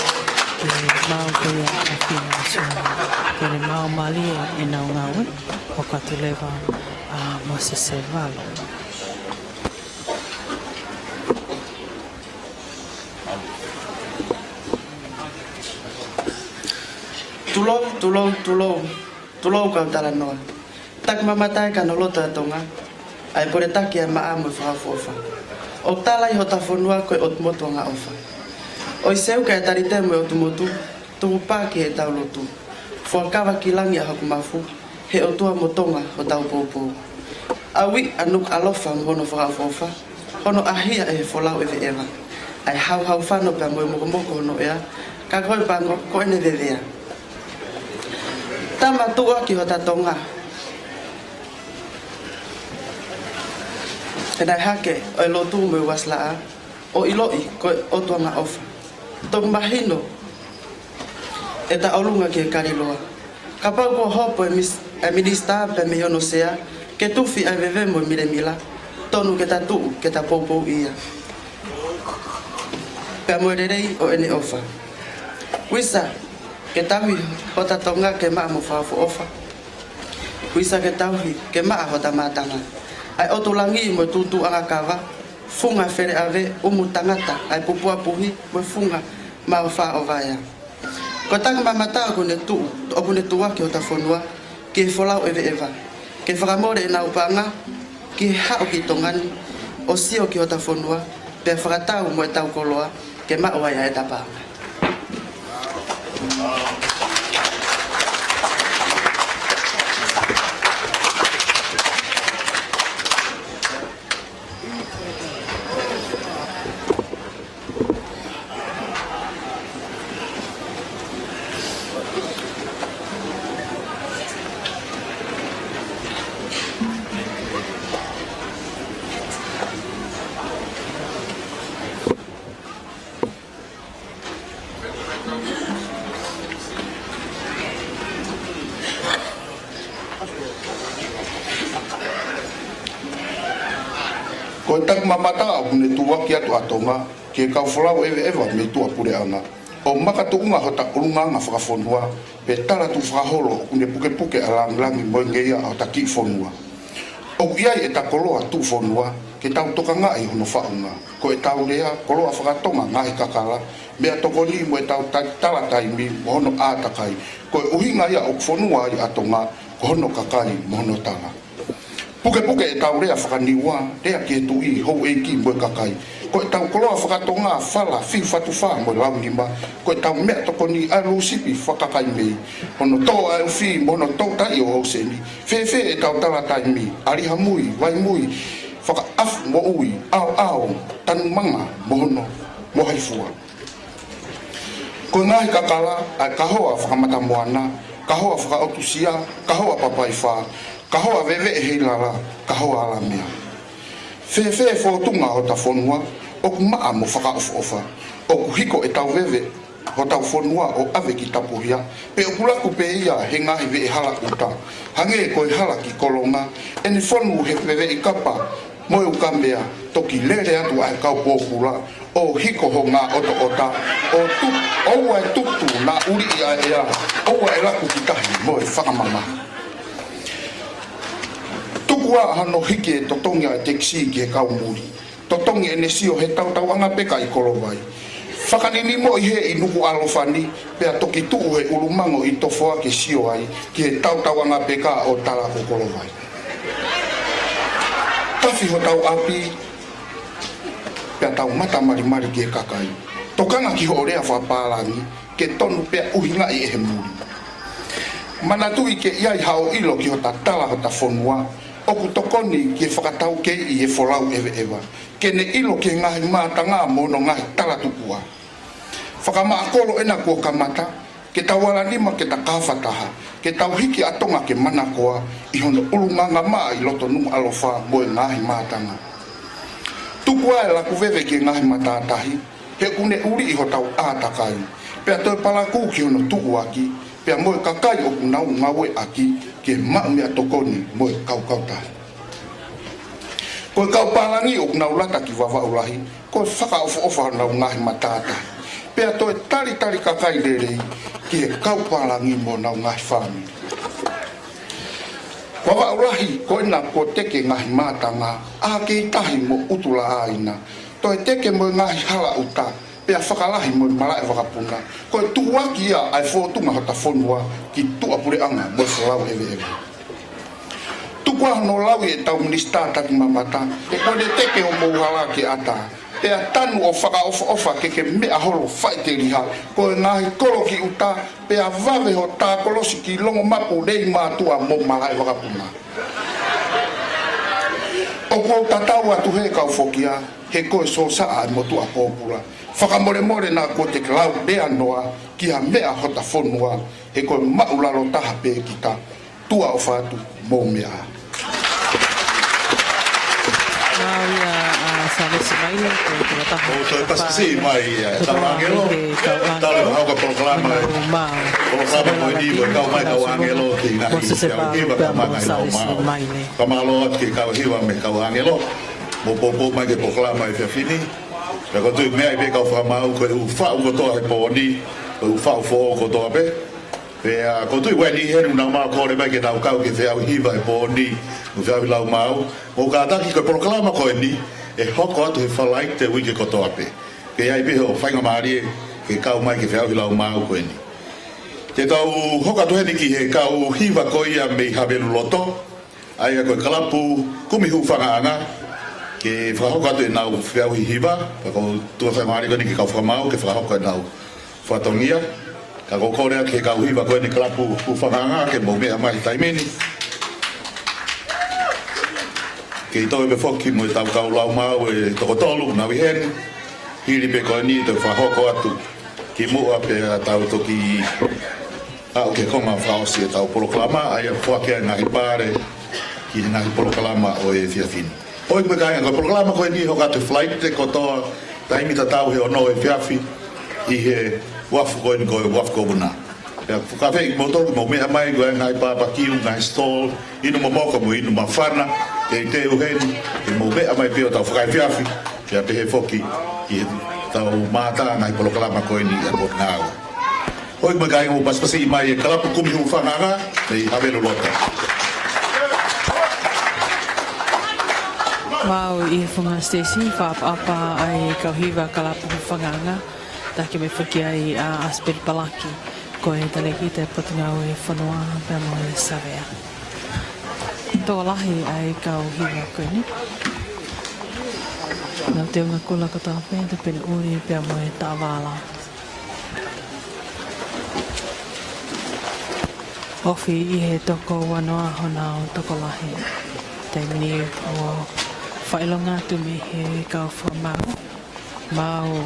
S8: ke mao koia a Finau sulungani. Ke ne mao malia e nau ngawe, hoka tu lewa mo Sesebala.
S17: Tulou kau tala noa. Tak mamatai ka no lota tonga. Ai pore taki a maa mo whaafofa. O tala i hota whanua koe ot moto ngā ofa. Oi seu ka tarite mo o tumotu, tu pa ki e tau lotu. Fo kawa ki langi a haku mafu, he o tua motonga o tau popo. Awi anuk alofa mhono whakafofa, hono ahia e folau e veewa. Ai hau whano pa moe mokomoko hono ea, ka koe pango ko ene vevea. Tama tua ki ho tatonga. E nai hake o e lotu moe waslaa, o iloi koe o tuanga ofa. Tong mahino, e ta olunga ki e kariloa. Ka pau ko hopo e minista pe me hono sea, ke tufi ai veve mo mire mila, tonu ke ta tuu ke ta poupou ia. Pea moererei o ene ofa. Wisa, ke tawi ho ta tonga ke maa mo whaafu ofa. Wisa ke tawi ke maa ho ta matanga. Ai otulangi mo tutu anga kawa, funga fere ave umu tangata, ai pupua puhi mo funga ma wha o vaya. Ko tanga mamata o kune tua ki o ta whonua, ki e wholau ewe ewa. Ke whakamore e nau panga, ki hao ki tongani, o sio ki o ta whonua, pea whakatau mo e tau koloa, ke mauaia e ta panga.
S16: Ko tak mamata o ne tua ki atu atonga ke ka flau eva me tua pure anga o maka tu unga hota ulunga nga whakafonua pe tala tu whaholo o ne puke puke alang mo ngeia o ta ki fonua o iai e ta koloa tu fonua ke tau toka ngai hono whaunga ko e tau lea koloa whakatonga ngai kakala mea tokoni mo e tau tala taimi mo hono ātakai ko e uhinga ia o fonua i atonga ko hono kakai mo hono tala. Puke e tau rea whakaniwa, rea ki e tui hou e ki moe kakai. Ko e tau koloa whakatonga whala whiu whatuwha moe launima. Ko e tau mea toko ni alu sipi whakakai mei. Hono tō au whi mono tō tai o hauseni. Whewhe e tau tala tai mi, ariha mui, wai mui. Whaka afu mo ui, ao, tanu manga mohono, mo haifua. Ko ngahi kakala, ai kahoa whakamata moana, kahoa whakaotusia, kahoa papai wha. Kahoa veve e heilala, kahoa ala mea. Whewhe whotunga ho ta whonua, o ku maa mo whakaofa. O ku hiko e tau veve ho tau whonua o ave ki tapuhia. Pe o kulaku pe ia he ngahi ve e hala uta. Hange e koe hala ki kolonga, e ni whonu he veve i kapa, moe ukambea, toki lere atu ai kau pōpula, o hiko ho ngā ota, o oua e tutu nā uri ia ea, oua e laku ki tahi moe whakamama. Tukua hano hiki e totongia e teksi ki e kaumuri. Totongi e nesio he tau anga peka i kolowai. Whakanini mo i he i nuku alofani, pea toki tuu he ulumango i tofoa ke sio ai, ki he tau anga peka o tala ko kolowai. Tafi ho tau api, pea tau mata marimari ki e kakai. Tokanga ki ho orea whapalangi, ke tonu pea uhinga i e he muri. Manatui ke iai hao ilo ki ho ta tala ho ta whonua, oku tokoni ki e whakatau ke i e wholau ewa. Ke ne ilo ke ngahi mātanga mono ngahi tala tukua. Whakamaakolo ena kua kamata, ke tau ala nima ke ta kawhataha, ke tau hiki atonga ke manakoa, i hono ulunganga maa i loto nung alofa mo e ngahi mātanga. Tukua e laku veve ki ngahi matatahi, he une uri i ho tau ātakai, pea toi palaku ki hono tuuaki, pea moe kakai o kunau ngawe aki, ke mau mea tokoni moe kau tahi. Koe kau palangi o kunau lata ki wawaulahi, koe whakaofa nau ngahi matatahi. Pea toi tari kakai lerei, ki he kau palangi mo nau ngahi whami. Wawaulahi, koe na ko teke ngahi matanga, a ke tahi mo utula aina. Toi teke mo ngahi hala uta, pea whakalahi mo mara e wakapuna. Koe tuwaki ia ai whotunga ho ta whonua ki tua pure anga mo whalau ewe. Tukua no lawi e tau minista taki mamata, e koe ne teke o mouhala ki ata,
S9: Pea tanu o whaka ke mea holo whai te riha. Ko e ngahi kolo ki uta, pea wawe ho tā kolosi ki longo mapu rei mātua mo malai wakapuna. O kou tatau atu he kau whokia, he koe so saa e motu a pōpura. Whakamore more nā ko te klau bea noa, ki ha mea hota whonua, he koe maulalo taha pē ki ta, tua o whātu mō mea.
S8: Salesi maile ko te taha.
S10: O toi pasasi mai Tauangelo. Tau hauka programa. Programa ko ni ko kau mai Tauangelo ti na. Hiwa ka mai no. Kamalo at ki kau hiwa me Tauangelo. Mo popo mai ke programa e fini. Ka ko tu me ai be kau fa mau ko u fa u to he poni. U fa fo ko to be. Pe ko tu wani he na ma ko le mai ke na kau ke fe au hiwa e poni. U fa lau mau. O ka ta ki ko programa ko ni. E hoko atu he whalai te wiki koto ape. Ke ai peho whainga maari ke kau mai ke whiau hilau mau koe ni. Te tau hoko atu heni ki he kau hiwa koia mei hawelu loto. Ai a koe kalapu kumihu whangaanga. Ke whahoko atu e nau whiau hi hiwa. Pako tua whainga maari koe ni ke kau whamau ke whahoko e nau whatongia. Ka kokorea ke kau hiwa koe ni kalapu whangaanga ke mou mea mai taimeni. Ke toi be foki mo tau kau lau mau e toko tolu na wihen. Hiri pe koe ni te whahoko atu. Ki mua pe tau toki au ke konga whaosi e tau poloklama. Ai a whakea ngahi pare ki ngahi poloklama o e whiawhini. Oi me kai ngā poloklama koe ni hoka te flight te kotoa. Taimi ta tau he ono e whiawhi. I he wafu koe ni koe wafu kobuna. Ka wheki mo toki mo mea mai koe ngahi papa kiu ngahi stall. Inu mo moka mo inu ma whana. Ke te uheni, ke mou mea mai peo tau whakai whiawhi, ke a pehe whoki, ki tau mātā ngai polokalama koe ni a pot ngāua. Hoi mai kai ngō paspasi i mai e kalapu kumihu whananga, nei hawelu lota.
S8: Mau i whunga Stacey, whaapa ai kauhiwa kalapu whanganga, take me whuki ai a Aspen Palaki, koe tale ki te potungau e whanua pia mo e Savea. Tō lahi ai kau hiwa koe ni. Nau te unga kula ko tā pēn te pene uri pia mo e tā wāla. Ofi i he toko wanoa hona o toko lahi. Te mini o whailonga tu me he kau whamau. Mau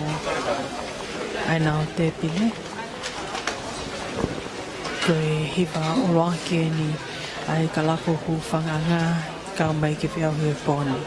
S8: ai nao te pile. Koe hiwa o loake ni ai ka lapo hu whanganga ka mai ke whiau hui pōni.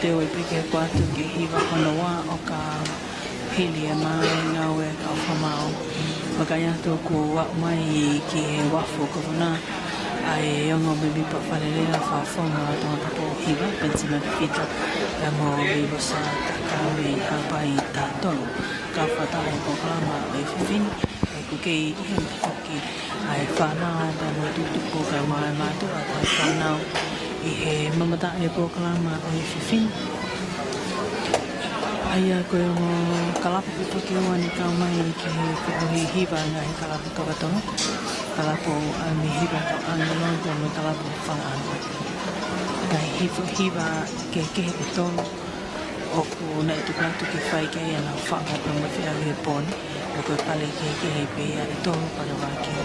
S8: te oi pike kuatu ki hiwa honoa o ka hili e mai ngā ue ka o whamao. Makai atu ku wak mai ki he wafu ka wana ai ongo me mipa wharerea whawhonga tonga tapo hiwa pensima whita e mo vivo sa taka me hapai tātou. Ka whatai ko kalama e whiwhini e ku kei ihe me whaki ai whanau ka mo tutuko ka mai mātua tai whanau i he mamata e ko kalama e whiwhini. Aia koe mo kalapu puto ki wani kau mai ki he kuhi hiwa ngā he kalapu kawatonga. Kalapu mi hiwa ka angalon ko mo kalapu whangaano. Kai hiwa ke kehe te tonu o ku na i tukatu ki whai kei ana whangato mo whia he poni. O koe pale ke kehe pia e tonu pare waki.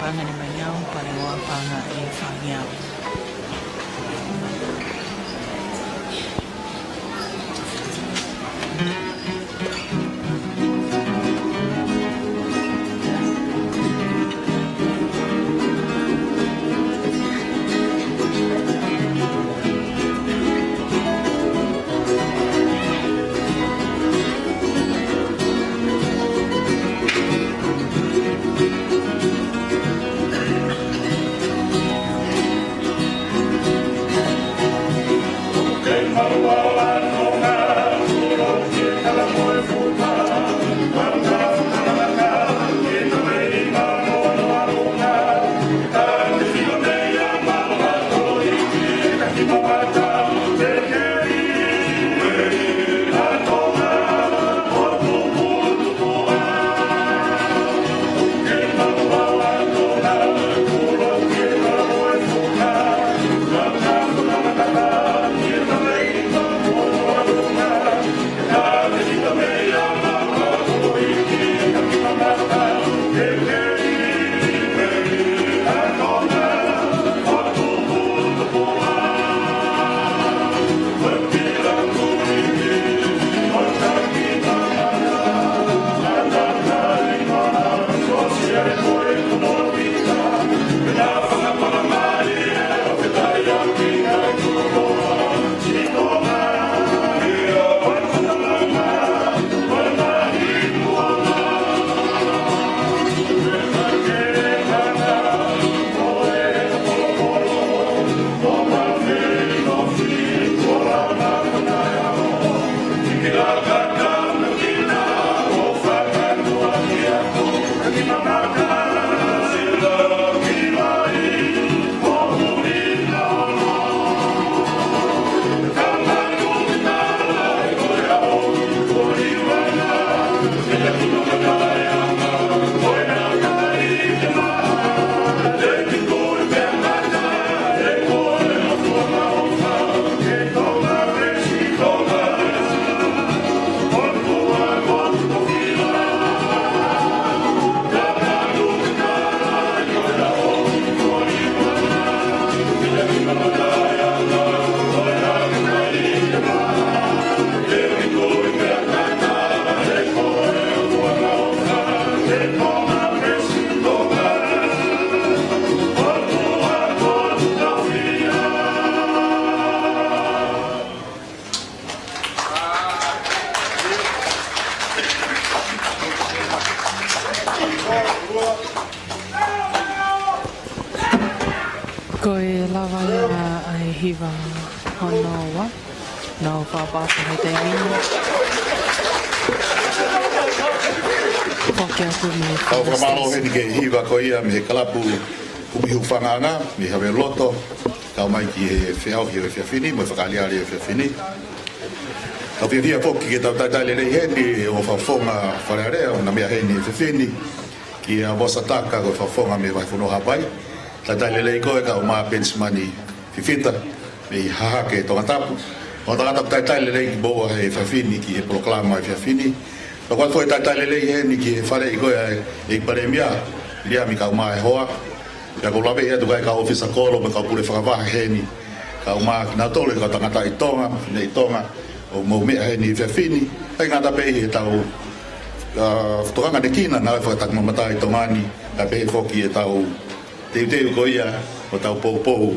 S8: Pangani mai ngau pare wā panga e whangiau. hiva honoa no whapapa hei te minu. Whakia tu me
S10: Tau whamalo heni ke hiva ko ia me he kalapu umihu whanganga, me hawe loto, tau mai ki he whiau hi he whiawhini, mo whakaliari he whiawhini. Tau whiawhia poki ke tau taitale rei heni o whawhonga wharearea, o na mea heni he whiawhini, ki a wasataka ko whawhonga me whaifunoha pai. Taitale rei koe ka o maa pensimani whiwhita, me hahake tonga tapu. O tangata taitale rei ki boa he whiawhini ki he proklama he whiawhini. No kwa foi taitale rei heni ki he whare i koe e paremia, lia mi ka maa e hoa. Ia ko lawe ia tu kai ka ofisa kolo me ka pure whakawaka heni. Ka uma ki nga tole ka tangata i tonga, nei tonga, o mau mea heni i whiawhini. Hei ngata pehi e tau whutokanga ne kina na whakatak mamata i tongani, ka pehi whoki e tau teu ko ia, o tau pou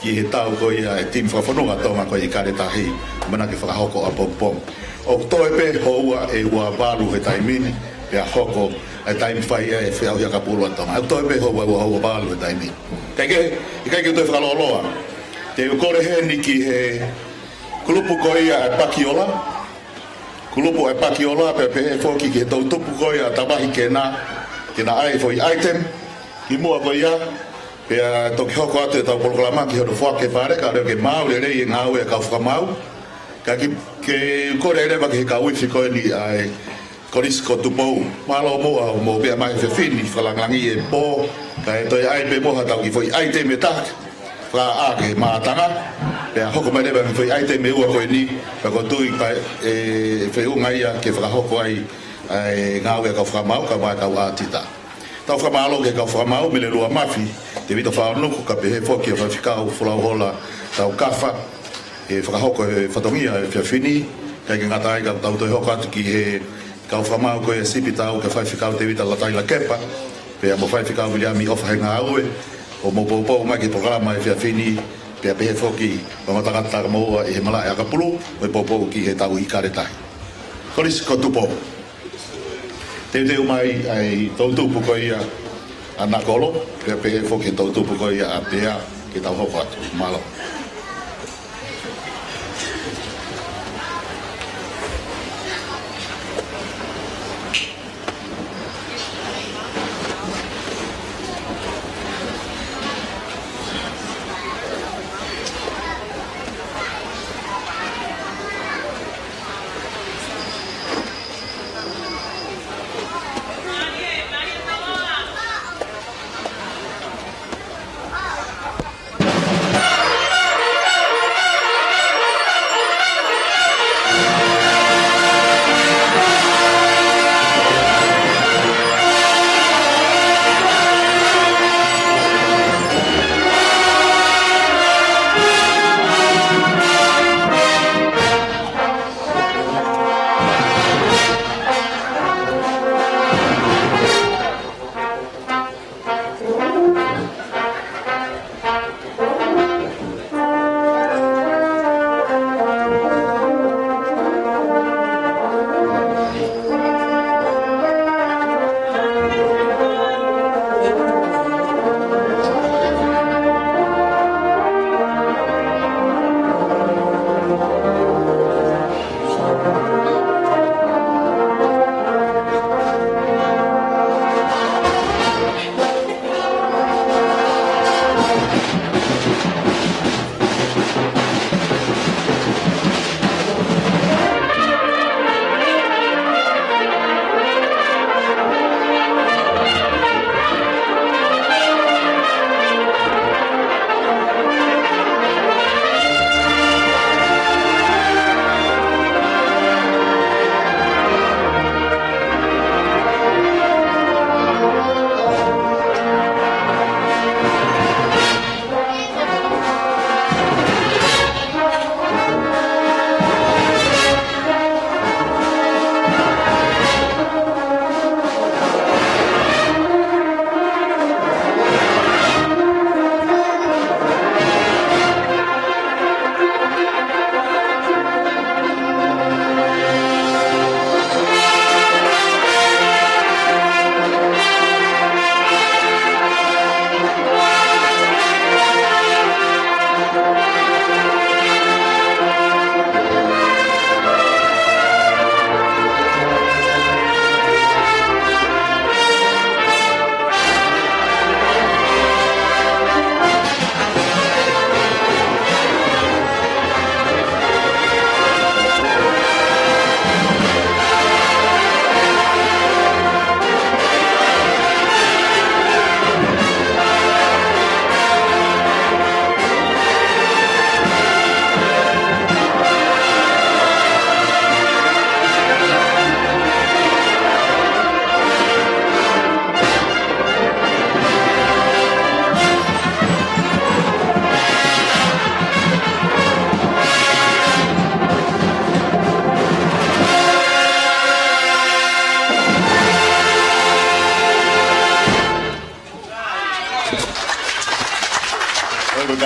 S10: ki he tau ko ia e tim whawhanunga tonga ko i kare tahi mana ke whakahoko a pom. O toi pe houa e ua walu he taimini pe a hoko e taimi whai e whiau ia ka pulu atonga. O toi pe houa e ua walu he taimini. I kai ki toi whakaloloa. Te ukore he ni ki he kulupu ko ia e pakiola. Kulupu e pakiola pe he whoki ki he tautupu ko ia tawahi ke nā ai foi item ki mua ko ia pe a toki hoko atu e tau polokalama ki hodo whake pare ka reo ke mau le rei e ngau e kau whamau ka ki kore ere wake he ka wifi koe ni ai korisko tupou malo moa mo bea mai whiwhini whalanglangi e pō ka e toi ai pe moha tau ki foi item e tak wha a ke maatanga pe a hoko mai rewa ki foi item e ua koe ni pa ko tui pa e whiunga ia ke whakahoko ai ngau e kau whamau ka mai kau a tita tau whamalo ke kau whamau me le rua mafi te vita whaonuku ka pehe whoki a whawhikau whulau hola tau kafa e whakahoko e whatongia e whiawhini kai ke ngata ai ka tau toi hoko atu ki he kau whamau koe e sipi tau ka whawhikau te vita latai la kepa pe a mo whawhikau wiliami ofa he ngā aue o mo poupou mai ki programa e whiawhini pe a pehe whoki pa matakata moa e he malai a kapulu o e poupou ki he tau i karetahi koris ko tupo te mai ai tautupu ko ia ana kolo pe pe fo ke tautupu ko ia a pea ke tau hoko atu malo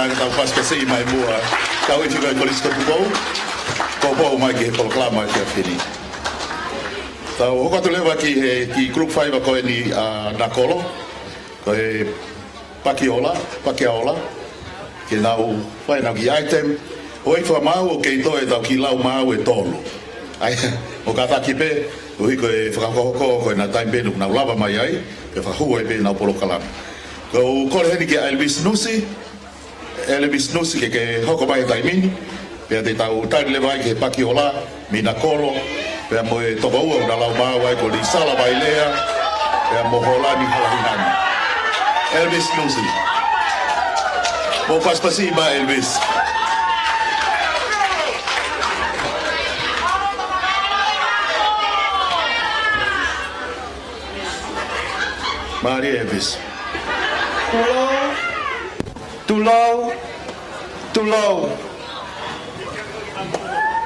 S10: nga tau pas pasi mai mua. Tau i fikai kolis ka pupou. Ko po mai ke proklama ke fini. Tau hoka tu lewa ki group 5 ko ni Nakolo. Ko e Pakiaola. Ke nau whai nau ki item. Hoi wha mau o kei toe tau ki lau mau e tolu. Ai, o kata ki pe, o hiko e whakakoko ko e na taim penu nau lava mai ai, e whahua e pe nau polo kalama. Ko kore heni ke Elvis Nusi ke hoko mai taimini, pea te tau taini lewa ai ke Pakiola, Mina Kolo, pea mo e toba ua na lau mau ai ko li sala mai lea, pea mo holani halahinani. Elvis Nusi. Mo paspasi ma Elvis. Maria Elvis.
S18: Tulou.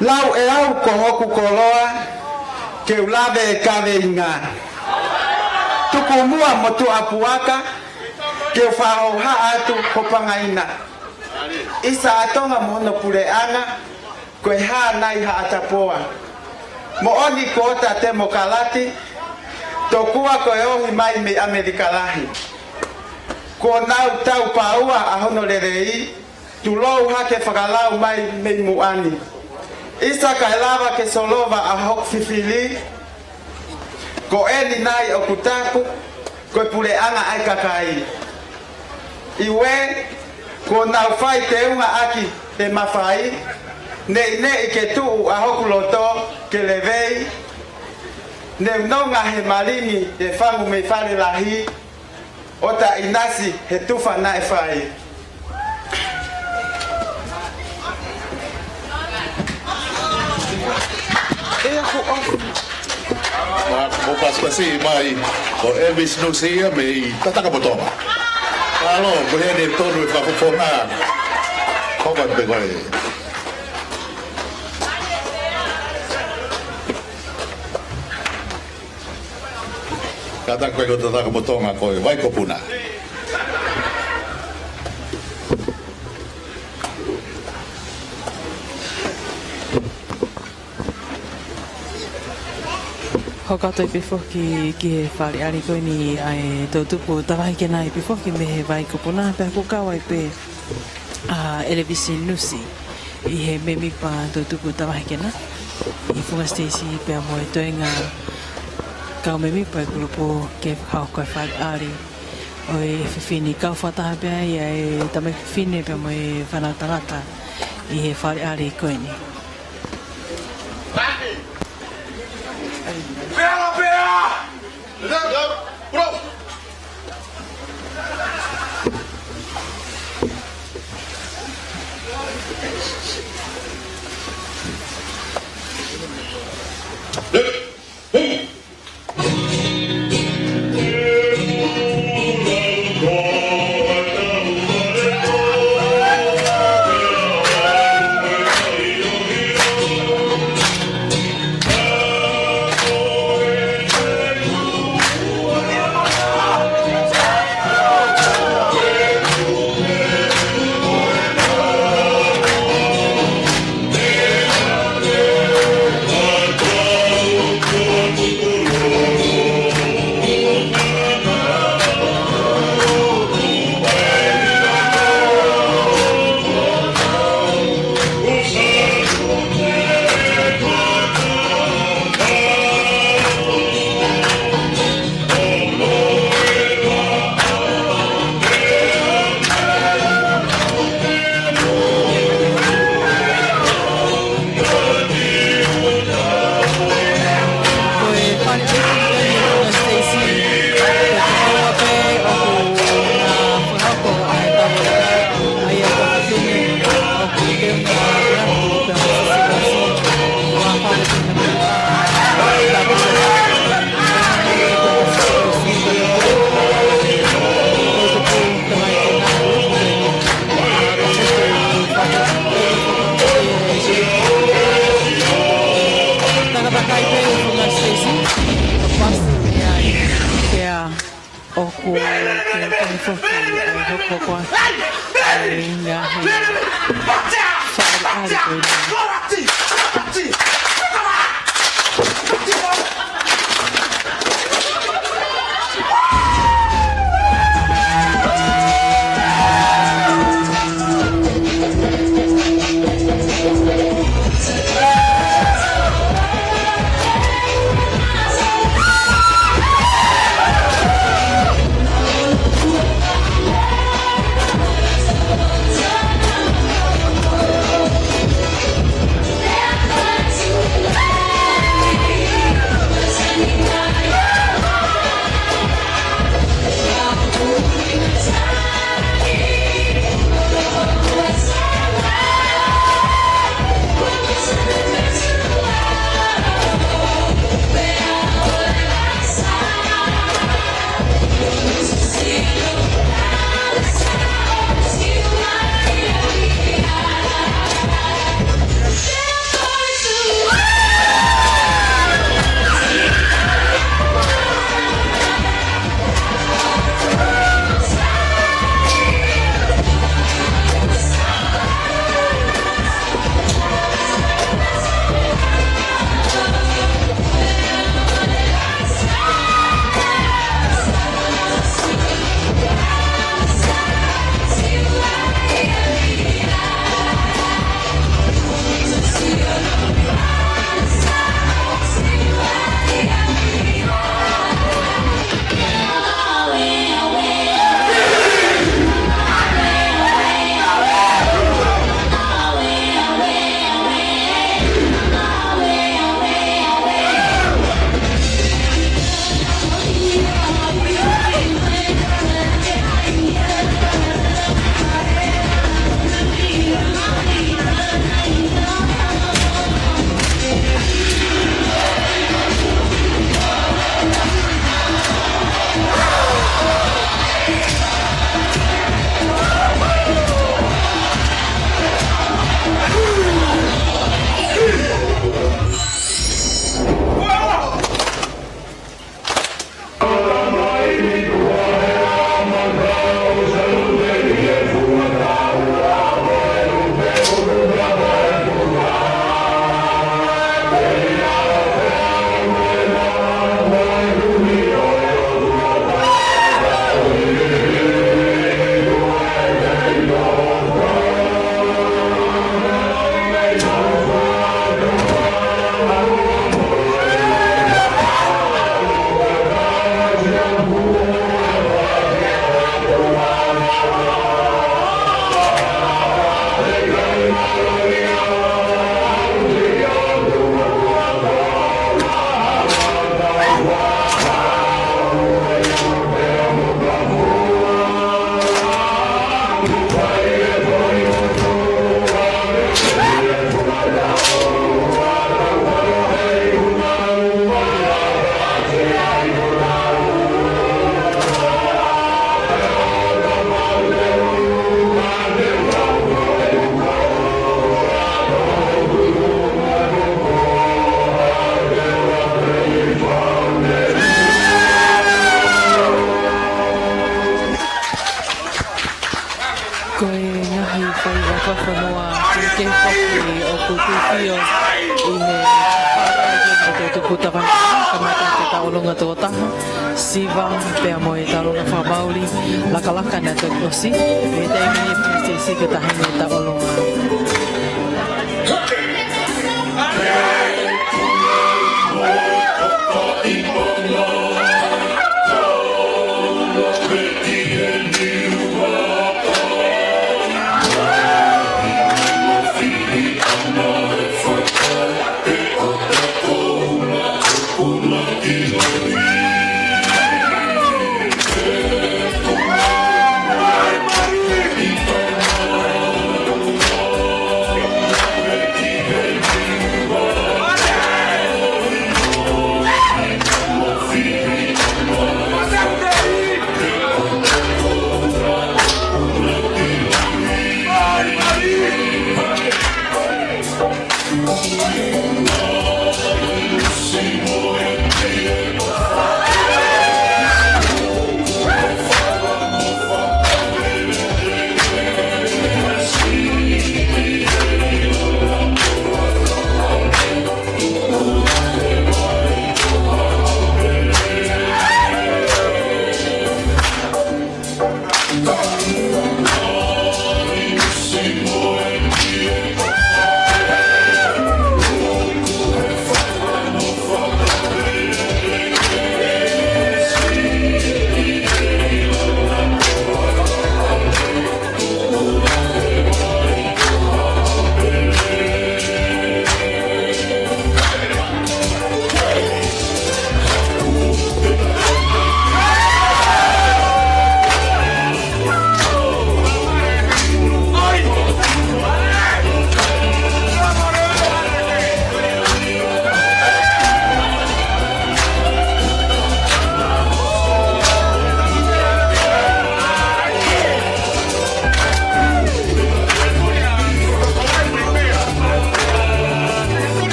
S18: Lau e au ko hoku koloa, ke ulave e kawe inga. Tuku mua motu apuaka, ke whao ha atu hopangaina. Isa atonga mono pule anga, koe ha nai ha atapoa. Mo oni ko ota te mokalati, tokua koe ohi mai me Amerika lahi. Ko nau tau paua a honorerei, tulou hake whakalau mai me muani. Isa kai lava ke solova a hok fifili, ko eni nai o kutapu, koe pule anga ai kakai. Iwe, ko nau fai te unga aki e mawhai, nei ke tuu a hoku loto ke levei, Neu nonga he marini e whangu me whare lahi, o ta inasi he tufa na e whai.
S10: Mo paspasi mai o Elvis Nusia me tataka potoma. Alo, ko hene tonu e whakufonga. Hoka te koe. Kata koe ko tataka potonga koe, vai ko puna.
S8: Hoka toi pifo ki he whare ari koe ni ai tautupu tawahi ke nai pifo ki me he vai kupuna pe ko kawai pe Elvis Nusi I he memi pa tautupu tawahi ke na I funga Stacey pe mo e toenga kau memi pa grupo ke hau koe whare ari o e whiwhini kau whataha pe ai e tamai whiwhine pe mo e whanatangata I he whare ari koe ni.
S10: Bro!
S7: Oh,
S8: oku ke foki ai hoko kwa ai ngahi whaare ari koe ni. Siva pe mo e talo na fabauli la kalaka na te kosi e te ngi e se ke tahini ta olonga.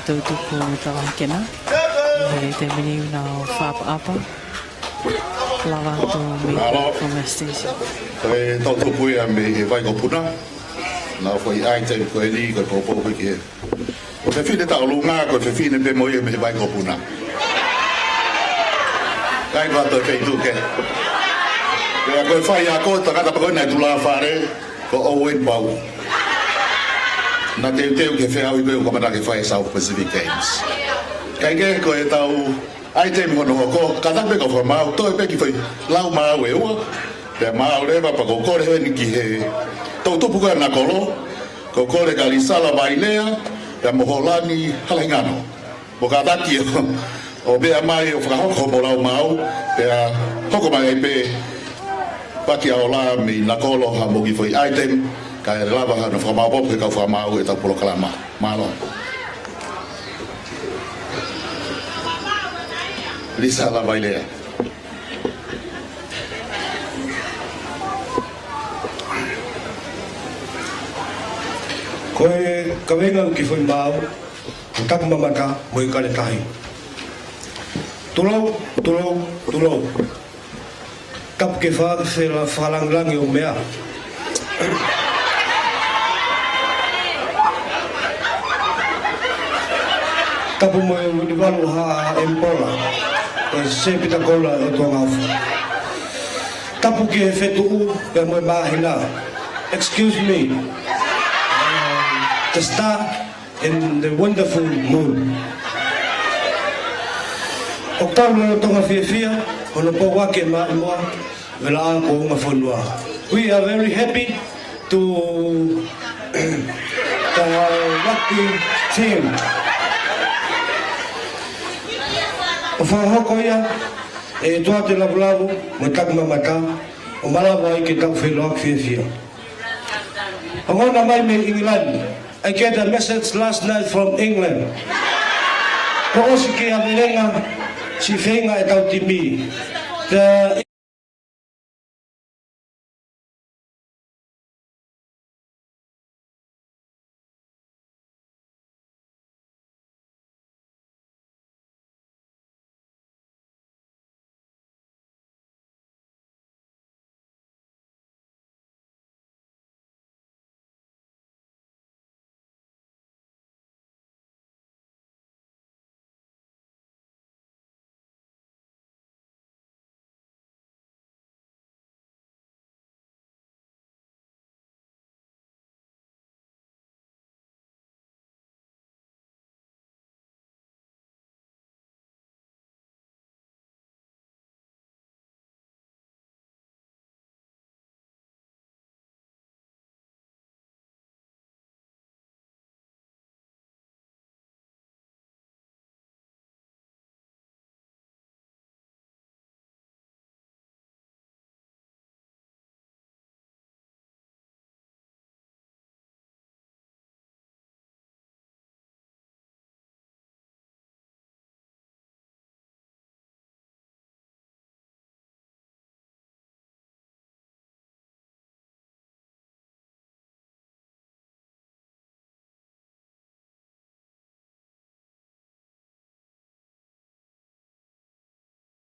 S8: tautu ko tawakena. Te mini na whapa lava to me from the station.
S10: Koe tautu pui a me he vai ko puna. Na foi ai te ko eli ko popo ko ke. O te fine ta lunga ko te fine pe mo ye me vai ko puna. Kai ko to pe tu ke. Ya ko fai a ko ta ka pa na tu la fare ko Owen Bau. Na te ke fe au ko ma ke fai South Pacific Games. Kai ke ko e tau ai te mo no ko ka ta pe ko fa mau to pe ki foi lau ma we o pe ma le ba pa ko ko he ni ki he to to pu ka na kolo ko ko le kali sala bailea pe mo holani halengano bo ka ta ki o be mai o fa ko mo lau mau pe ho ko mai pe pa ki ola mi na kolo ha mo ki foi ai te ka lava ha no fa mau po ka fa mau e ta polo kalama malo Lisa la bailea.
S15: Koe kawenga ki foi mau, tak mamaka mo i kale tahi. Tulau. Kap ke fa se la falang o mea. Tapu mo i walu ha empola. Se pita kola o tonga afu. Tapu ki he fetu pe mo mahina. Excuse me. The star in the wonderful moon. Oktau lo tonga fia ono po wake ma moa vela ko nga fonua. We are very happy to our rugby team. O whahoko ia, e toa te labulabu, mo tak mamata, o malawa i ke tau wheloak whiawhia. O ngona mai me England, I get a message last night from England. Ko osi ke a verenga, si whenga e tau timi.